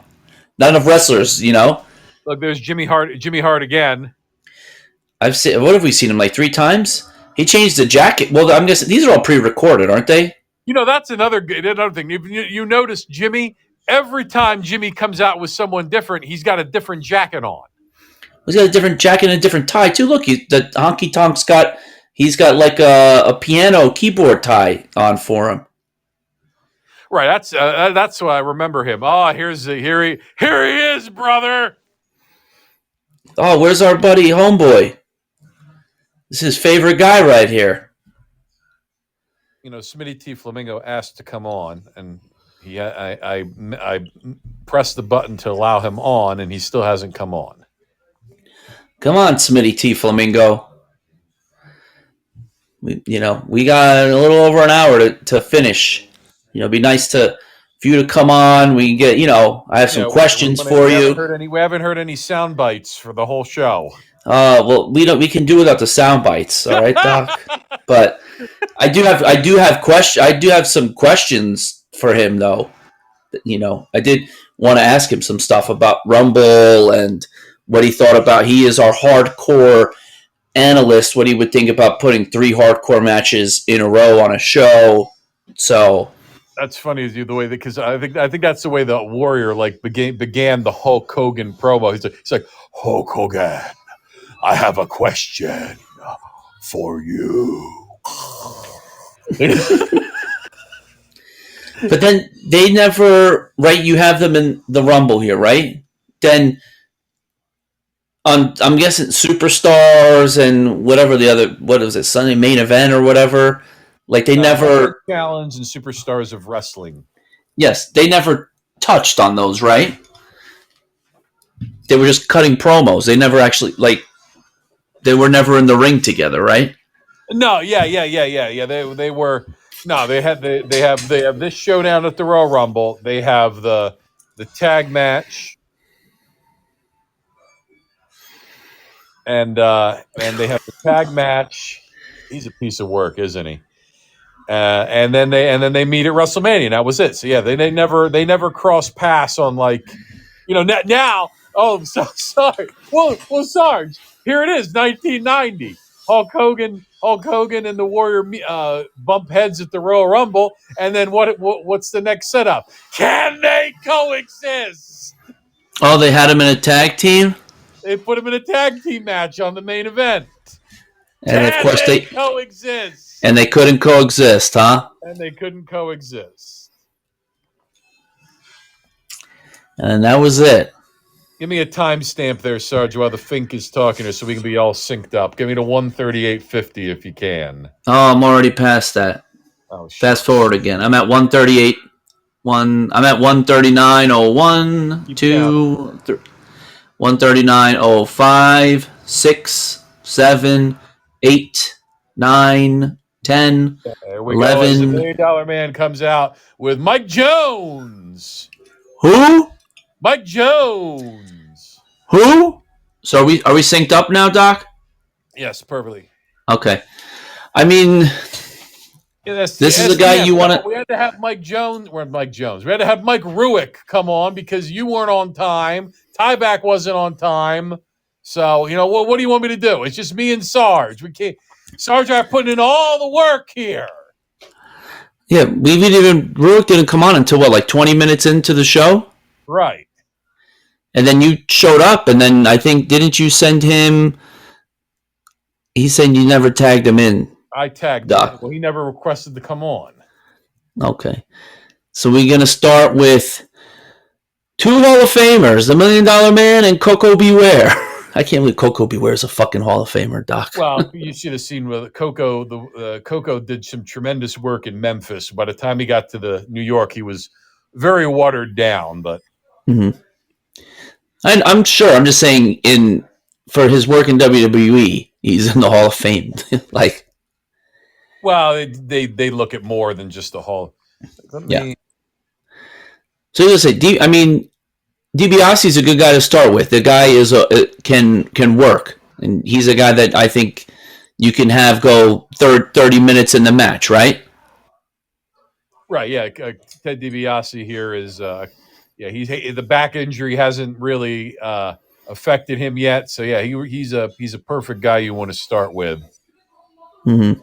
Not enough wrestlers. Look, there's Jimmy Hart again. What have we seen him 3 times? He changed the jacket. Well, I'm guessing these are all pre-recorded, aren't they? That's another thing. You notice Jimmy every time Jimmy comes out with someone different, he's got a different jacket on. He's got a different jacket and a different tie too. Look, the honky tonk's got like a piano keyboard tie on for him. Right, that's why I remember him. Oh, here he is, brother. Oh, where's our buddy homeboy? This is his favorite guy right here. You know, Smitty T. Flamingo asked to come on, and I pressed the button to allow him on, and he still hasn't come on. Come on, Smitty T. Flamingo. We got a little over an hour to finish. It'd be nice for you to come on. We can get, I have some questions for you. We haven't heard any sound bites for the whole show. Well, we can do without the sound bites, all right, Doc? But I do have some questions for him though. I did want to ask him some stuff about Rumble and what he thought about. He is our hardcore analyst. What he would think about putting 3 hardcore matches in a row on a show. So that's funny the way because I think that's the way the Warrior began the Hulk Hogan promo. He's like Hulk Hogan, I have a question for you. But then they never, right? You have them in the Rumble here, right? Then I'm guessing Superstars and whatever the other, what was it, Sunday Main Event or whatever. Like they never Challenge and Superstars of Wrestling. Yes, they never touched on those, right? They were just cutting promos. They never actually they were never in the ring together, right? No, yeah. They were. No, they have this showdown at the Royal Rumble. They have the tag match, and they have the tag match. He's a piece of work, isn't he? And then they meet at WrestleMania. And that was it. So yeah, they never cross paths on now. Oh, I'm so sorry. Well, Sarge, here it is, 1990. Hulk Hogan and the Warrior bump heads at the Royal Rumble, and then what's the next setup? Can they coexist? Oh, they had him in a tag team? They put him in a tag team match on the main event. And of course they coexist. And they couldn't coexist, huh? And they couldn't coexist. And that was it. Give me a timestamp there, Sarge, while the Fink is talking to us so we can be all synced up. Give me to 138.50 if you can. Oh, I'm already past that. Oh, shit. Fast forward again. I'm at 138. I'm at 139.01, 2, 3, 139.05, 6, 7, 8, 9, 10, there we 11. Go. As the $1 million man comes out with Mike Jones. Who? Mike Jones. Who? So are we synced up now, Doc? Yes, perfectly. Okay. I mean, this is the guy you want to. We had to have Mike Jones. We had to have Mike Ruic come on because you weren't on time. Tieback wasn't on time. So what do you want me to do? It's just me and Sarge. We can't. Sarge, I'm putting in all the work here. Yeah, Ruic didn't come on until 20 minutes into the show? Right. And then you showed up, and then I think, didn't you send him? He said you never tagged him in. I tagged him. Well, he never requested to come on. Okay. So we're going to start with 2 Hall of Famers, the $1 Million Man and Coco Beware. I can't believe Coco Beware is a fucking Hall of Famer, Doc. Well, you should have seen with Coco. Coco did some tremendous work in Memphis. By the time he got to the New York, he was very watered down. But and I'm sure. I'm just saying, for his work in WWE, he's in the Hall of Fame. Well, they look at more than just the Hall. Yeah. So you say, DiBiase is a good guy to start with. The guy can work, and he's a guy that I think you can have go 30 minutes in the match, right? Right. Yeah. Ted DiBiase here is he's the back injury hasn't really affected him yet. So yeah, he's a perfect guy you want to start with. Mm-hmm.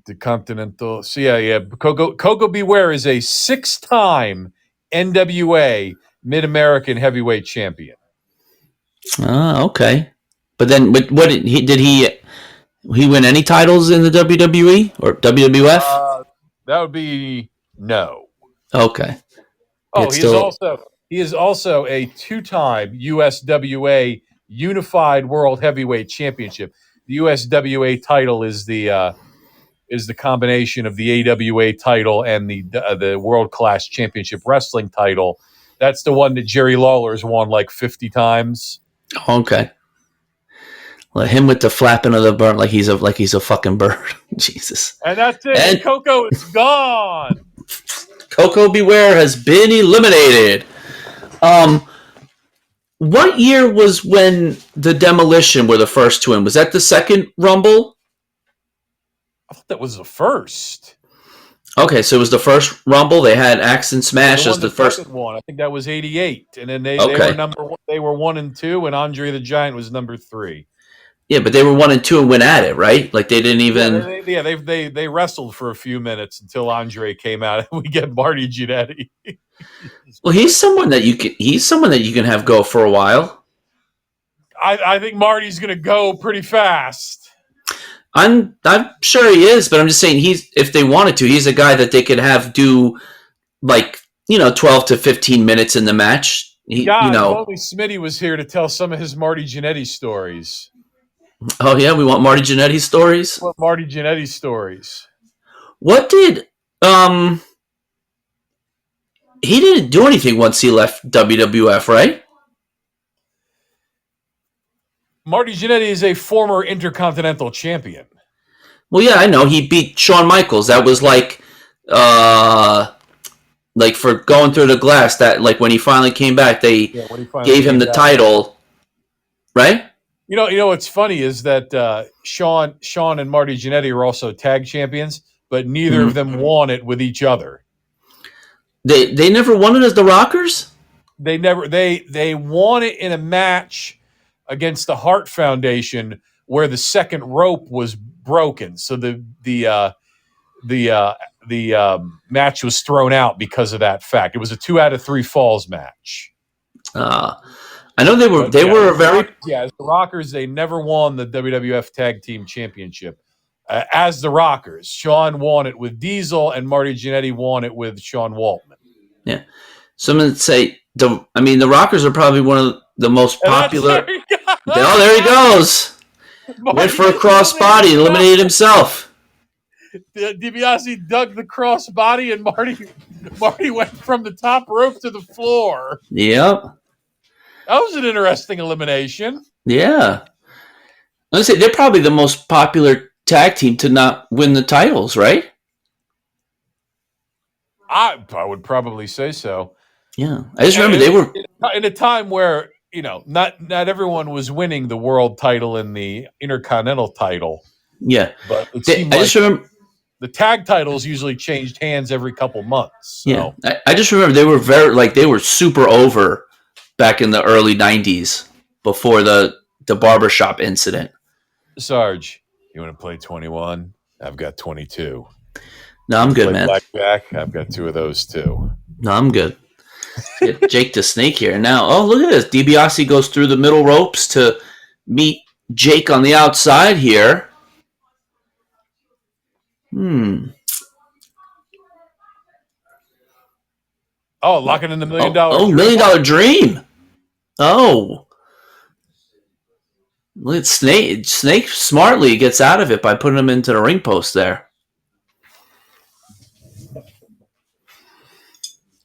The Continental. So yeah. Coco Beware is a 6-time NWA Mid-American Heavyweight Champion. Okay. But then, what did he win any titles in the WWE or WWF? That would be no. Okay. Oh, he is also a two-time USWA Unified World Heavyweight Championship. The USWA title is the combination of the AWA title and the World Class Championship Wrestling title. That's the one that Jerry Lawler's won like 50 times. Okay. Let him with the flapping of the bird like he's a fucking bird. Jesus. And that's it. And Coco is gone. Coco Beware has been eliminated. What year was when the Demolition were the first to win? Was that the second Rumble? I thought that was the first. Okay, so it was the first Rumble. They had Axe and Smash as the first one. I think that was '88, and then they were number one. They were 1 and 2, and Andre the Giant was number 3. Yeah, but they were 1 and 2 and went at it, right? Like they didn't even. They wrestled for a few minutes until Andre came out, and we get Marty Jannetty. Well, he's someone that you can have go for a while. I think Marty's going to go pretty fast. I'm sure he is, but I'm just saying if they wanted to, he's a guy that they could have do 12 to 15 minutes in the match. If only Smitty was here to tell some of his Marty Jannetty stories. Oh yeah, we want Marty Jannetty stories. What Marty Jannetty stories? What did he didn't do anything once he left WWF, right? Marty Jannetty is a former Intercontinental Champion. Well, yeah, I know. He beat Shawn Michaels. That was like for going through the glass. That when he finally came back, they gave him the title, right? You know what's funny is that Shawn and Marty Jannetty are also tag champions, but neither of them won it with each other. They never won it as the Rockers? They won it in a match against the Hart Foundation where the second rope was broken. So the match was thrown out because of that fact. It was a 2 out of 3 falls match. I know they were very as the Rockers. They never won the WWF Tag Team Championship as the Rockers. Shawn won it with Diesel, and Marty Jannetty won it with Sean Waltman. Yeah, some would say the Rockers are probably one of the most popular. There he goes. Went for a crossbody, eliminated himself. DiBiase dug the crossbody, and Marty went from the top rope to the floor. Yep. That was an interesting elimination. Yeah. Let's say they're probably the most popular tag team to not win the titles, right? I would probably say so. Yeah. I just remember they were in a time where, not everyone was winning the world title and the Intercontinental title. Yeah. But I just remember the tag titles usually changed hands every couple months. So. Yeah. I just remember they were they were super over back in the early 90s before the barbershop incident. Sarge, you want to play 21? I've got 22. No, I'm good, man. Blackjack, I've got 2 of those too. No, I'm good. Get Jake the Snake here now. Oh, look at this. DiBiase goes through the middle ropes to meet Jake on the outside here. Oh, locking in the $1 million. $1 million dream. Oh. Look at Snake. Snake smartly gets out of it by putting him into the ring post there.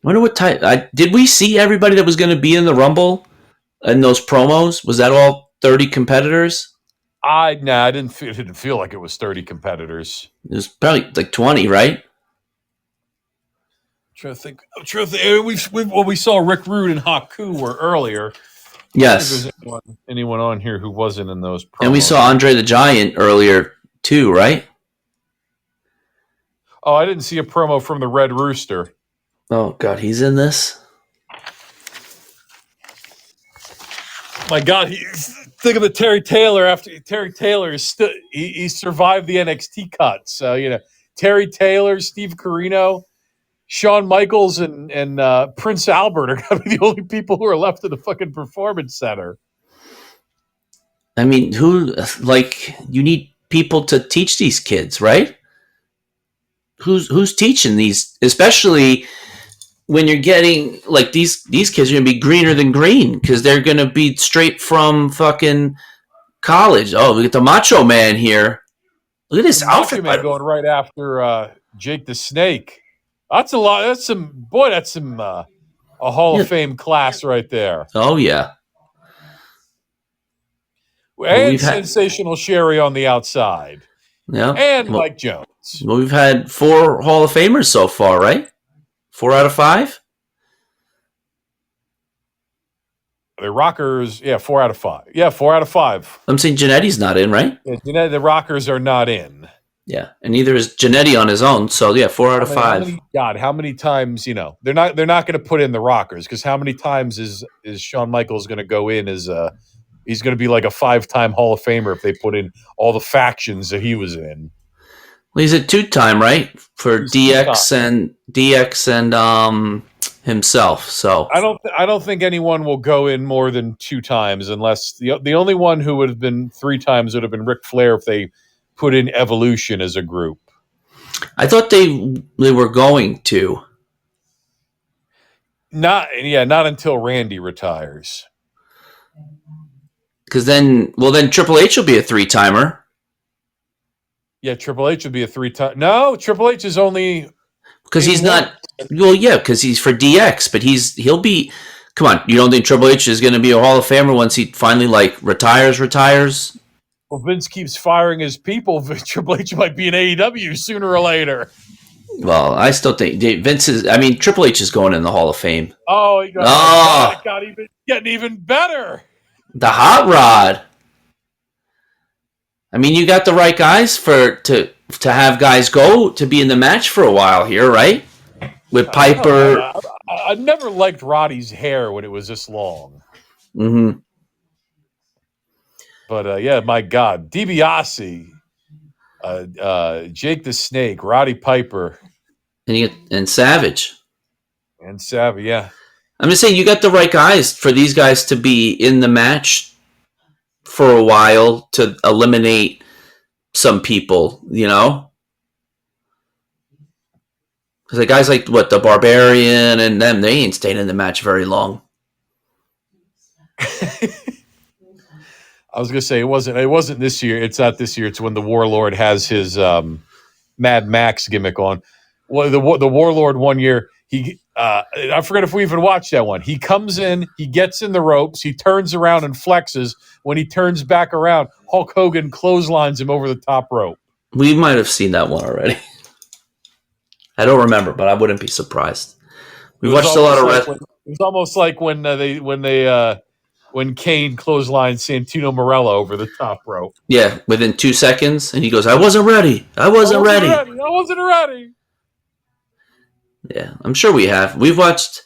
Wonder what type. Did we see everybody that was going to be in the Rumble in those promos? Was that all 30 competitors? I didn't feel like it was 30 competitors. It was probably like 20, right? I'm trying to think. We saw Rick Rude and Haku were earlier. Yes. There's anyone on here who wasn't in those promos. And we saw Andre the Giant earlier too, right? Oh, I didn't see a promo from the Red Rooster. Oh God, he's in this. My God, think of the Terry Taylor. After Terry Taylor he survived the NXT cut. So Terry Taylor, Steve Corino, Shawn Michaels and Prince Albert are going to be the only people who are left in the fucking performance center. I mean, you need people to teach these kids, right? Who's teaching these, especially when you're getting like these kids are gonna be greener than green because they're gonna be straight from fucking college. Oh, we get the Macho Man here. Look at this outfit. Macho Man going right after Jake the Snake. That's a lot. That's some a Hall of Fame class right there. Oh yeah. And Sensational Sherry on the outside. Yeah. And Mike Jones. Well, we've had 4 Hall of Famers so far, right? 4 out of 5? The Rockers, 4 out of 5. Yeah, 4 out of 5. I'm saying Jannetty's not in, right? Yeah, the Rockers are not in. Yeah, and neither is Jannetty on his own. So yeah, 4 out of 5. How many times? They're not going to put in the Rockers because how many times is Shawn Michaels going to go in as he's going to be like a 5-time Hall of Famer if they put in all the factions that he was in. Well, he's a 2-time, right? For DX and himself. So I don't think anyone will go in more than 2 times unless the only one who would have been 3 times would have been Ric Flair if they put in Evolution as a group. I thought they were going to. Not until Randy retires. Because then Triple H will be a 3-timer. Yeah, Triple H would be a 3-time. No, Triple H is only because he's not. Well, yeah, because he's for DX, but he'll be. Come on, you don't think Triple H is going to be a Hall of Famer once he finally retires? Well, Vince keeps firing his people. Triple H might be in AEW sooner or later. Well, I still think Triple H is going in the Hall of Fame. Oh, it got getting even better. The Hot Rod. I mean, you got the right guys to have guys go to be in the match for a while here, right? With Piper. I never liked Roddy's hair when it was this long. Mm-hmm. But my God, DiBiase, Jake the Snake, Roddy Piper, and Savage. And Savage, yeah. I'm just saying you got the right guys for these guys to be in the match for a while to eliminate some people, Because the guys like the Barbarian and them, they ain't staying in the match very long. I was gonna say it wasn't this year. It's not this year. It's when the Warlord has his Mad Max gimmick on. Well, the Warlord one year I forget if we even watched that one. He comes in, he gets in the ropes, he turns around and flexes. When he turns back around, Hulk Hogan clotheslines him over the top rope. We might have seen that one already. I don't remember, but I wouldn't be surprised. We watched a lot of wrestling. It was almost like when Kane clotheslined Santino Marella over the top rope. Yeah, within 2 seconds, and he goes, "I wasn't ready. I wasn't ready. Yeah, I'm sure we have. We've watched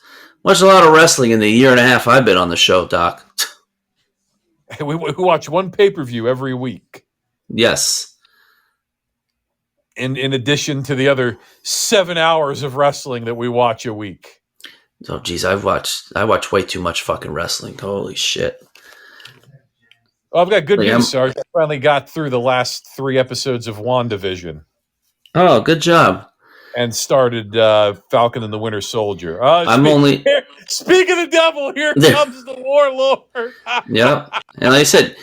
a lot of wrestling in the year and a half I've been on the show, Doc. We watch one pay-per-view every week. Yes. In addition to the other 7 hours of wrestling that we watch a week. Oh, geez, I watch way too much fucking wrestling. Holy shit. Well, I've got good news, Sarge. I finally got through the last 3 episodes of WandaVision. Oh, good job. And started Falcon and the Winter Soldier. Speak of the devil, here comes the Warlord. Yeah, and like I said,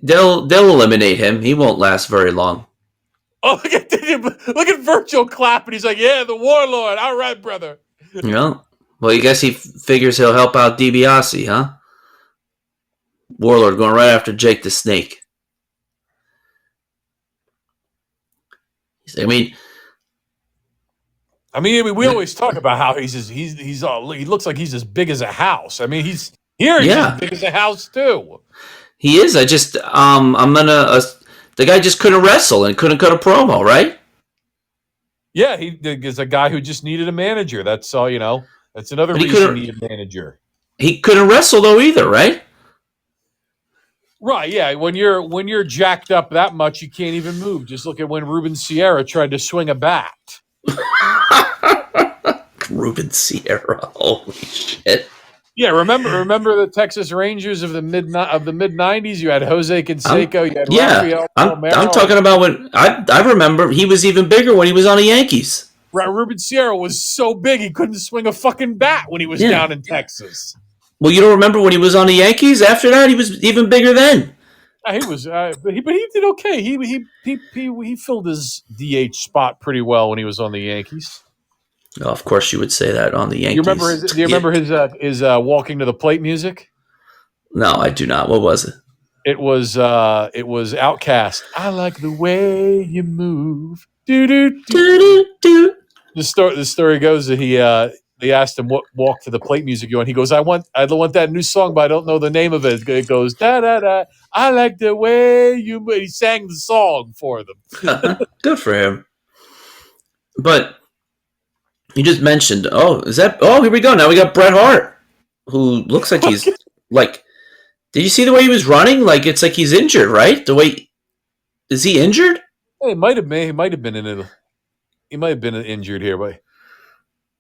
they'll eliminate him. He won't last very long. Oh, look at Virgil clapping. He's like, "Yeah, the Warlord. All right, brother." Yeah. Well, I guess he figures he'll help out DiBiase, huh? Warlord going right after Jake the Snake. I mean, we always talk about how he looks like he's as big as a house. I mean, he's as big as a house too. He is. I just the guy just couldn't wrestle and couldn't cut a promo, right? Yeah, he is a guy who just needed a manager. That's all. That's another reason he needed a manager. He couldn't wrestle though either, right? Right. Yeah. When you're jacked up that much, you can't even move. Just look at when Ruben Sierra tried to swing a bat. Ruben Sierra. Holy shit. Yeah, remember the Texas Rangers of the mid '90s? You had Jose Canseco, you had Rafael I'm Palmeiro. talking about when I remember he was even bigger when he was on the Yankees. Ruben Sierra was so big he couldn't swing a fucking bat when he was down in Texas. Well, you don't remember when he was on the Yankees? After that, he was even bigger then. He was, but he did okay. He filled his DH spot pretty well when he was on the Yankees. Oh, of course, you would say that on the Yankees. Do you remember his walking to the plate music? No, I do not. What was it? It was Outkast. I like the way you move. Do do do do. The story goes that they asked him what walk to the plate music you want. He goes, I want that new song, but I don't know the name of it. It goes da da da. I like the way you move. He sang the song for them. Good for him. But you just mentioned, here we go. Now we got Bret Hart, who looks like he's like, did you see the way he was running? Like, it's like he's injured, right? Is he injured? He might have been injured here, but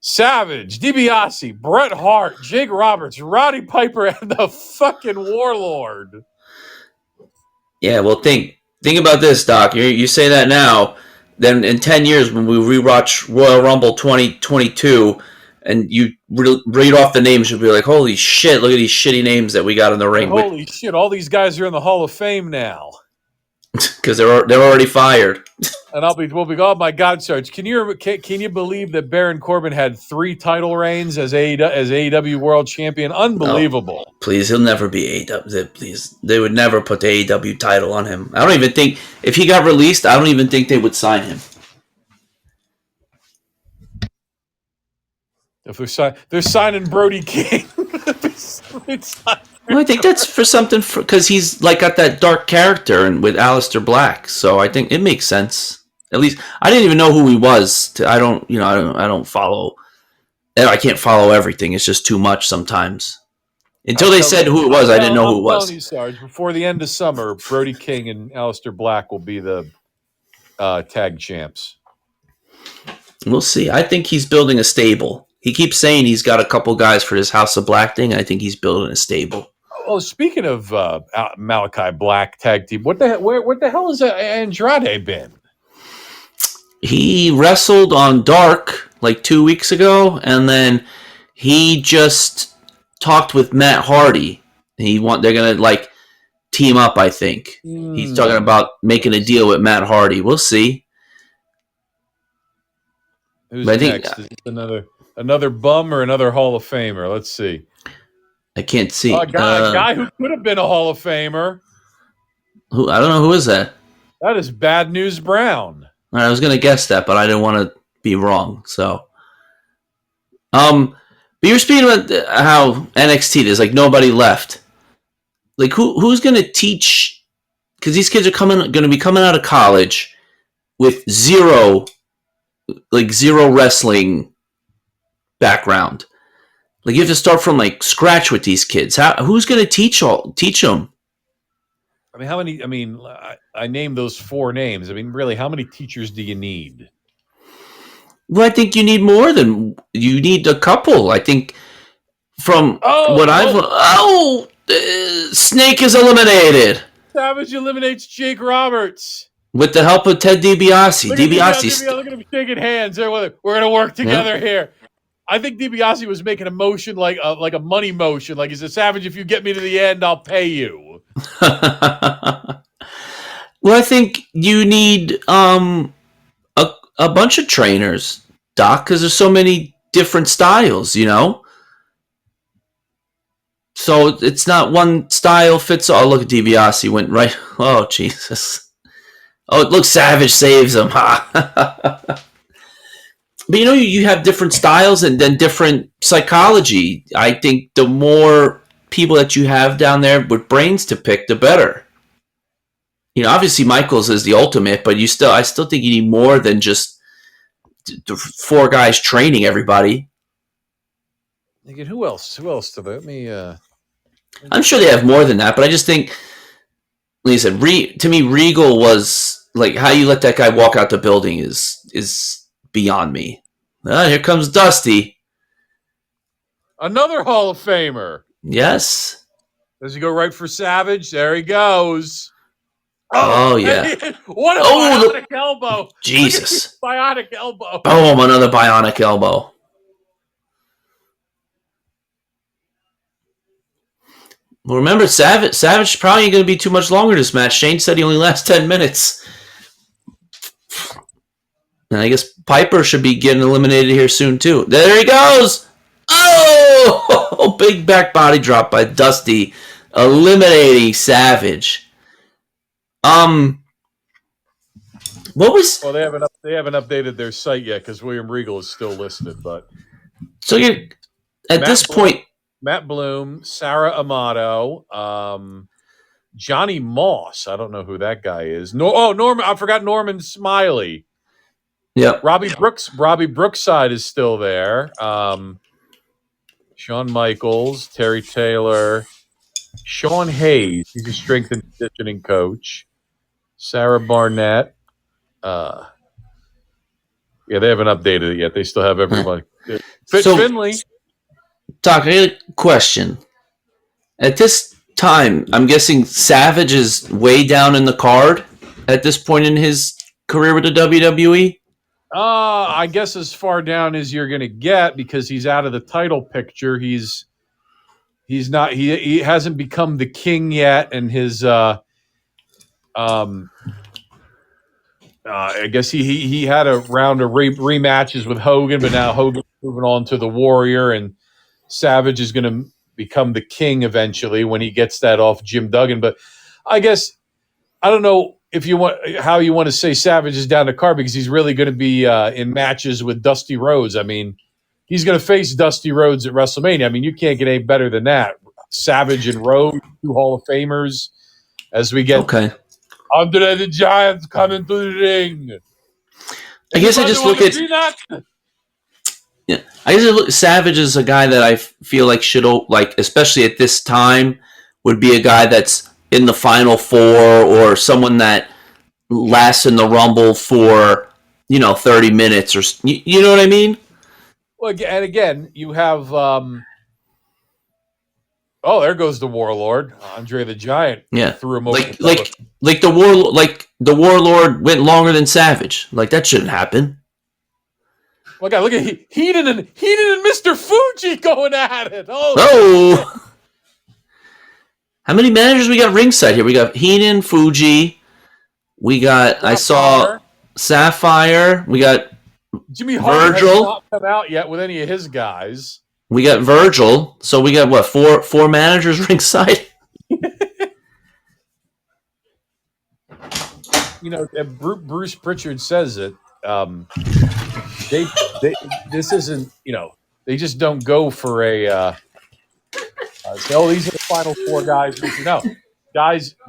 Savage, DiBiase, Bret Hart, Jake Roberts, Roddy Piper, and the fucking Warlord. Yeah, well, think about this, Doc. You say that now. Then in 10 years, when we rewatch Royal Rumble 2022, and you read off the names, you'll be like, holy shit, look at these shitty names that we got in the ring. Holy shit, all these guys are in the Hall of Fame now. Because they're already fired. And we'll be oh my God, Sarge, can you believe that Baron Corbin had 3 title reigns as AEW World Champion? Unbelievable. Oh, please, he'll never be AEW. Please, they would never put the AEW title on him. I don't even think, if he got released, I don't even think they would sign him. If they're signing Brody King. Well, I think that's for something, because he's like got that dark character and with Aleister Black, so I think it makes sense. At least I didn't even know who he was. I don't follow. I can't follow everything. It's just too much sometimes. Until they said who it was, I didn't know who it was. You, Sarge, before the end of summer, Brody King and Aleister Black will be the tag champs. We'll see. I think he's building a stable. He keeps saying he's got a couple guys for his House of Black thing. I think he's building a stable. Oh, speaking of Malachi Black tag team, what the hell has Andrade been? He wrestled on Dark like 2 weeks ago, and then he just talked with Matt Hardy. They're gonna like team up. I think he's talking about making a deal with Matt Hardy. We'll see. Who's next? Is it another bum or another Hall of Famer? Let's see. I can't see. A guy who could have been a Hall of Famer. Who? I don't know. Who is that? That is Bad News Brown. I was going to guess that, but I didn't want to be wrong. So, but you were speaking about how NXT, there's like nobody left. Like who's going to teach? Because these kids are going to be coming out of college with zero wrestling background. Like you have to start from like scratch with these kids. Who's going to teach them? I mean, how many? I mean, I named those 4 names. I mean, really, how many teachers do you need? Well, I think you need more than you need a couple. I think from Snake is eliminated. Savage eliminates Jake Roberts with the help of Ted DiBiase. Look at him shaking hands. We're going to work together here. I think DiBiase was making a motion like a money motion. Like he said, Savage, if you get me to the end, I'll pay you. Well, I think you need a bunch of trainers, Doc, because there's so many different styles, you know? So it's not one style fits all. Oh, look at DiBiase went right. Oh, Jesus. Oh, look, Savage saves him. But, you know, you have different styles and then different psychology. I think the more people that you have down there with brains to pick, the better. You know, obviously Michaels is the ultimate, but I still think you need more than just the 4 guys training everybody. Thinking, who else? Let me. I'm sure they have more than that, but I just think, like I said, to me, Regal was like how you let that guy walk out the building is beyond me. Here comes Dusty. Another Hall of Famer. Yes. Does he go right for Savage? There he goes. Oh, yeah. What a bionic elbow. Jesus. Bionic elbow. Boom, another bionic elbow. Well, remember, Savage probably ain't going to be too much longer this match. Shane said he only lasts 10 minutes. And I guess Piper should be getting eliminated here soon, too. There he goes! Oh! Big back body drop by Dusty, eliminating Savage. What was... Well, they haven't updated their site yet because William Regal is still listed, but... So, at this point... Matt Bloom, Sarah Amato, Johnny Moss. I don't know who that guy is. Norman. I forgot Norman Smiley. Yep. Robbie Brookside is still there. Shawn Michaels, Terry Taylor, Sean Hayes. He's a strength and conditioning coach. Sarah Barnett. Yeah, they haven't updated it yet. They still have everybody. Finley. Doc, I got a question. At this time, I'm guessing Savage is way down in the card at this point in his career with the WWE? I guess as far down as you're going to get because he's out of the title picture. He hasn't become the king yet, and his I guess he had a round of rematches with Hogan, but now Hogan's moving on to the Warrior, and Savage is going to become the king eventually when he gets that off Jim Duggan. But I guess I don't know if you want how you want to say Savage is down the card because he's really going to be in matches with Dusty Rhodes. I mean, he's going to face Dusty Rhodes at WrestleMania. I mean, you can't get any better than that. Savage and Rhodes, two Hall of Famers, as we get Andre the Giant coming to the ring. I guess I just look at. Yeah, I guess Savage is a guy that I feel like should, like, especially at this time, would be a guy that's in the Final Four or someone that lasts in the Rumble for 30 minutes or you know what I mean. Well, and again, you have there goes the Warlord, Andre the Giant. Yeah, threw him over like the Warlord went longer than Savage. Like that shouldn't happen. Look at Heenan and Mr. Fuji going at it. Oh. How many managers we got ringside here? We got Heenan, Fuji. We got Sapphire. I saw Sapphire. We got Jimmy Hart Virgil. Has not come out yet with any of his guys. We got Virgil. So we got what? Four managers ringside. Bruce Pritchard says it. This isn't, they just don't go for a say, these are the final four guys. No,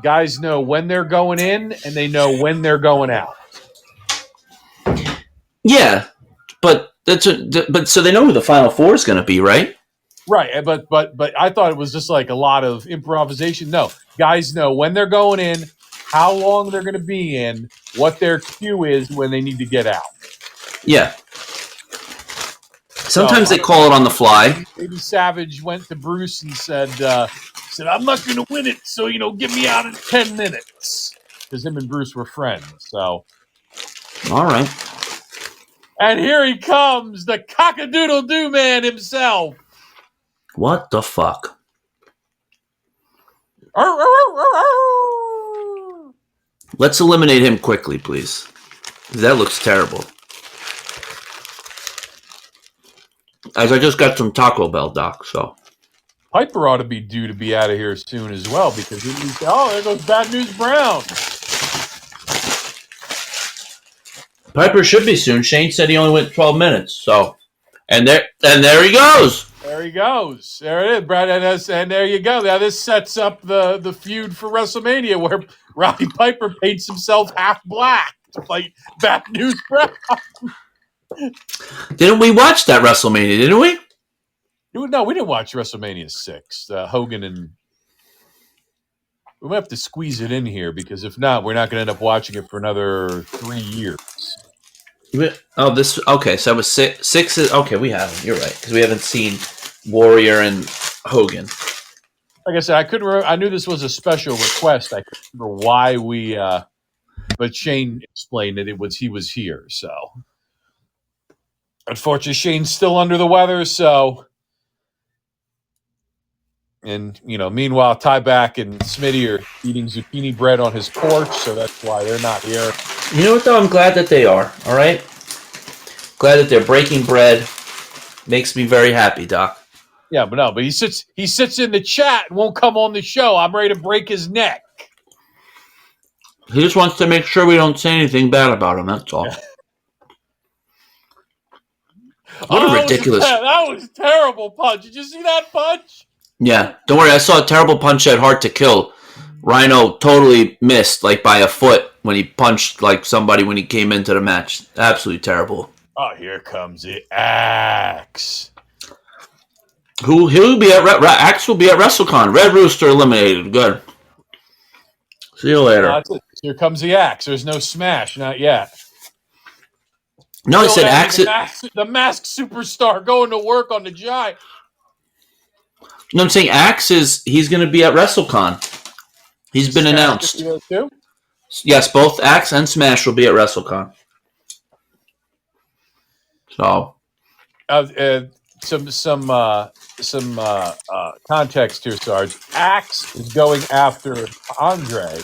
guys know when they're going in and they know when they're going out. Yeah, but so they know who the final four is going to be, right? Right, but I thought it was just like a lot of improvisation. No, guys know when they're going in, how long they're going to be in, what their cue is when they need to get out. Yeah. Sometimes they call it on the fly. Maybe Savage went to Bruce and said, I'm not going to win it, so, get me out in 10 minutes. Because him and Bruce were friends, so. All right. And here he comes, the cock-a-doodle-doo man himself. What the fuck? Let's eliminate him quickly, please. That looks terrible. As I just got some Taco Bell, Doc, so. Piper ought to be due to be out of here soon as well because there goes Bad News Brown. Piper should be soon. Shane said he only went 12 minutes, so. And there he goes. There he goes. There it is, Brad. And there you go. Now this sets up the feud for WrestleMania where Roddy Piper paints himself half black to fight Bad News Brown. Didn't we watch that WrestleMania, didn't we? No, we didn't watch WrestleMania 6. Hogan and... We might have to squeeze it in here because if not, we're not going to end up watching it for another 3 years. Oh, this... Okay, so it was six... Okay, we haven't. You're right. Because we haven't seen Warrior and Hogan. Like I said, I couldn't. I knew this was a special request. I couldn't remember why we. But Shane explained that he was here. So unfortunately, Shane's still under the weather. So, and meanwhile, Tyback and Smitty are eating zucchini bread on his porch. So that's why they're not here. You know what, though? I'm glad that they are. All right. Glad that they're breaking bread. Makes me very happy, Doc. Yeah, but he sits in the chat and won't come on the show. I'm ready to break his neck. He just wants to make sure we don't say anything bad about him. That's all. What a ridiculous... That was a terrible punch. Did you see that punch? Yeah. Don't worry. I saw a terrible punch at Hard to Kill. Rhino totally missed, like, by a foot when he punched, like, somebody when he came into the match. Absolutely terrible. Oh, here comes the Axe. He'll be at Axe will be at WrestleCon. Red Rooster eliminated. Good. See you later. Here comes the Axe. There's no smash, not yet. No, I said Axe. The masked superstar going to work on the Giant. No, I'm saying Axe he's going to be at WrestleCon. He's been announced. Yes, both Axe and Smash will be at WrestleCon. So, some context here, Sarge. Axe is going after Andre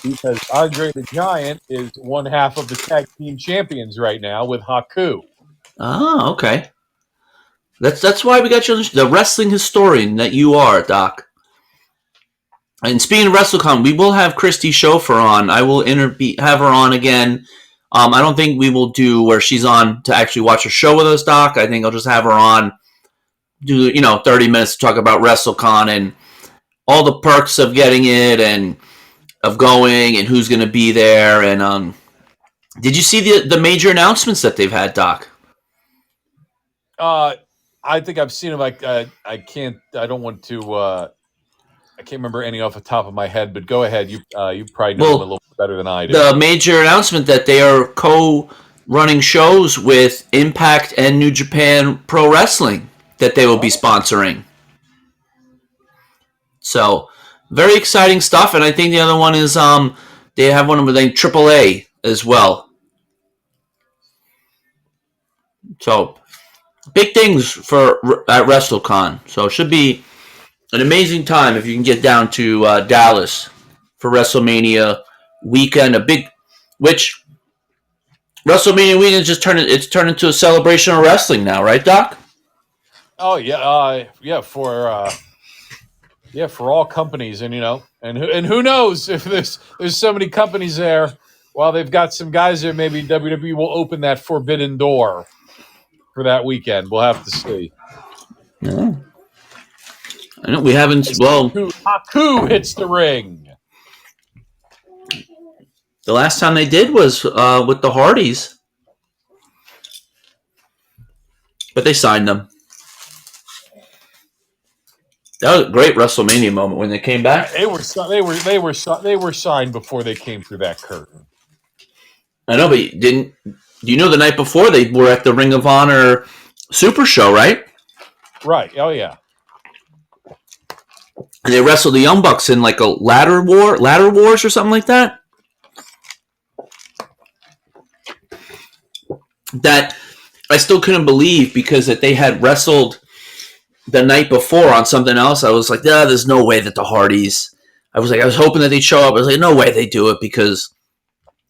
because Andre the Giant is one half of the tag team champions right now with Haku. Oh, okay. That's why we got you, the wrestling historian that you are, Doc. And speaking of WrestleCon, we will have Christy Schofer on. I will have her on again. I don't think we will do where she's on to actually watch a show with us, Doc. I think I'll just have her on, do 30 minutes to talk about WrestleCon and all the perks of getting it and of going and who's going to be there. And did you see the major announcements that they've had, Doc? I think I've seen them. I can't. I don't want to. I can't remember any off the top of my head. But go ahead. You probably know them a little bit better than I do. The major announcement that they are co-running shows with Impact and New Japan Pro Wrestling that they will be sponsoring. So, very exciting stuff. And I think the other one is they have one with AAA as well. So, big things at WrestleCon. So, it should be an amazing time if you can get down to Dallas for WrestleMania weekend. Which WrestleMania weekend just turned into a celebration of wrestling now, right, Doc? Oh yeah, for all companies, and who knows if there's so many companies there. While they've got some guys there, maybe WWE will open that forbidden door for that weekend. We'll have to see. Yeah. I know we haven't. Well, Haku hits the ring. The last time they did was with the Hardys, but they signed them. That was a great WrestleMania moment when they came back. They were signed before they came through that curtain. I know, but do you know the night before they were at the Ring of Honor Super Show, right? Right. Oh yeah. And they wrestled the Young Bucks in like a ladder wars or something like that. That I still couldn't believe because that they had wrestled the night before on something else. I was like, there's no way that the Hardys. I was hoping that they'd show up. I was like, no way they do it because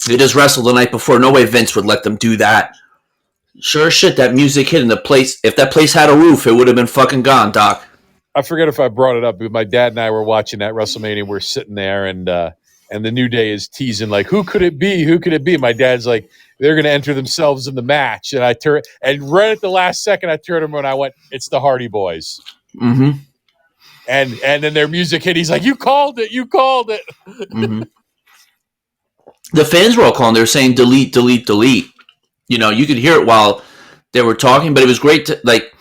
they just wrestled the night before. No way Vince would let them do that. Sure as shit, that music hit in the place. If that place had a roof, it would have been fucking gone, Doc. I forget if I brought it up, but my dad and I were watching that WrestleMania. We're sitting there, and the New Day is teasing, like, who could it be? Who could it be? My dad's like, they're going to enter themselves in the match. And and right at the last second, I turned him and I went, it's the Hardy Boys. Mm-hmm. And then their music hit. He's like, you called it. Mm-hmm. The fans were all calling. They were saying, delete, delete, delete. You could hear it while they were talking, but it was great to, like,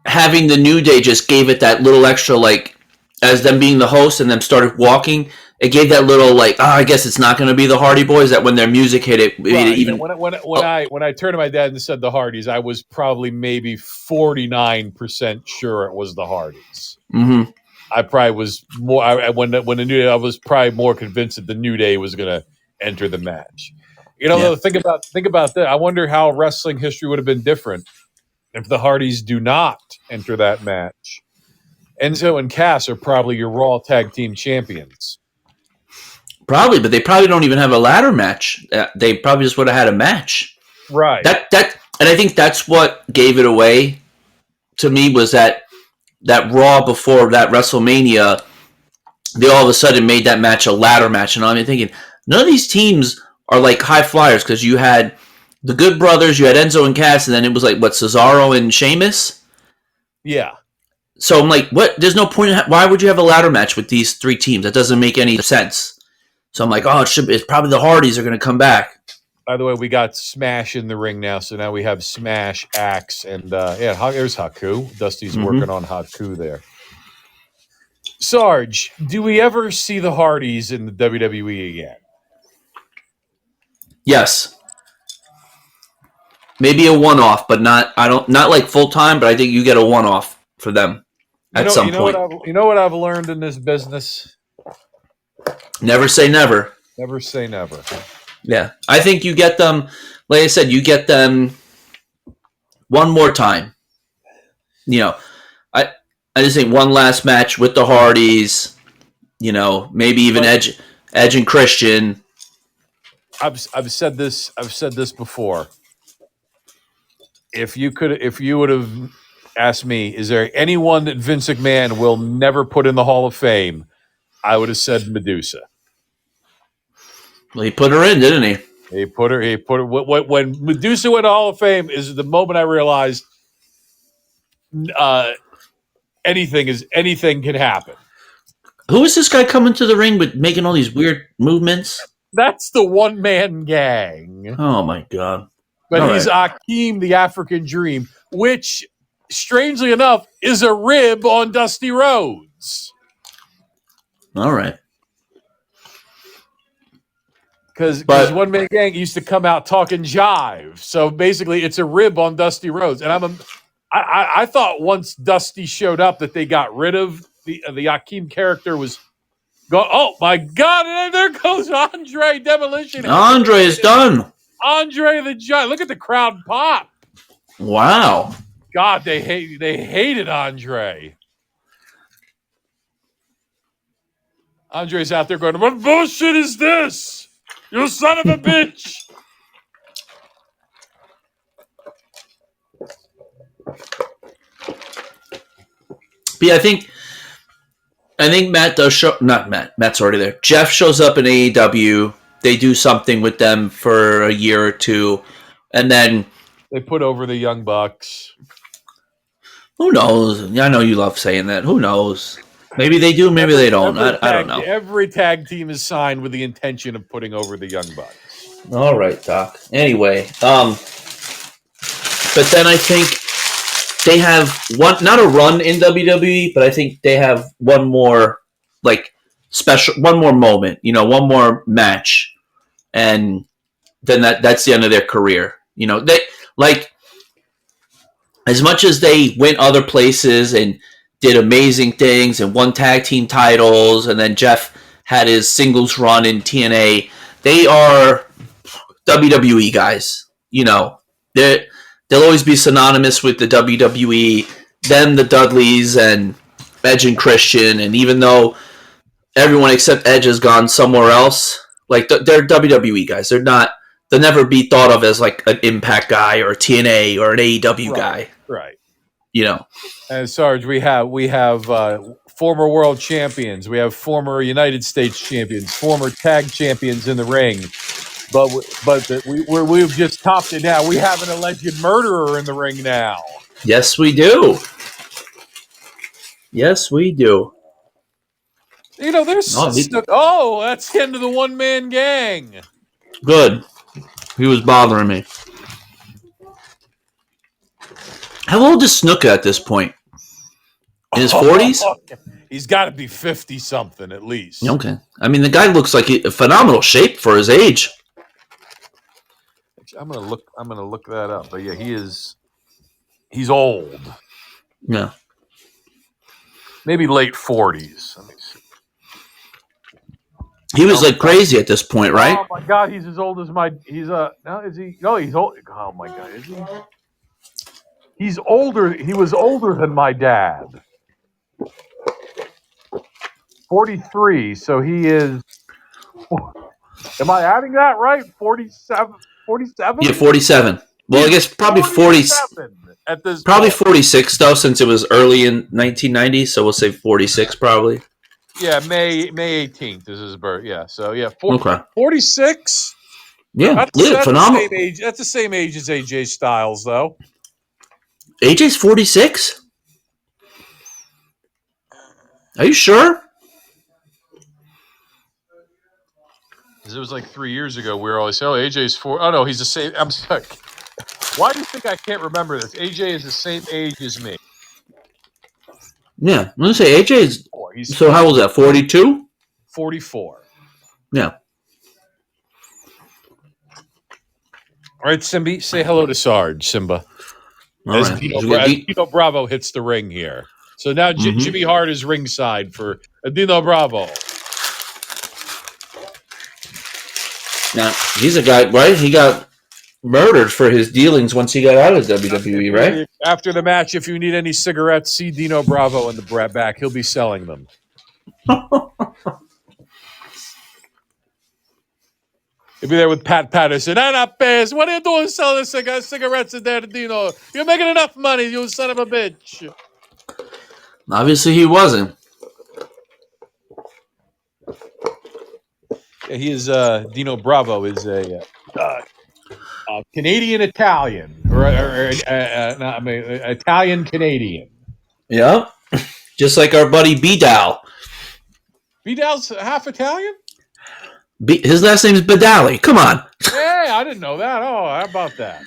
having the New Day just gave it that little extra, like, as them being the host and them started walking, it gave that little like, I guess it's not going to be the Hardy Boys. That when their music hit, it made it even. When I turned to my dad and said the Hardys, I was probably maybe 49% sure it was the Hardys. Mm-hmm. I probably was more when the New Day. I was probably more convinced that the New Day was going to enter the match. Think about that. I wonder how wrestling history would have been different if the Hardys do not enter that match. Enzo and Cass are probably your Raw Tag Team Champions. Probably, but they probably don't even have a ladder match. They probably just would have had a match. Right. And I think that's what gave it away to me was that Raw before that WrestleMania, they all of a sudden made that match a ladder match. And I'm thinking, none of these teams are like high flyers because you had the Good Brothers, you had Enzo and Cass, and then it was like, Cesaro and Sheamus? Yeah. So I'm like, what? There's no point. Why would you have a ladder match with these three teams? That doesn't make any sense. So I'm like, it's probably the Hardys are going to come back. By the way, we got Smash in the ring now, so now we have Smash, Axe, and there's Haku. Dusty's working on Haku there. Sarge, do we ever see the Hardys in the WWE again? Yes. Maybe a one-off, but not like full-time, but I think you get a one-off for them at some point. You know what I've learned in this business? Never say never. Never say never. Yeah. I think you get them, like I said, you get them one more time. I just think one last match with the Hardys, maybe even Edge and Christian. I've said this before. If you would have asked me, is there anyone that Vince McMahon will never put in the Hall of Fame? I would have said Medusa. Well, he put her in, didn't he? He put her. When Medusa went to Hall of Fame is the moment I realized anything can happen. Who is this guy coming to the ring with making all these weird movements? That's the one-man gang. Oh my god! But he's Akeem, the African Dream, which, strangely enough, is a rib on Dusty Rhodes. All right. Because One Man Gang used to come out talking jive. So basically, it's a rib on Dusty Rhodes. And I thought once Dusty showed up that they got rid of the Akeem character was go. Oh my God! And there goes Andre Demolition. Andre is done. Andre the Giant. Look at the crowd pop. Wow. God, they hated Andre. Andre's out there going, "What bullshit is this? You son of a bitch!" But yeah, I think Matt does show. Not Matt. Matt's already there. Jeff shows up in AEW. They do something with them for a year or two, and then they put over the Young Bucks. Who knows? I know you love saying that. Who knows? Maybe they do. Maybe they don't. I don't know. Every tag team is signed with the intention of putting over the Young Bucks. All right, Doc. Anyway, but then I think they have not a run in WWE, but I think they have one more one more moment, one more match, and then that's the end of their career. They as much as they went other places and did amazing things and won tag team titles, and then Jeff had his singles run in TNA. They are WWE guys. They'll always be synonymous with the WWE. Them, the Dudleys, and Edge and Christian. And even though everyone except Edge has gone somewhere else, they're WWE guys. They'll never be thought of as like an Impact guy or a TNA or an AEW guy. Right. And Sarge, we have former world champions. We have former United States champions, former tag champions in the ring. But we've just topped it now. We have an alleged murderer in the ring now. Yes, we do. Yes, we do. There's that's the end of the one-man gang. Good. He was bothering me. How old is Snuka at this point? In his 40s? He's got to be 50 something at least. Okay. I mean, the guy looks like a phenomenal shape for his age. I'm gonna look that up. But yeah, he's old. Yeah. Maybe late 40s. Let me see. He was like crazy at this point, right? Oh my God, he's as old as my. He's no, is he? No, he's old. Oh my God, is he? He's older. He was older than my dad. 43. So he is. Am I adding that right? 47. 47. Yeah, 47. Well, I guess probably 40. At this. Probably point. 46 though, since it was early in 1990. So we'll say 46 probably. Yeah, May 18th is his birth. Yeah, so yeah, Okay. 46. Yeah, That's phenomenal. The same age. That's the same age as AJ Styles, though. AJ's 46. Are you sure? Because it was like 3 years ago. We were always saying, "Oh, AJ's 4." Oh no, he's the same. I'm sorry. Why do you think I can't remember this? AJ is the same age as me. Yeah, I'm gonna say AJ is. He's So how old is that? 42. 44. Yeah. All right, Simba, say hello to Sarge, Simba. All As right. Dino Bravo hits the ring here. So now Jimmy Hart is ringside for Dino Bravo. Now he's a guy, right? He got murdered for his dealings once he got out of WWE, right? After the match, if you need any cigarettes, see Dino Bravo in the back. He'll be selling them. He'll be there with Pat Patterson. Pez, what are you doing selling cigarettes in there, Dino? You're making enough money, you son of a bitch. Obviously, he wasn't. Yeah, he is. Dino Bravo is a Canadian Italian, or Italian Canadian. Yeah, just like our buddy B-Dow. Vidal's half Italian? His last name is Badali. Come on. Hey, I didn't know that. Oh, how about that?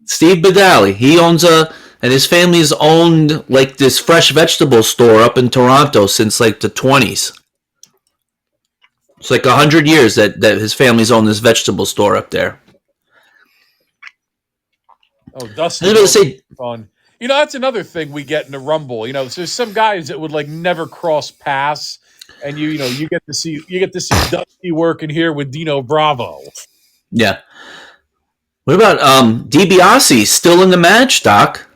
Steve Badali. He owns and his family's owned like this fresh vegetable store up in Toronto since like the 20s. It's like 100 years that his family's owned this vegetable store up there. Oh, Dustin. Fun. You know, that's another thing we get in the Rumble. You know, there's some guys that would like never cross paths. And you get to see Dusty working here with Dino Bravo. Yeah. What about DiBiase still in the match, Doc?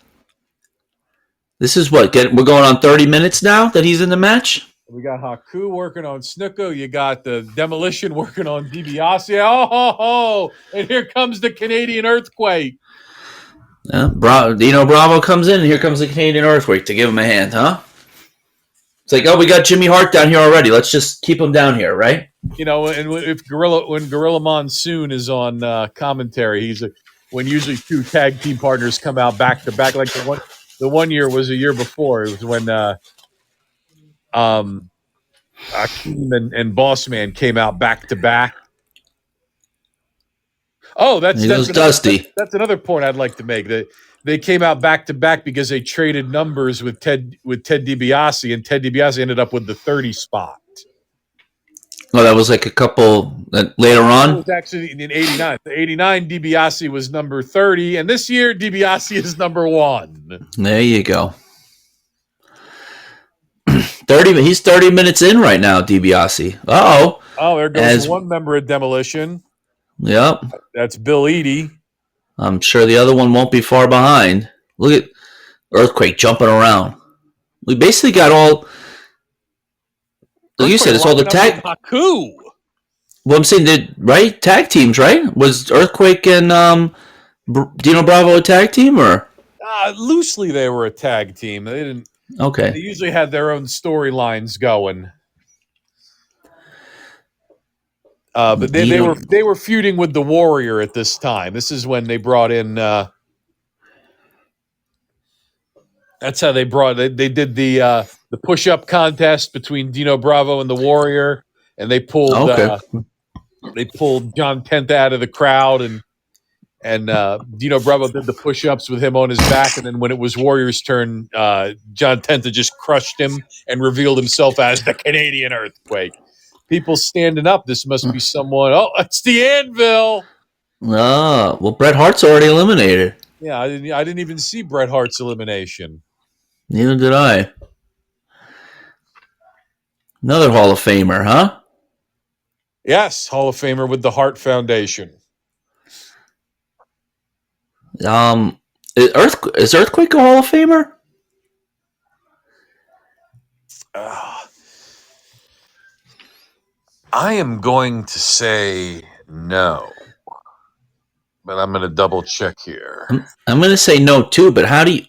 This is what we're going on 30 minutes now that he's in the match. We got Haku working on Snuka. You got the Demolition working on DiBiase. Oh ho ho! And here comes the Canadian earthquake. Yeah, Dino Bravo comes in, and here comes the Canadian earthquake to give him a hand, huh? It's like, oh, we got Jimmy Hart down here already. Let's just keep him down here, right? You know, and when Gorilla Monsoon is on commentary, when usually two tag team partners come out back to back. Like the one year was a year before. It was when Akeem and Boss Man came out back to back. Oh, that's Dusty. That's another point I'd like to make. That they came out back to back because they traded numbers with Ted DiBiase, and Ted DiBiase ended up with the 30 spot. Oh, that was like a couple later on? It was actually in 89. The 89 DiBiase was number 30, and this year DiBiase is number 1. There you go. 30. He's 30 minutes in right now, DiBiase. Uh-oh. Oh, there goes one member of Demolition. Yep. That's Bill Eadie. I'm sure the other one won't be far behind. Look at Earthquake jumping around. We basically got all... Like you said, it's all the tag... Haku. Well, I'm saying, right? Tag teams, right? Was Earthquake and Dino Bravo a tag team, or...? Loosely, they were a tag team. They didn't... Okay. They usually had their own storylines going. But they were feuding with the Warrior at this time. This is when they brought in. That's how they did the push-up contest between Dino Bravo and the Warrior, and they pulled John Tenth out of the crowd, and And Dino Bravo did the push-ups with him on his back, and then when it was Warrior's turn, John Tenta just crushed him and revealed himself as the Canadian Earthquake. People standing up. This must be someone. Oh, it's the Anvil. Oh, well, Bret Hart's already eliminated. Yeah, I didn't even see Bret Hart's elimination. Neither did I. Another Hall of Famer, huh? Yes, Hall of Famer with the Hart Foundation. Is Earthquake a Hall of Famer? I am going to say no, but I'm going to double check here. I'm going to say no too, but how do you...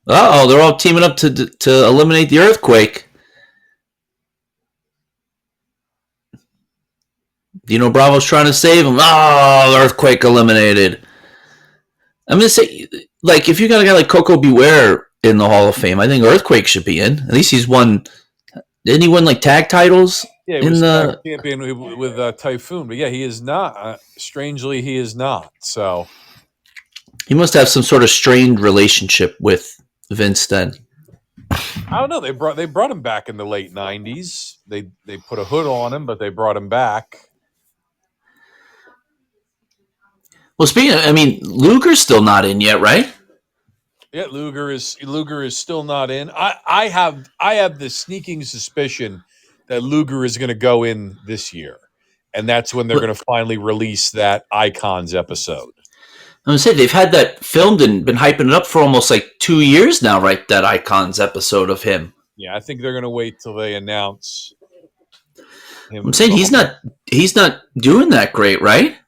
Uh-oh, they're all teaming up to eliminate the Earthquake. Dino Bravo's trying to save him. Oh, Earthquake eliminated. I'm going to say, like, if you got a guy like Coco Beware in the Hall of Fame, I think Earthquake should be in. At least he's won... Didn't he win, like, tag titles? Yeah, he was champion with Typhoon. But yeah, he is not. Strangely, he is not. So he must have some sort of strained relationship with Vince then. I don't know. They brought him back in the late '90s. They put a hood on him, but they brought him back. Well, speaking of, I mean, Luger's still not in yet, right? Yeah, Luger is still not in. I have the sneaking suspicion that Luger is going to go in this year, and that's when they're going to finally release that Icons episode. I'm going to say they've had that filmed and been hyping it up for almost like 2 years now, right? That Icons episode of him. Yeah, I think they're going to wait till they announce him. I'm saying he's not doing that great, right?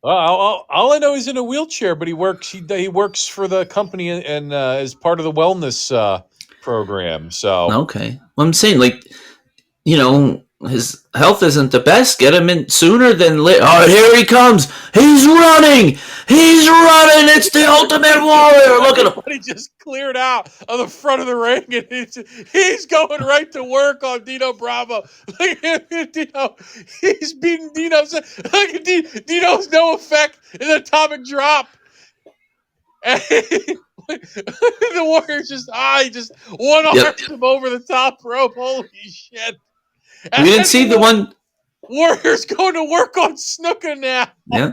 All I know is in a wheelchair, but he works for the company and as part of the wellness program. So okay, well, I'm saying, like, you know, his health isn't the best. Get him in sooner than later. Oh, here he comes! He's running! It's the Ultimate Warrior. Look at him! He just cleared out of the front of the ring, and he's going right to work on Dino Bravo. Look at Dino. He's beating Dino. Look at Dino's no effect in the atomic drop. And the Warrior just one arms him over the top rope. Holy shit! And you didn't see the one. Warrior's going to work on Snuka now. Yeah.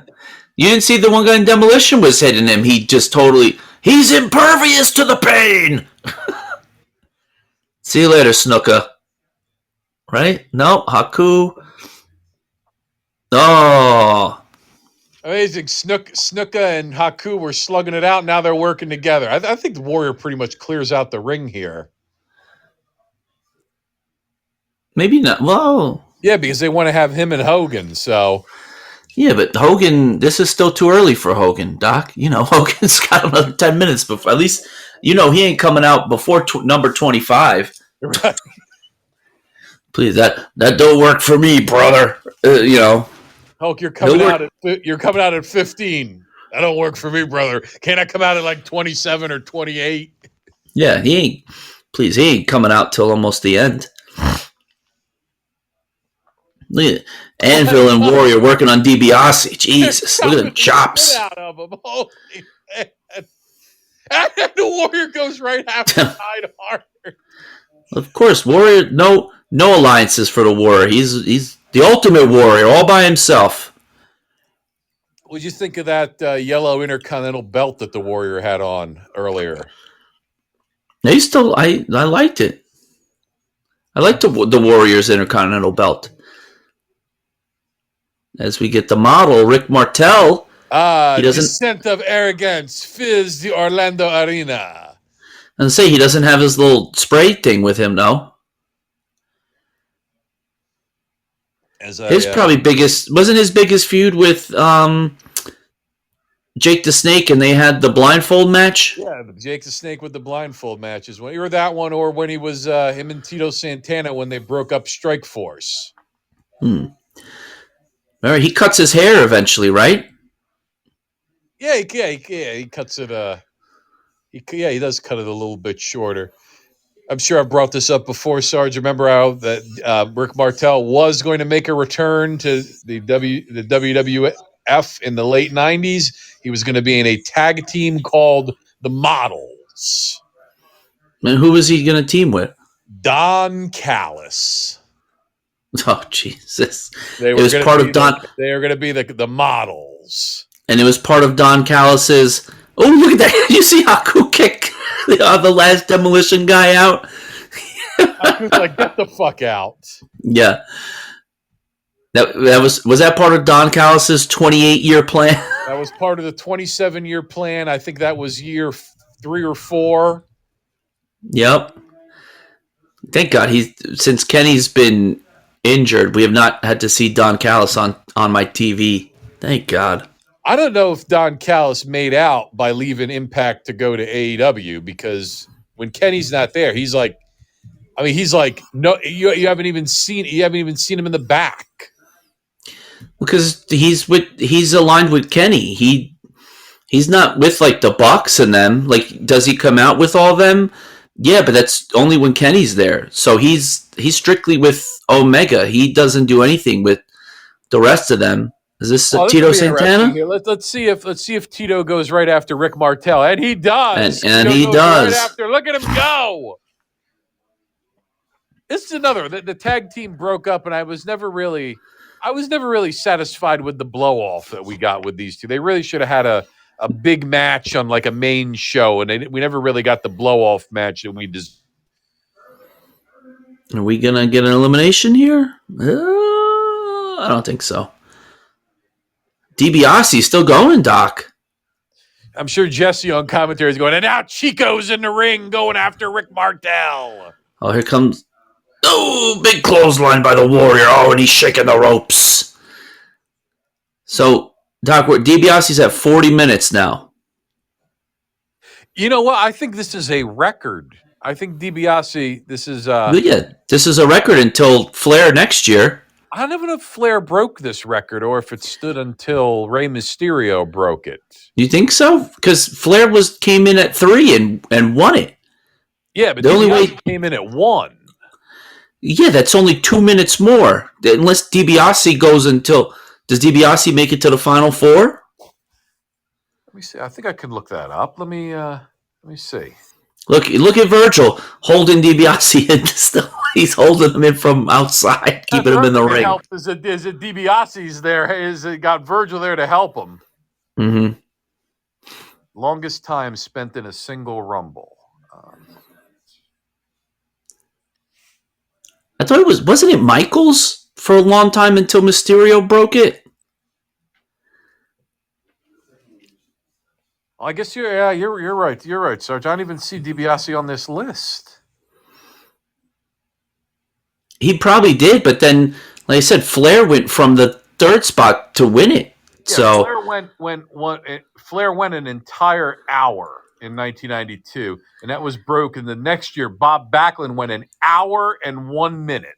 You didn't see the one guy in Demolition was hitting him. He's impervious to the pain. See you later, Snuka. Right? No, Haku. Oh. Amazing. Snuka and Haku were slugging it out. Now they're working together. I think the Warrior pretty much clears out the ring here. Maybe not. Well, yeah, because they want to have him and Hogan. So yeah, but Hogan, this is still too early for Hogan, Doc. You know, Hogan's got another 10 minutes before. At least, you know, he ain't coming out before number 25. Right. Please, that don't work for me, brother. You know, Hulk, you're coming out at 15. That don't work for me, brother. Can't I come out at like 27 or 28? Yeah, he ain't coming out till almost the end. Look at Anvil and Warrior working on DiBiase. Jesus, look at the chops. Out of him. Holy man. And the Warrior goes right after Neidhart. Of course, Warrior. No alliances for the Warrior. He's the Ultimate Warrior, all by himself. What'd you think of that yellow Intercontinental belt that the Warrior had on earlier? I liked it. I liked the Warrior's Intercontinental belt. As we get the model, Rick Martel. He doesn't. Descent of Arrogance, Fizz the Orlando Arena. And say he doesn't have his little spray thing with him, though. Wasn't his biggest feud with Jake the Snake, and they had the blindfold match? Yeah, the Jake the Snake with the blindfold matches. Either that one or when he was him and Tito Santana when they broke up Strikeforce. All right, he cuts his hair eventually, right? Yeah, he cuts it. He does cut it a little bit shorter. I'm sure I brought this up before, Sarge. Remember how that Rick Martel was going to make a return to the WWF WWF in the late 90s. He was going to be in a tag team called the Models. And who was he going to team with? Don Callis. Oh, Jesus. They It were was going part to be of Don, they were going to be the Models. and it was part of Don Callis's. Oh, look at that. You see Haku kick the last demolition guy out? I was like, get the fuck out. Yeah. That was that part of Don Callis's 28-year plan? That was part of the 27-year plan. I think that was year 3 or 4. Yep. Thank God since Kenny's been injured, we have not had to see Don Callis on my TV. Thank God. I don't know if Don Callis made out by leaving Impact to go to AEW, because when Kenny's not there, he's like no, you haven't even seen him in the back. Because he's aligned with Kenny. He's not with like the Bucks and them. Like, does he come out with all them? Yeah, but that's only when Kenny's there. So he's strictly with Omega. He doesn't do anything with the rest of them. Is this Tito Santana? Here. Let's see if Tito goes right after Rick Martel, and he does. And he does. Right after. Look at him go. This is another. The tag team broke up, and I was never really satisfied with the blow off that we got with these two. They really should have had a big match on like a main show, and we never really got the blow off match that we deserved. Are we gonna get an elimination here? I don't think so. DiBiase's still going, Doc. I'm sure Jesse on commentary is going, and now Chico's in the ring going after Rick Martel. Oh, here comes. Oh, big clothesline by the Warrior. Oh, and he's shaking the ropes. So, Doc, DiBiase's at 40 minutes now. You know what? I think this is a record. I think DiBiase, this is... yeah, this is a record until Flair next year. I don't know if Flair broke this record or if it stood until Rey Mysterio broke it. You think so? Because Flair came in at 3 and won it. Yeah, but the only way came in at 1. Yeah, that's only 2 minutes more. Unless DiBiase goes until... Does DiBiase make it to the Final 4? Let me see. I think I can look that up. Let me see. Look at Virgil holding DiBiase in still. He's holding him in from outside, keeping him in the ring. Is it DiBiase's there? Is it got Virgil there to help him? Mm-hmm. Longest time spent in a single Rumble. I thought wasn't it Michaels for a long time until Mysterio broke it? I guess you're right. You're right, Sarge. I don't even see DiBiase on this list. He probably did, but then, like I said, Flair went from the 3rd spot to win it. Yeah, so Flair went an entire hour in 1992, and that was broken the next year. Bob Backlund went an hour and 1 minute.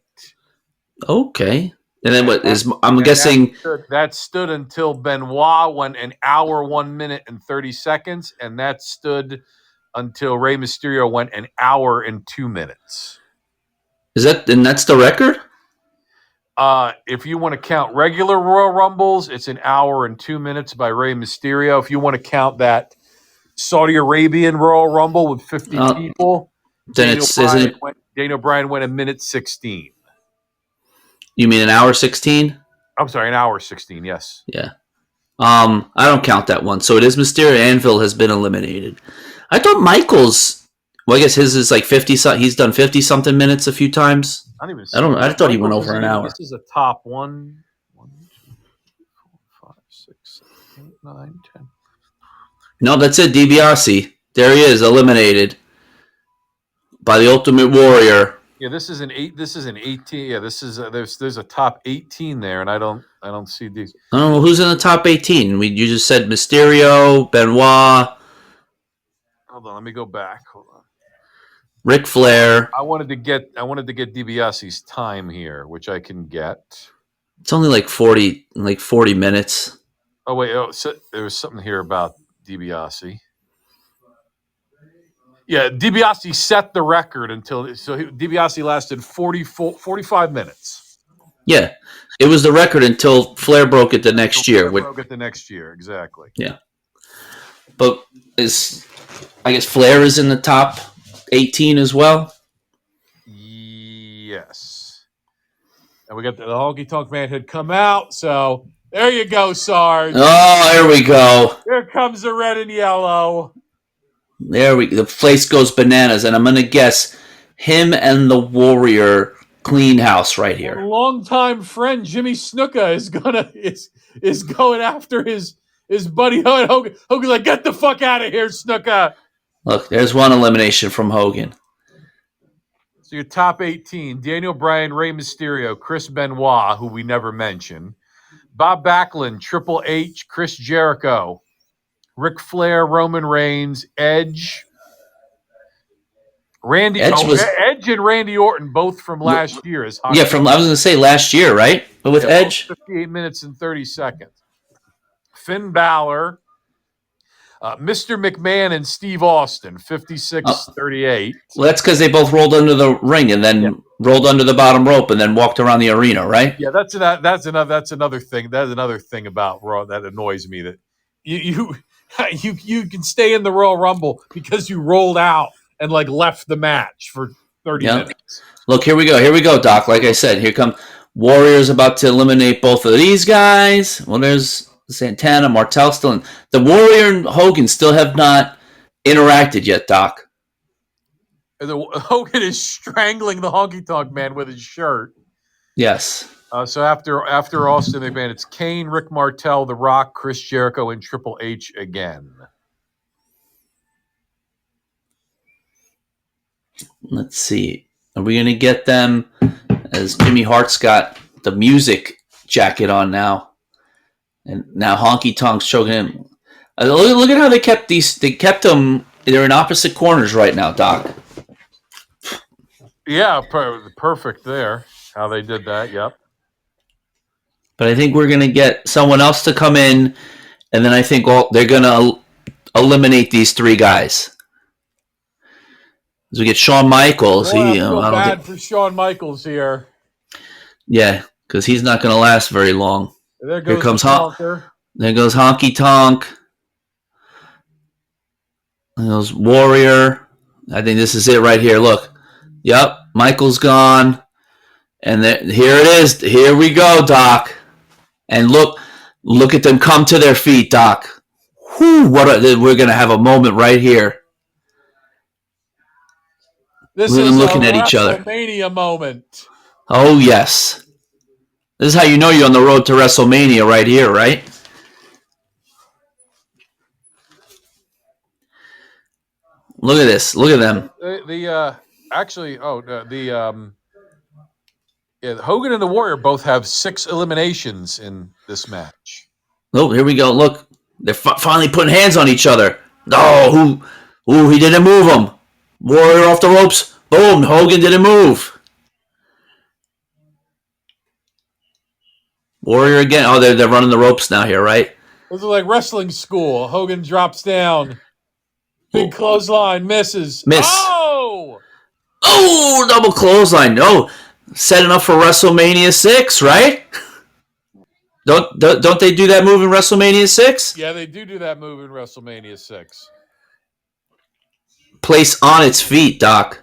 Okay. And then I'm guessing that stood until Benoit went an hour, 1 minute and 30 seconds, and that stood until Rey Mysterio went an hour and 2 minutes. And that's the record? If you want to count regular Royal Rumbles, it's an hour and 2 minutes by Rey Mysterio. If you want to count that Saudi Arabian Royal Rumble with 50 people, then Daniel Bryan went 1:16. You mean an hour 16? I'm sorry, an hour 16. Yes. Yeah. I don't count that one. So it is Mysterio. Anvil has been eliminated. I thought Michaels. Well, I guess his is like 50. He's done 50 something minutes a few times. I thought he went over an hour. This is a top 1, 2, 3, 4, 5, 6, 7, 8, 9, 10. No, that's it. DiBiase. There he is, eliminated by the Ultimate Warrior. Yeah, this is an 18. Yeah, this is there's a top 18 there, and I don't see these. I don't know who's in the top 18. You just said Mysterio, Benoit. Hold on, let me go back. Hold on. Ric Flair. I wanted to get DiBiase's time here, which I can get. It's only like 40 minutes. Oh wait, so there was something here about DiBiase. Yeah, DiBiase set the record DiBiase lasted 45 minutes. Yeah, it was the record until Flair broke it the next year. Broke it the next year, exactly. Yeah, but I guess Flair is in the top 18 as well. Yes. And we got the Honky Tonk Man had come out, so there you go, Sarge. Oh, there we go. Here comes the red and yellow. The place goes bananas, and I'm gonna guess him and the Warrior clean house right here. Longtime friend Jimmy Snuka is going after his buddy Hogan. Hogan's like, get the fuck out of here, Snuka. Look, there's one elimination from Hogan. So your top 18, Daniel Bryan, Rey Mysterio, Chris Benoit, who we never mention, Bob Backlund, Triple H, Chris Jericho, Ric Flair, Roman Reigns, Edge, Edge and Randy Orton, both from last year. I was going to say last year, right? But with Edge? 58 minutes and 30 seconds. Finn Balor, Mr. McMahon and Steve Austin, 56-38. Well, that's because they both rolled under the ring and then rolled under the bottom rope and then walked around the arena, right? Yeah, that's another thing. That's another thing about Raw that annoys me, that you can stay in the Royal Rumble because you rolled out and left the match for 30 minutes. Look, here we go, Doc. Like I said, here come Warriors about to eliminate both of these guys. Well, there's Santana, Martel still in. The Warrior and Hogan still have not interacted yet, Doc. Hogan is strangling the Honky Tonk Man with his shirt. Yes. So after Austin McMahon, it's Kane, Rick Martel, The Rock, Chris Jericho, and Triple H again. Let's see. Are we going to get them as Jimmy Hart's got the music jacket on now? And now Honky Tonk's choking him. Look at how they kept these. They kept them. They're in opposite corners right now, Doc. Yeah, perfect there. How they did that. Yep. But I think we're going to get someone else to come in, and then I think they're going to eliminate these three guys. As we get Shawn Michaels. I feel bad for Shawn Michaels here. Yeah, because he's not going to last very long. There goes There goes Honky Tonk. There goes Warrior. I think this is it right here. Look. Yep, Michael's gone. And here it is. Here we go, Doc. And look at them come to their feet, Doc. Whew, we're going to have a moment right here. This is looking at each other. WrestleMania moment. Oh, yes. This is how you know you're on the road to WrestleMania right here, right? Look at this. Look at them. Hogan and the Warrior both have 6 eliminations in this match. Oh, here we go. Look, they're finally putting hands on each other. Oh, he didn't move him. Warrior off the ropes. Boom, Hogan didn't move. Warrior again. Oh, they're running the ropes now here, right? This is like wrestling school. Hogan drops down. Big clothesline, misses. Miss. Oh, double clothesline. No, setting up for WrestleMania 6, right? Don't they do that move in WrestleMania 6? Yeah, they do that move in WrestleMania 6. Place on its feet, Doc.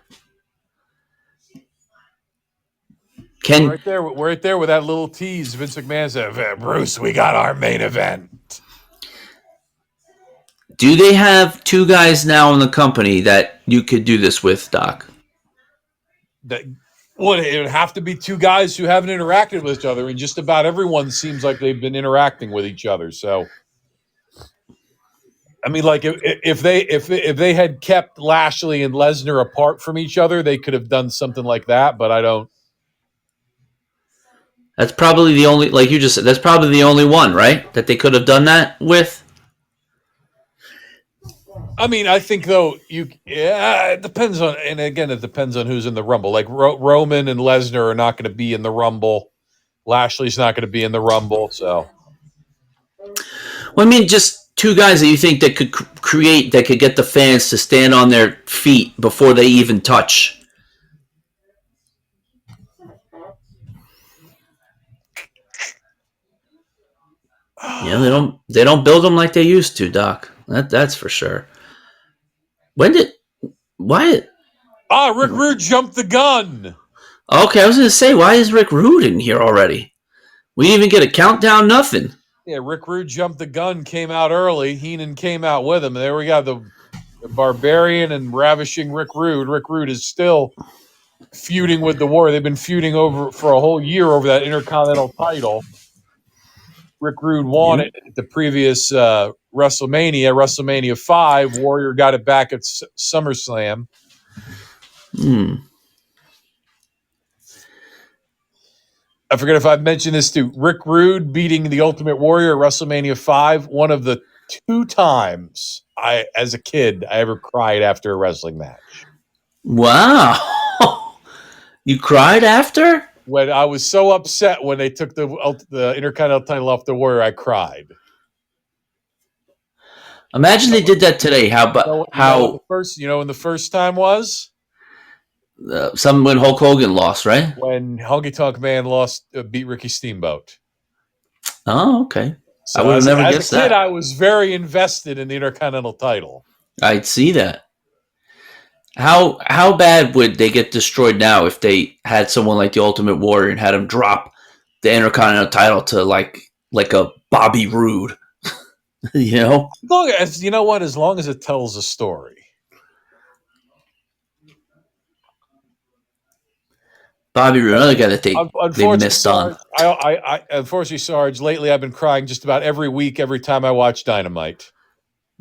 Right there with that little tease. Vince McMahon said, "Bruce, we got our main event." Do they have 2 guys now in the company that you could do this with, Doc? It would have to be 2 guys who haven't interacted with each other, and just about everyone seems like they've been interacting with each other. So, I mean, if they had kept Lashley and Lesnar apart from each other, they could have done something like that. But I don't. That's probably the only, like you just said, that's probably the only one, right? That they could have done that with. I mean, I think though it depends on, and again, it depends on who's in the Rumble. Like Roman and Lesnar are not going to be in the Rumble. Lashley's not going to be in the Rumble. So, well, I mean, just 2 guys that you think that could that could get the fans to stand on their feet before they even touch. Yeah, they don't build them like they used to, Doc. That's for sure. Why? Rick Rude jumped the gun. Okay, I was gonna say, why is Rick Rude in here already? We didn't even get a countdown, nothing. Yeah, Rick Rude jumped the gun, came out early. Heenan came out with him. And there we got the Barbarian and ravishing Rick Rude. Rick Rude is still feuding with the Warrior. They've been feuding over for a whole year over that Intercontinental title. Rick Rude won it at the previous WrestleMania 5. Warrior got it back at SummerSlam. I forget if I've mentioned this too. Rick Rude beating the Ultimate Warrior at WrestleMania 5. One of the 2 times as a kid, I ever cried after a wrestling match. Wow. You cried after? When I was so upset when they took the Intercontinental title off the Warrior, I cried. Imagine they did that today. How when the first time was? When Hulk Hogan lost, right? When Honky Tonk Man beat Ricky Steamboat. Oh, okay. So I would have never guessed that. As a kid, I was very invested in the Intercontinental title. I'd see that. How bad would they get destroyed now if they had someone like the Ultimate Warrior and had him drop the Intercontinental title to like a Bobby Roode? You know? As long as it tells a story. Bobby Roode, another guy that they missed on. Unfortunately, Sarge, lately I've been crying just about every week, every time I watch Dynamite.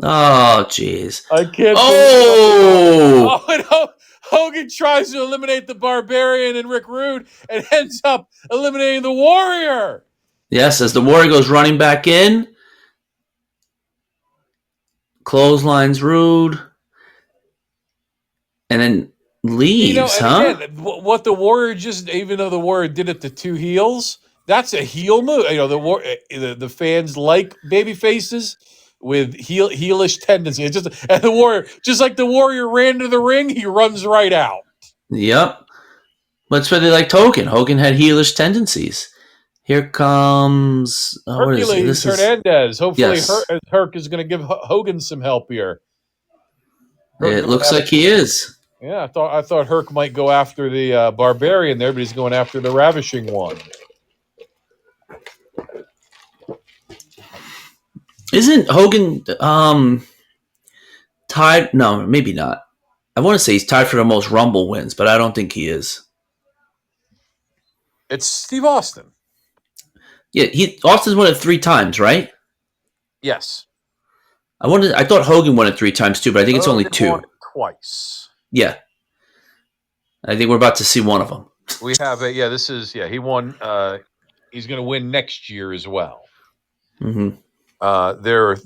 Oh, jeez. I can't. Oh! Hogan tries to eliminate the Barbarian and Rick Rude and ends up eliminating the Warrior. Yes, as the Warrior goes running back in. Clotheslines Rude. And then leaves, Again, what the Warrior even though the Warrior did it to 2 heels, that's a heel move. The fans like baby faces with heelish tendency. And the Warrior, just like the Warrior ran to the ring, he runs right out. Yep. That's why they liked Hogan. Hogan had heelish tendencies. Here comes Hercules Hernandez. Hopefully, Herc is going to give Hogan some help here. It looks like he is. Yeah, I thought Herc might go after the Barbarian there, but he's going after the Ravishing one. Isn't Hogan tied? No, maybe not. I want to say he's tied for the most Rumble wins, but I don't think he is. It's Steve Austin. Yeah, Austin's won it 3 times, right? Yes. I thought Hogan won it 3 times too, but I think it's only 2. Won it twice. Yeah. I think we're about to see one of them. We have he won. He's going to win next year as well. Mm-hmm.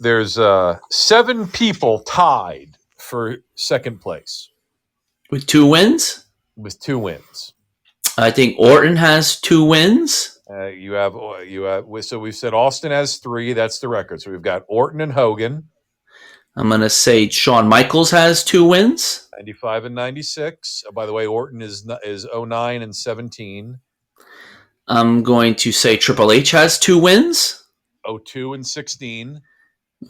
There's 7 people tied for second place with 2 wins. I think Orton has 2 wins. You have so we've said Austin has 3. That's the record. So we've got Orton and Hogan. I'm going to say Shawn Michaels has 2 wins. 95 and 96. By the way, Orton is 09 and 17. I'm going to say Triple H has 2 wins. 02 and 16.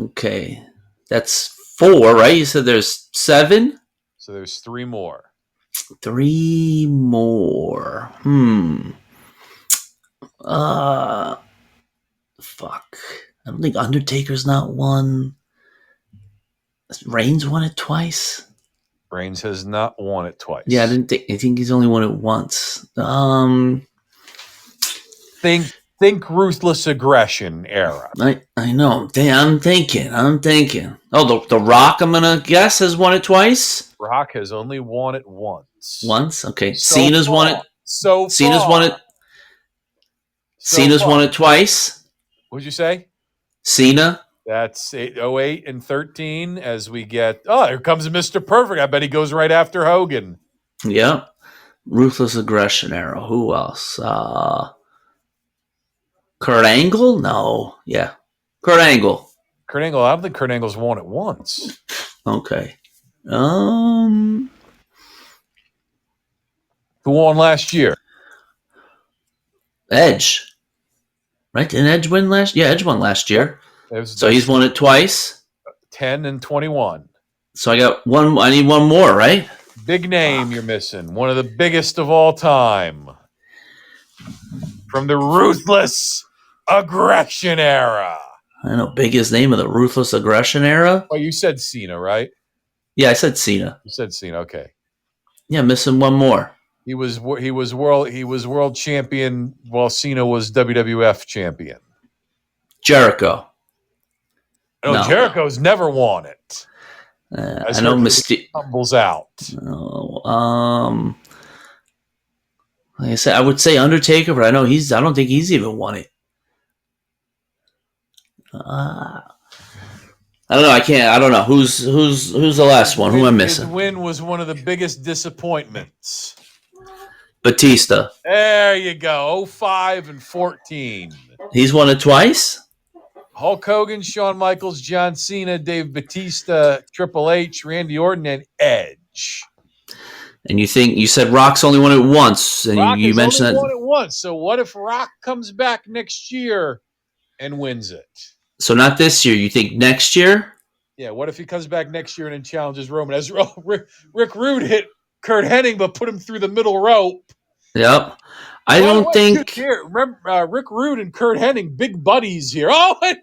Okay. That's 4, right? You said there's 7? So there's 3 more. 3 more. Fuck. I don't think Undertaker's not won. Reigns won it twice. Reigns has not won it twice. Yeah, I think he's only won it once. Think ruthless aggression era. I know. I'm thinking. Oh, the Rock, I'm gonna guess, has won it twice. Rock has only won it once. Once, okay. Cena's won it. Cena's won it. Cena's won it twice. What'd you say? Cena. That's 08 and 13 as we get... Oh, here comes Mr. Perfect. I bet he goes right after Hogan. Yep. Ruthless aggression era. Who else? Kurt Angle? No. Yeah. Kurt Angle. I don't think Kurt Angle's won it once. Okay. Who won last year? Edge. Right? Didn't Edge win last? Yeah, Edge won last year. So he's won it twice. 10 and 21. So I got one. I need one more, right? Big name you're missing. One of the biggest of all time. From the Ruthless Aggression era. I know, biggest name of the Ruthless Aggression era. Oh, you said Cena, right? Yeah, I said Cena. You said Cena, okay. Yeah, missing one more. He was world champion while Cena was WWF champion. Jericho. No, Jericho's never won it. I know Mystique tumbles out. Like I said, I would say Undertaker, but I don't think he's even won it. I don't know. I don't know who's the last one. Who am I missing? His win was one of the biggest disappointments. Batista. There you go. 05 and 14. He's won it twice. Hulk Hogan, Shawn Michaels, John Cena, Dave Batista, Triple H, Randy Orton, and Edge. And you said Rock's only won it once, and Rock you mentioned only that. Won it once. So what if Rock comes back next year and wins it? So not this year. You think next year? Yeah. What if he comes back next year and then challenges Roman? As Rick Rude hit Kurt Hennig, but put him through the middle rope. Yep. I don't think. Here, remember Rick Rude and Kurt Hennig, big buddies here. Oh, and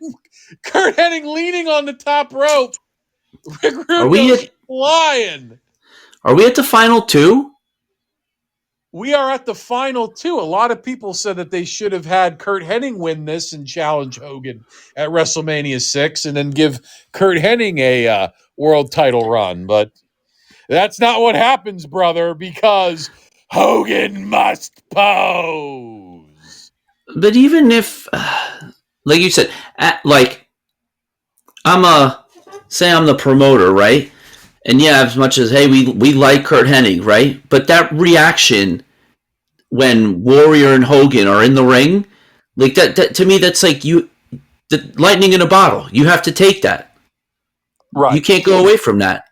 Kurt Hennig leaning on the top rope. Rick Rude goes flying. Are we at the final two? We are at the final two. A lot of people said that they should have had Kurt Hennig win this and challenge Hogan at WrestleMania 6 and then give Kurt Hennig a world title run. But that's not what happens, brother, because Hogan must pose. But even if, like you said, I'm the promoter, right? And yeah, as much as, hey, we like Kurt Hennig, right? But that reaction when Warrior and Hogan are in the ring, like that to me, that's like the lightning in a bottle. You have to take that. Right. You can't go away from that.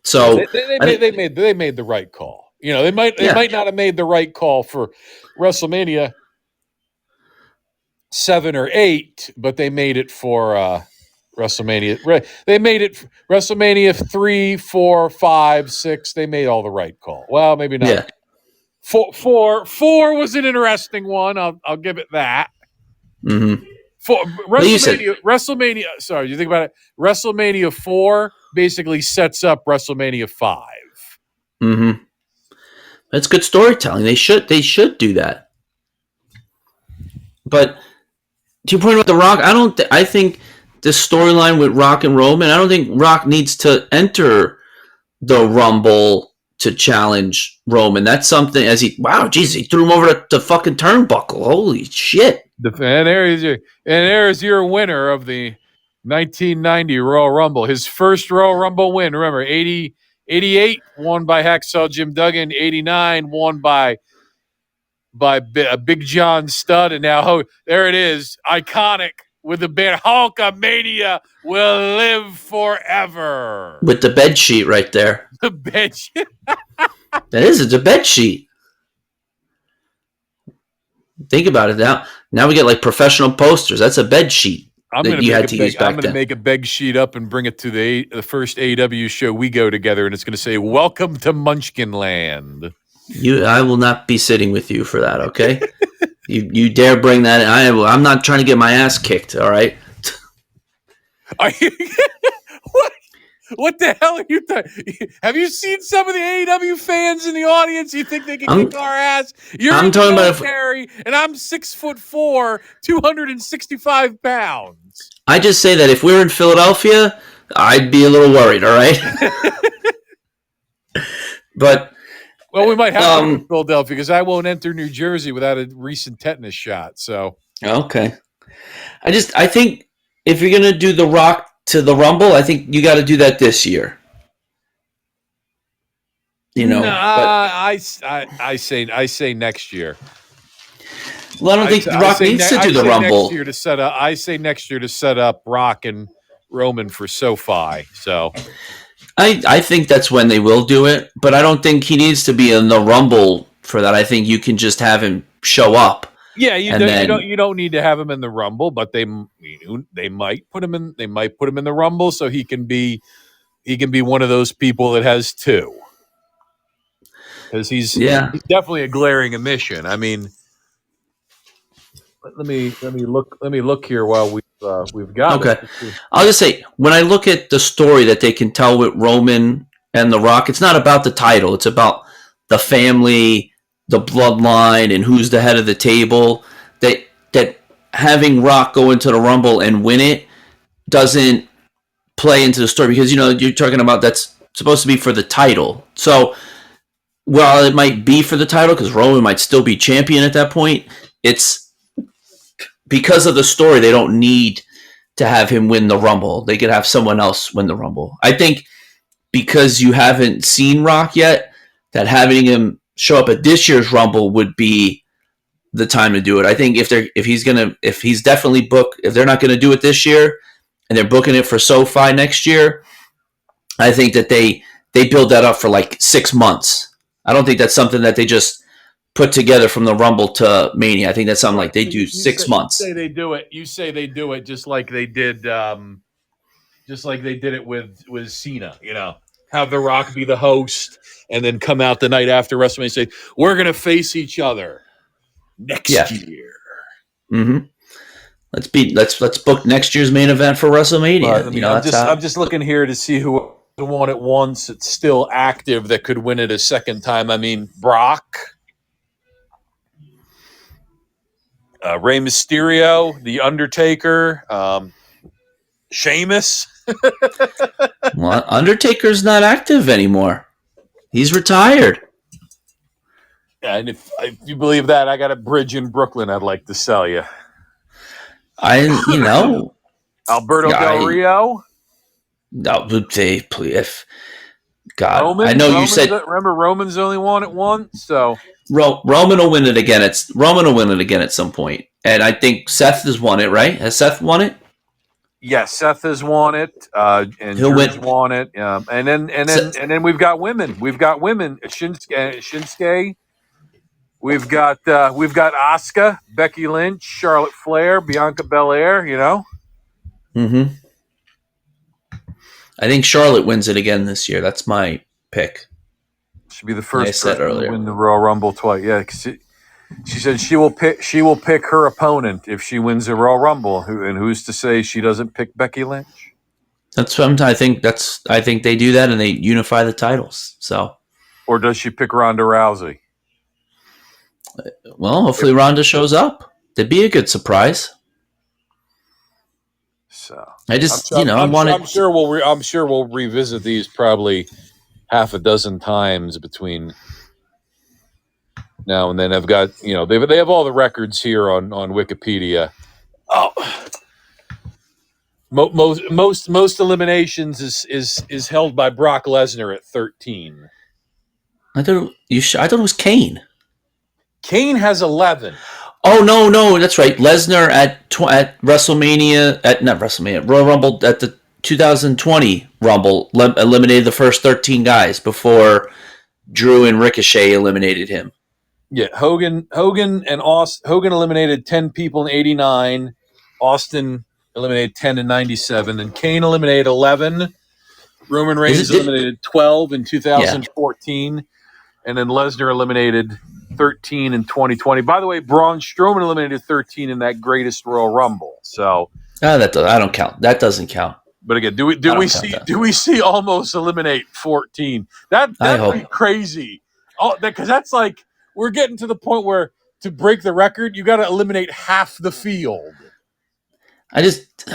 So they made the right call. You know, they might not have made the right call for WrestleMania 7 or 8, but they made it for WrestleMania. They made it WrestleMania 3, 4, 5, 6. They made all the right call. Well, maybe not. Yeah. 4 was an interesting one. I'll give it that. Mm-hmm. WrestleMania. Sorry, you think about it. WrestleMania 4 basically sets up WrestleMania 5. Mm-hmm. That's good storytelling. They should do that. But to your point about The Rock, I think the storyline with Rock and Roman, I don't think Rock needs to enter the Rumble to challenge Roman. That's something he threw him over the fucking turnbuckle. Holy shit. And there's your winner of the 1990 Royal Rumble. His first Royal Rumble win. Remember, 88 won by Hacksaw Jim Duggan. 89 won by Big John Studd. And now there it is, iconic with the band Hulkamania will live forever. With the bed sheet right there. The bed sheet. It's a bed sheet. Think about it now. Now we get like professional posters. That's a bed sheet you had to use back then. I'm going to make a bed sheet up and bring it to the first AEW show we go together, and it's going to say, "Welcome to Munchkin Land." I will not be sitting with you for that, okay? you dare bring that in. I'm not trying to get my ass kicked, all right? What the hell are you Have you seen some of the AEW fans in the audience? You think they can kick our ass? I'm talking about and I'm 6'4", 265 pounds. I just say that if we're in Philadelphia, I'd be a little worried, all right? But we might have to in Philadelphia because I won't enter New Jersey without a recent tetanus shot. So okay, I think if you're gonna do The Rock to the Rumble, I think you got to do that this year. I say next year. Well, I don't think The Rock needs to do the Rumble. I say next year to set up Rock and Roman for SoFi. So I think that's when they will do it, but I don't think he needs to be in the Rumble for that. I think you can just have him show up. Yeah, And then- you don't need to have him in the Rumble, but they might put him in the Rumble so he can be one of those people that has two. Because he's definitely a glaring omission. I mean, let me look here while we've got Okay. it. I'll just say, when I look at the story that they can tell with Roman and The Rock, it's not about the title. It's about the family, the bloodline, and who's the head of the table. That having Rock go into the Rumble and win it doesn't play into the story, because you're talking about that's supposed to be for the title. So while it might be for the title, because Roman might still be champion at that point, it's because of the story. They don't need to have him win the Rumble. They could have someone else win the Rumble. I think because you haven't seen Rock yet, that having him show up at this year's Rumble would be the time to do it. I think if he's definitely booked, if they're not going to do it this year and they're booking it for SoFi next year, I think that they build that up for like 6 months. I don't think that's something that they just put together from the Rumble to Mania. I think that's something like they do 6 months. You say they do it. You say they do it just like they did it with Cena. Have The Rock be the host and then come out the night after WrestleMania and say, we're going to face each other next year. Mm-hmm. Let's book next year's main event for WrestleMania. I'm just looking here to see who won it once. It's still active that could win it a second time. I mean, Brock, Rey Mysterio, The Undertaker, Sheamus. Well, Undertaker's not active anymore. He's retired. And if you believe that, I got a bridge in Brooklyn I'd like to sell you. Alberto Del Rio. No, if God, Roman, I know you said. Remember, Roman's only won it once, so Roman will win it again. Roman will win it again at some point, and I think Seth has won it. Right? Has Seth won it? Yes, Seth has won it, and Drew's won it. And then we've got women. We've got women. Shinsuke. We've got Asuka, Becky Lynch, Charlotte Flair, Bianca Belair. Mm-hmm. I think Charlotte wins it again this year. That's my pick. Should be the first person to win the Royal Rumble twice. Yeah, she said she will pick her opponent if she wins the Royal Rumble. And who's to say she doesn't pick Becky Lynch? That's what I think they do that and they unify the titles. So, or does she pick Ronda Rousey? Well, hopefully Ronda shows up. That'd be a good surprise. So I'm sure we'll revisit these probably half a dozen times between now and then. I've got they have all the records here on Wikipedia. Oh, most eliminations is held by Brock Lesnar at 13. I thought it was Kane. Kane has 11. Oh no, that's right. Lesnar at WrestleMania Royal Rumble at the 2020 Rumble eliminated the first 13 guys before Drew and Ricochet eliminated him. Yeah, Hogan eliminated 10 people in 89. Austin eliminated 10 in 97, and Kane eliminated 11. Roman Reigns eliminated 12 in 2014, and then Lesnar eliminated 13 in 2020. By the way, Braun Strowman eliminated 13 in that Greatest Royal Rumble. So I don't count. That doesn't count. But again, do we see almost eliminate 14? That'd be crazy. Oh, because that's like we're getting to the point where to break the record, you got to eliminate half the field. I just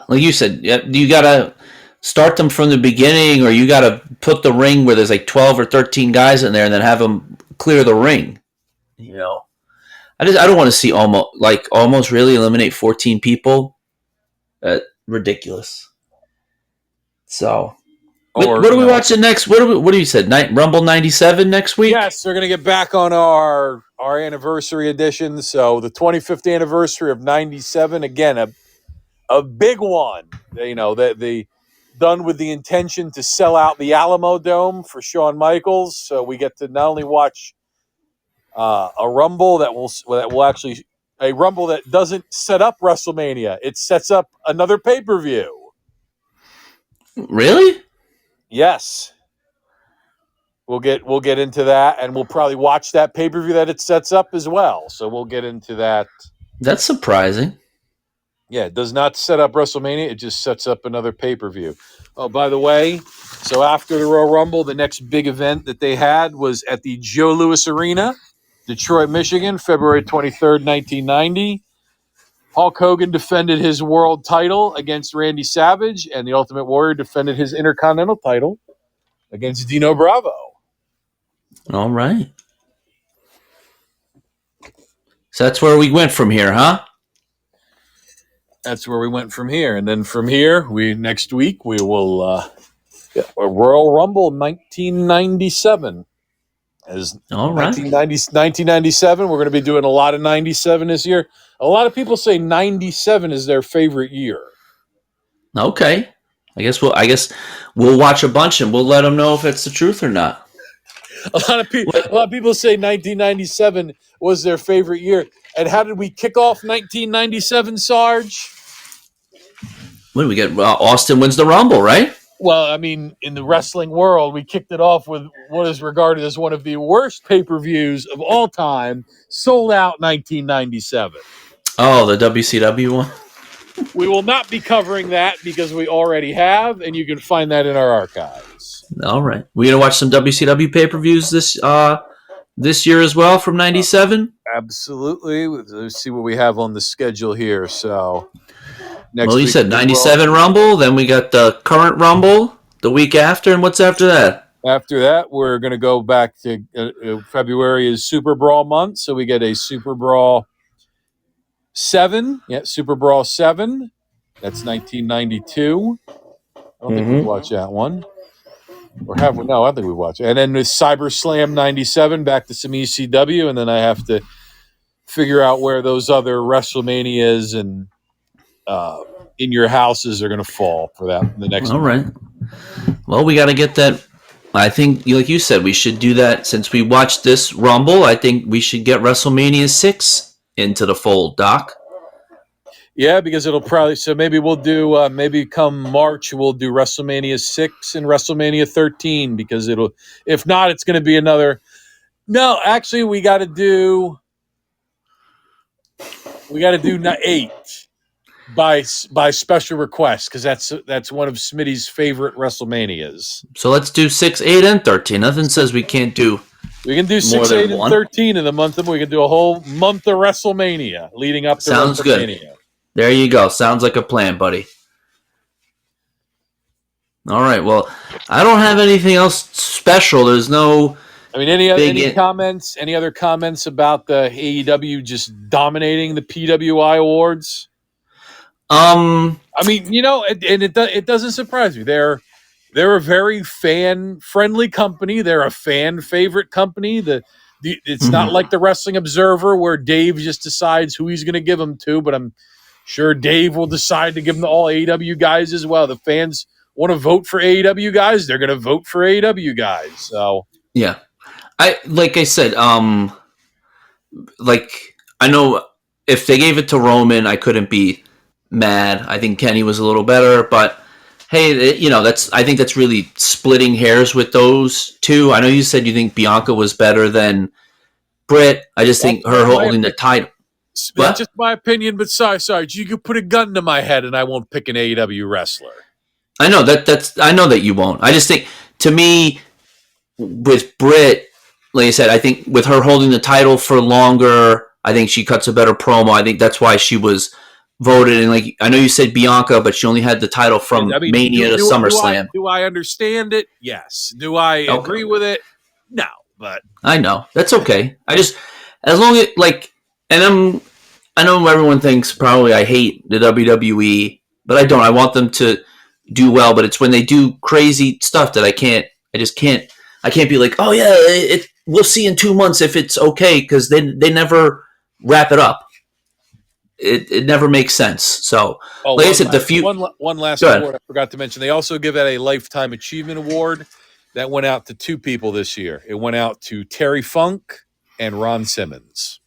like you said, you got to start them from the beginning, or you got to put the ring where there's like 12 or 13 guys in there, and then have them clear the ring. I don't want to see almost really eliminate 14 people. Ridiculous. So, what are we watching next? What do you said? Rumble 97 next week? Yes, we're going to get back on our anniversary edition. So the 25th anniversary of 97. Again, a big one. They done with the intention to sell out the Alamo Dome for Shawn Michaels. So we get to not only watch a Rumble that will actually a Rumble that doesn't set up WrestleMania. It sets up another pay-per-view. Really? Yes. We'll get into that, and we'll probably watch that pay-per-view that it sets up as well. So we'll get into that. That's surprising. Yeah, it does not set up WrestleMania. It just sets up another pay-per-view. Oh, by the way, so after the Royal Rumble, the next big event that they had was at the Joe Louis Arena, Detroit, Michigan, February 23rd, 1990. Hulk Hogan defended his world title against Randy Savage, and the Ultimate Warrior defended his Intercontinental title against Dino Bravo. All right. So that's where we went from here, huh? That's where we went from here. And then from here, next week, we will get a Royal Rumble 1997. As All right. 1997, we're going to be doing a lot of 97 this year. A lot of people say 97 is their favorite year. Okay. I guess we'll watch a bunch and we'll let them know if it's the truth or not. A lot of people say 1997 was their favorite year. And how did we kick off 1997, Sarge? When we get Austin wins the Rumble, right? Well, I mean, in the wrestling world, we kicked it off with what is regarded as one of the worst pay-per-views of all time, sold out 1997. Oh, the WCW one? We will not be covering that because we already have, and you can find that in our archives. All right. We going to watch some WCW pay-per-views this year as well from 97? Absolutely. Let's see what we have on the schedule here. So, Well, you said 97 Rumble, then we got the current Rumble the week after, and what's after that? After that, we're going to go back to February is Super Brawl month, so we get a Super Brawl 7. Yeah, Super Brawl 7. That's 1992. I don't think we watched that one. Or have we? No, I think we watched it. And then with Cyber Slam 97, back to some ECW, and then I have to figure out where those other WrestleManias and in your houses are going to fall for that the next. All right. Well, we got to get that. I think, like you said, we should do that since we watched this Rumble. I think we should get WrestleMania 6 into the fold, Doc. Yeah, because it'll probably. So maybe we'll do. Maybe come March we'll do WrestleMania 6 and WrestleMania 13 because it'll. If not, it's going to be another. No, actually, we got to do 8 by special request because that's one of Smitty's favorite WrestleManias. So let's do 6, 8, and 13. Nothing says we can't do. We can do 6, 8, and 13 in the month of. We can do a whole month of WrestleMania leading up to Sounds WrestleMania. Good. There you go. Sounds like a plan, buddy. All right. Well, I don't have anything else special. There's no. I mean, any comments? Any other comments about the AEW just dominating the PWI awards? I mean, and it doesn't surprise me. They're a very fan friendly company. They're a fan favorite company. It's not like the Wrestling Observer where Dave just decides who he's going to give them to, but I'm sure Dave will decide to give them to all AEW guys as well. The fans want to vote for AEW guys, they're going to vote for AEW guys. So yeah, I said, I know if they gave it to Roman, I couldn't be mad. I think Kenny was a little better, but hey, I think that's really splitting hairs with those two. I know you said you think Bianca was better than Britt. I just think her holding the title. That's just my opinion, but sorry, you could put a gun to my head and I won't pick an AEW wrestler. I know I know that you won't. I just think, to me, with Britt, like I said, I think with her holding the title for longer, I think she cuts a better promo. I think that's why she was voted. And I know you said Bianca, but she only had the title from Mania to SummerSlam. Do I understand it? Yes. Do I agree with it? No, but I know that's okay. I just, as long as and I know everyone thinks probably I hate the WWE, but I don't. I want them to do well, but it's when they do crazy stuff that I can't be like, oh yeah, we'll see in 2 months if it's okay, because they never wrap it up. It never makes sense. So, like I said, one last award I forgot to mention. They also give out a Lifetime Achievement Award that went out to 2 people this year. It went out to Terry Funk and Ron Simmons.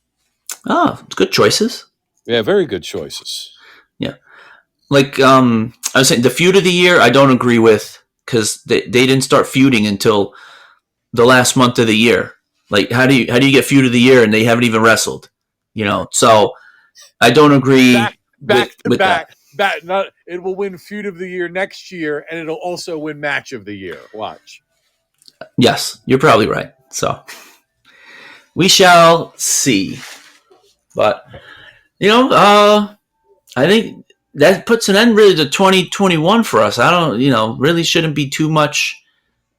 Oh, good choices. Yeah, very good choices. Yeah. Like, I was saying, the feud of the year, I don't agree with, because they didn't start feuding until the last month of the year. Like, how do you get feud of the year and they haven't even wrestled? So I don't agree back to with back. that. It will win feud of the year next year, and it'll also win match of the year. Watch. Yes, you're probably right. So we shall see. But I think that puts an end really to 2021 for us. I don't, really shouldn't be too much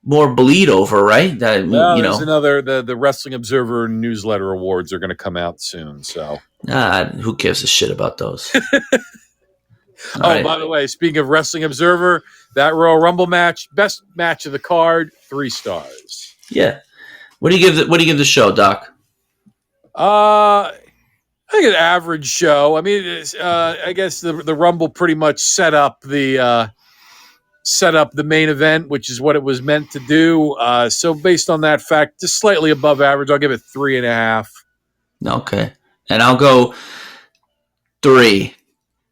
more bleed over, right? That There's another the Wrestling Observer newsletter awards are going to come out soon. So who gives a shit about those? Right. By the way, speaking of Wrestling Observer, that Royal Rumble match, best match of the card, 3 stars. Yeah. What do you give the show, Doc? I think an average show. I mean, I guess the Rumble pretty much set up the main event, which is what it was meant to do. So based on that fact, just slightly above average. I'll give it 3.5. Okay, and I'll go 3,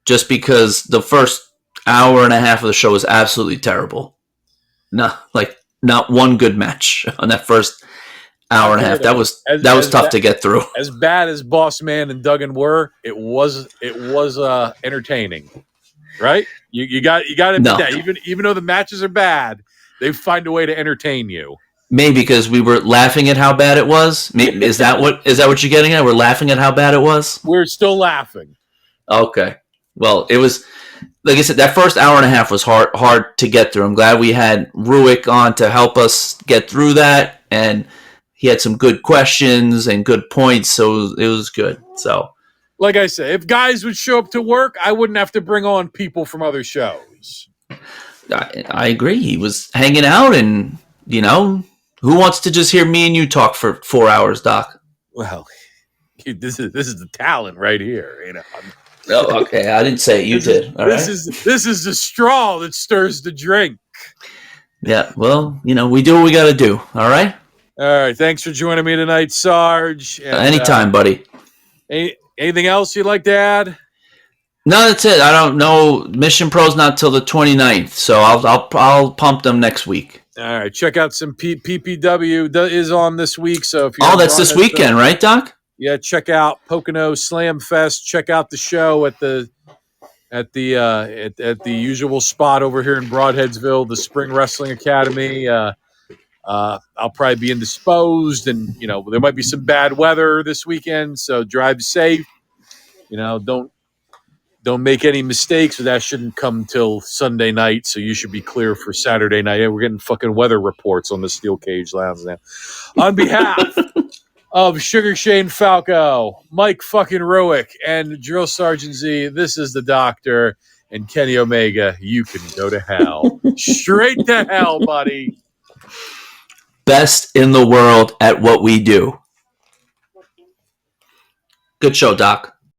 just because the first hour and a half of the show was absolutely terrible. Not one good match on that first hour and a half. That was tough to get through. As bad as Boss Man and Duggan were, it was entertaining, right? You got to admit that. Even though the matches are bad, they find a way to entertain you. Maybe because we were laughing at how bad it was. Is that what you're getting at? We're laughing at how bad it was. We're still laughing. Okay. Well, it was, like I said, that first hour and a half was hard to get through. I'm glad we had Ruic on to help us get through that, and he had some good questions and good points, so it was good. So, like I said, if guys would show up to work, I wouldn't have to bring on people from other shows. I agree. He was hanging out, and who wants to just hear me and you talk for 4 hours, Doc? Well, this is the talent right here. Oh, okay. I didn't say it. You did. All this is the straw that stirs the drink. Yeah. Well, we do what we got to do. All right. All right. Thanks for joining me tonight, Sarge. And, anytime, buddy. Anything else you'd like to add? No, that's it. I don't know. Mission Pro's not till the 29th, so I'll pump them next week. All right, check out some PPW is on this week. So if that's this weekend, right, Doc? Yeah, check out Pocono Slam Fest. Check out the show at the usual spot over here in Broadheadsville, the Spring Wrestling Academy. I'll probably be indisposed, and there might be some bad weather this weekend, so drive safe. Don't make any mistakes, or that shouldn't come till Sunday night, so you should be clear for Saturday night. Yeah, we're getting fucking weather reports on the Steel Cage Lounge now. On behalf of Sugar Shane Falco, Mike fucking Ruic, and Drill Sergeant Z, this is the Doctor, and Kenny Omega, you can go to hell. Straight to hell, buddy. Best in the world at what we do. Good show, Doc.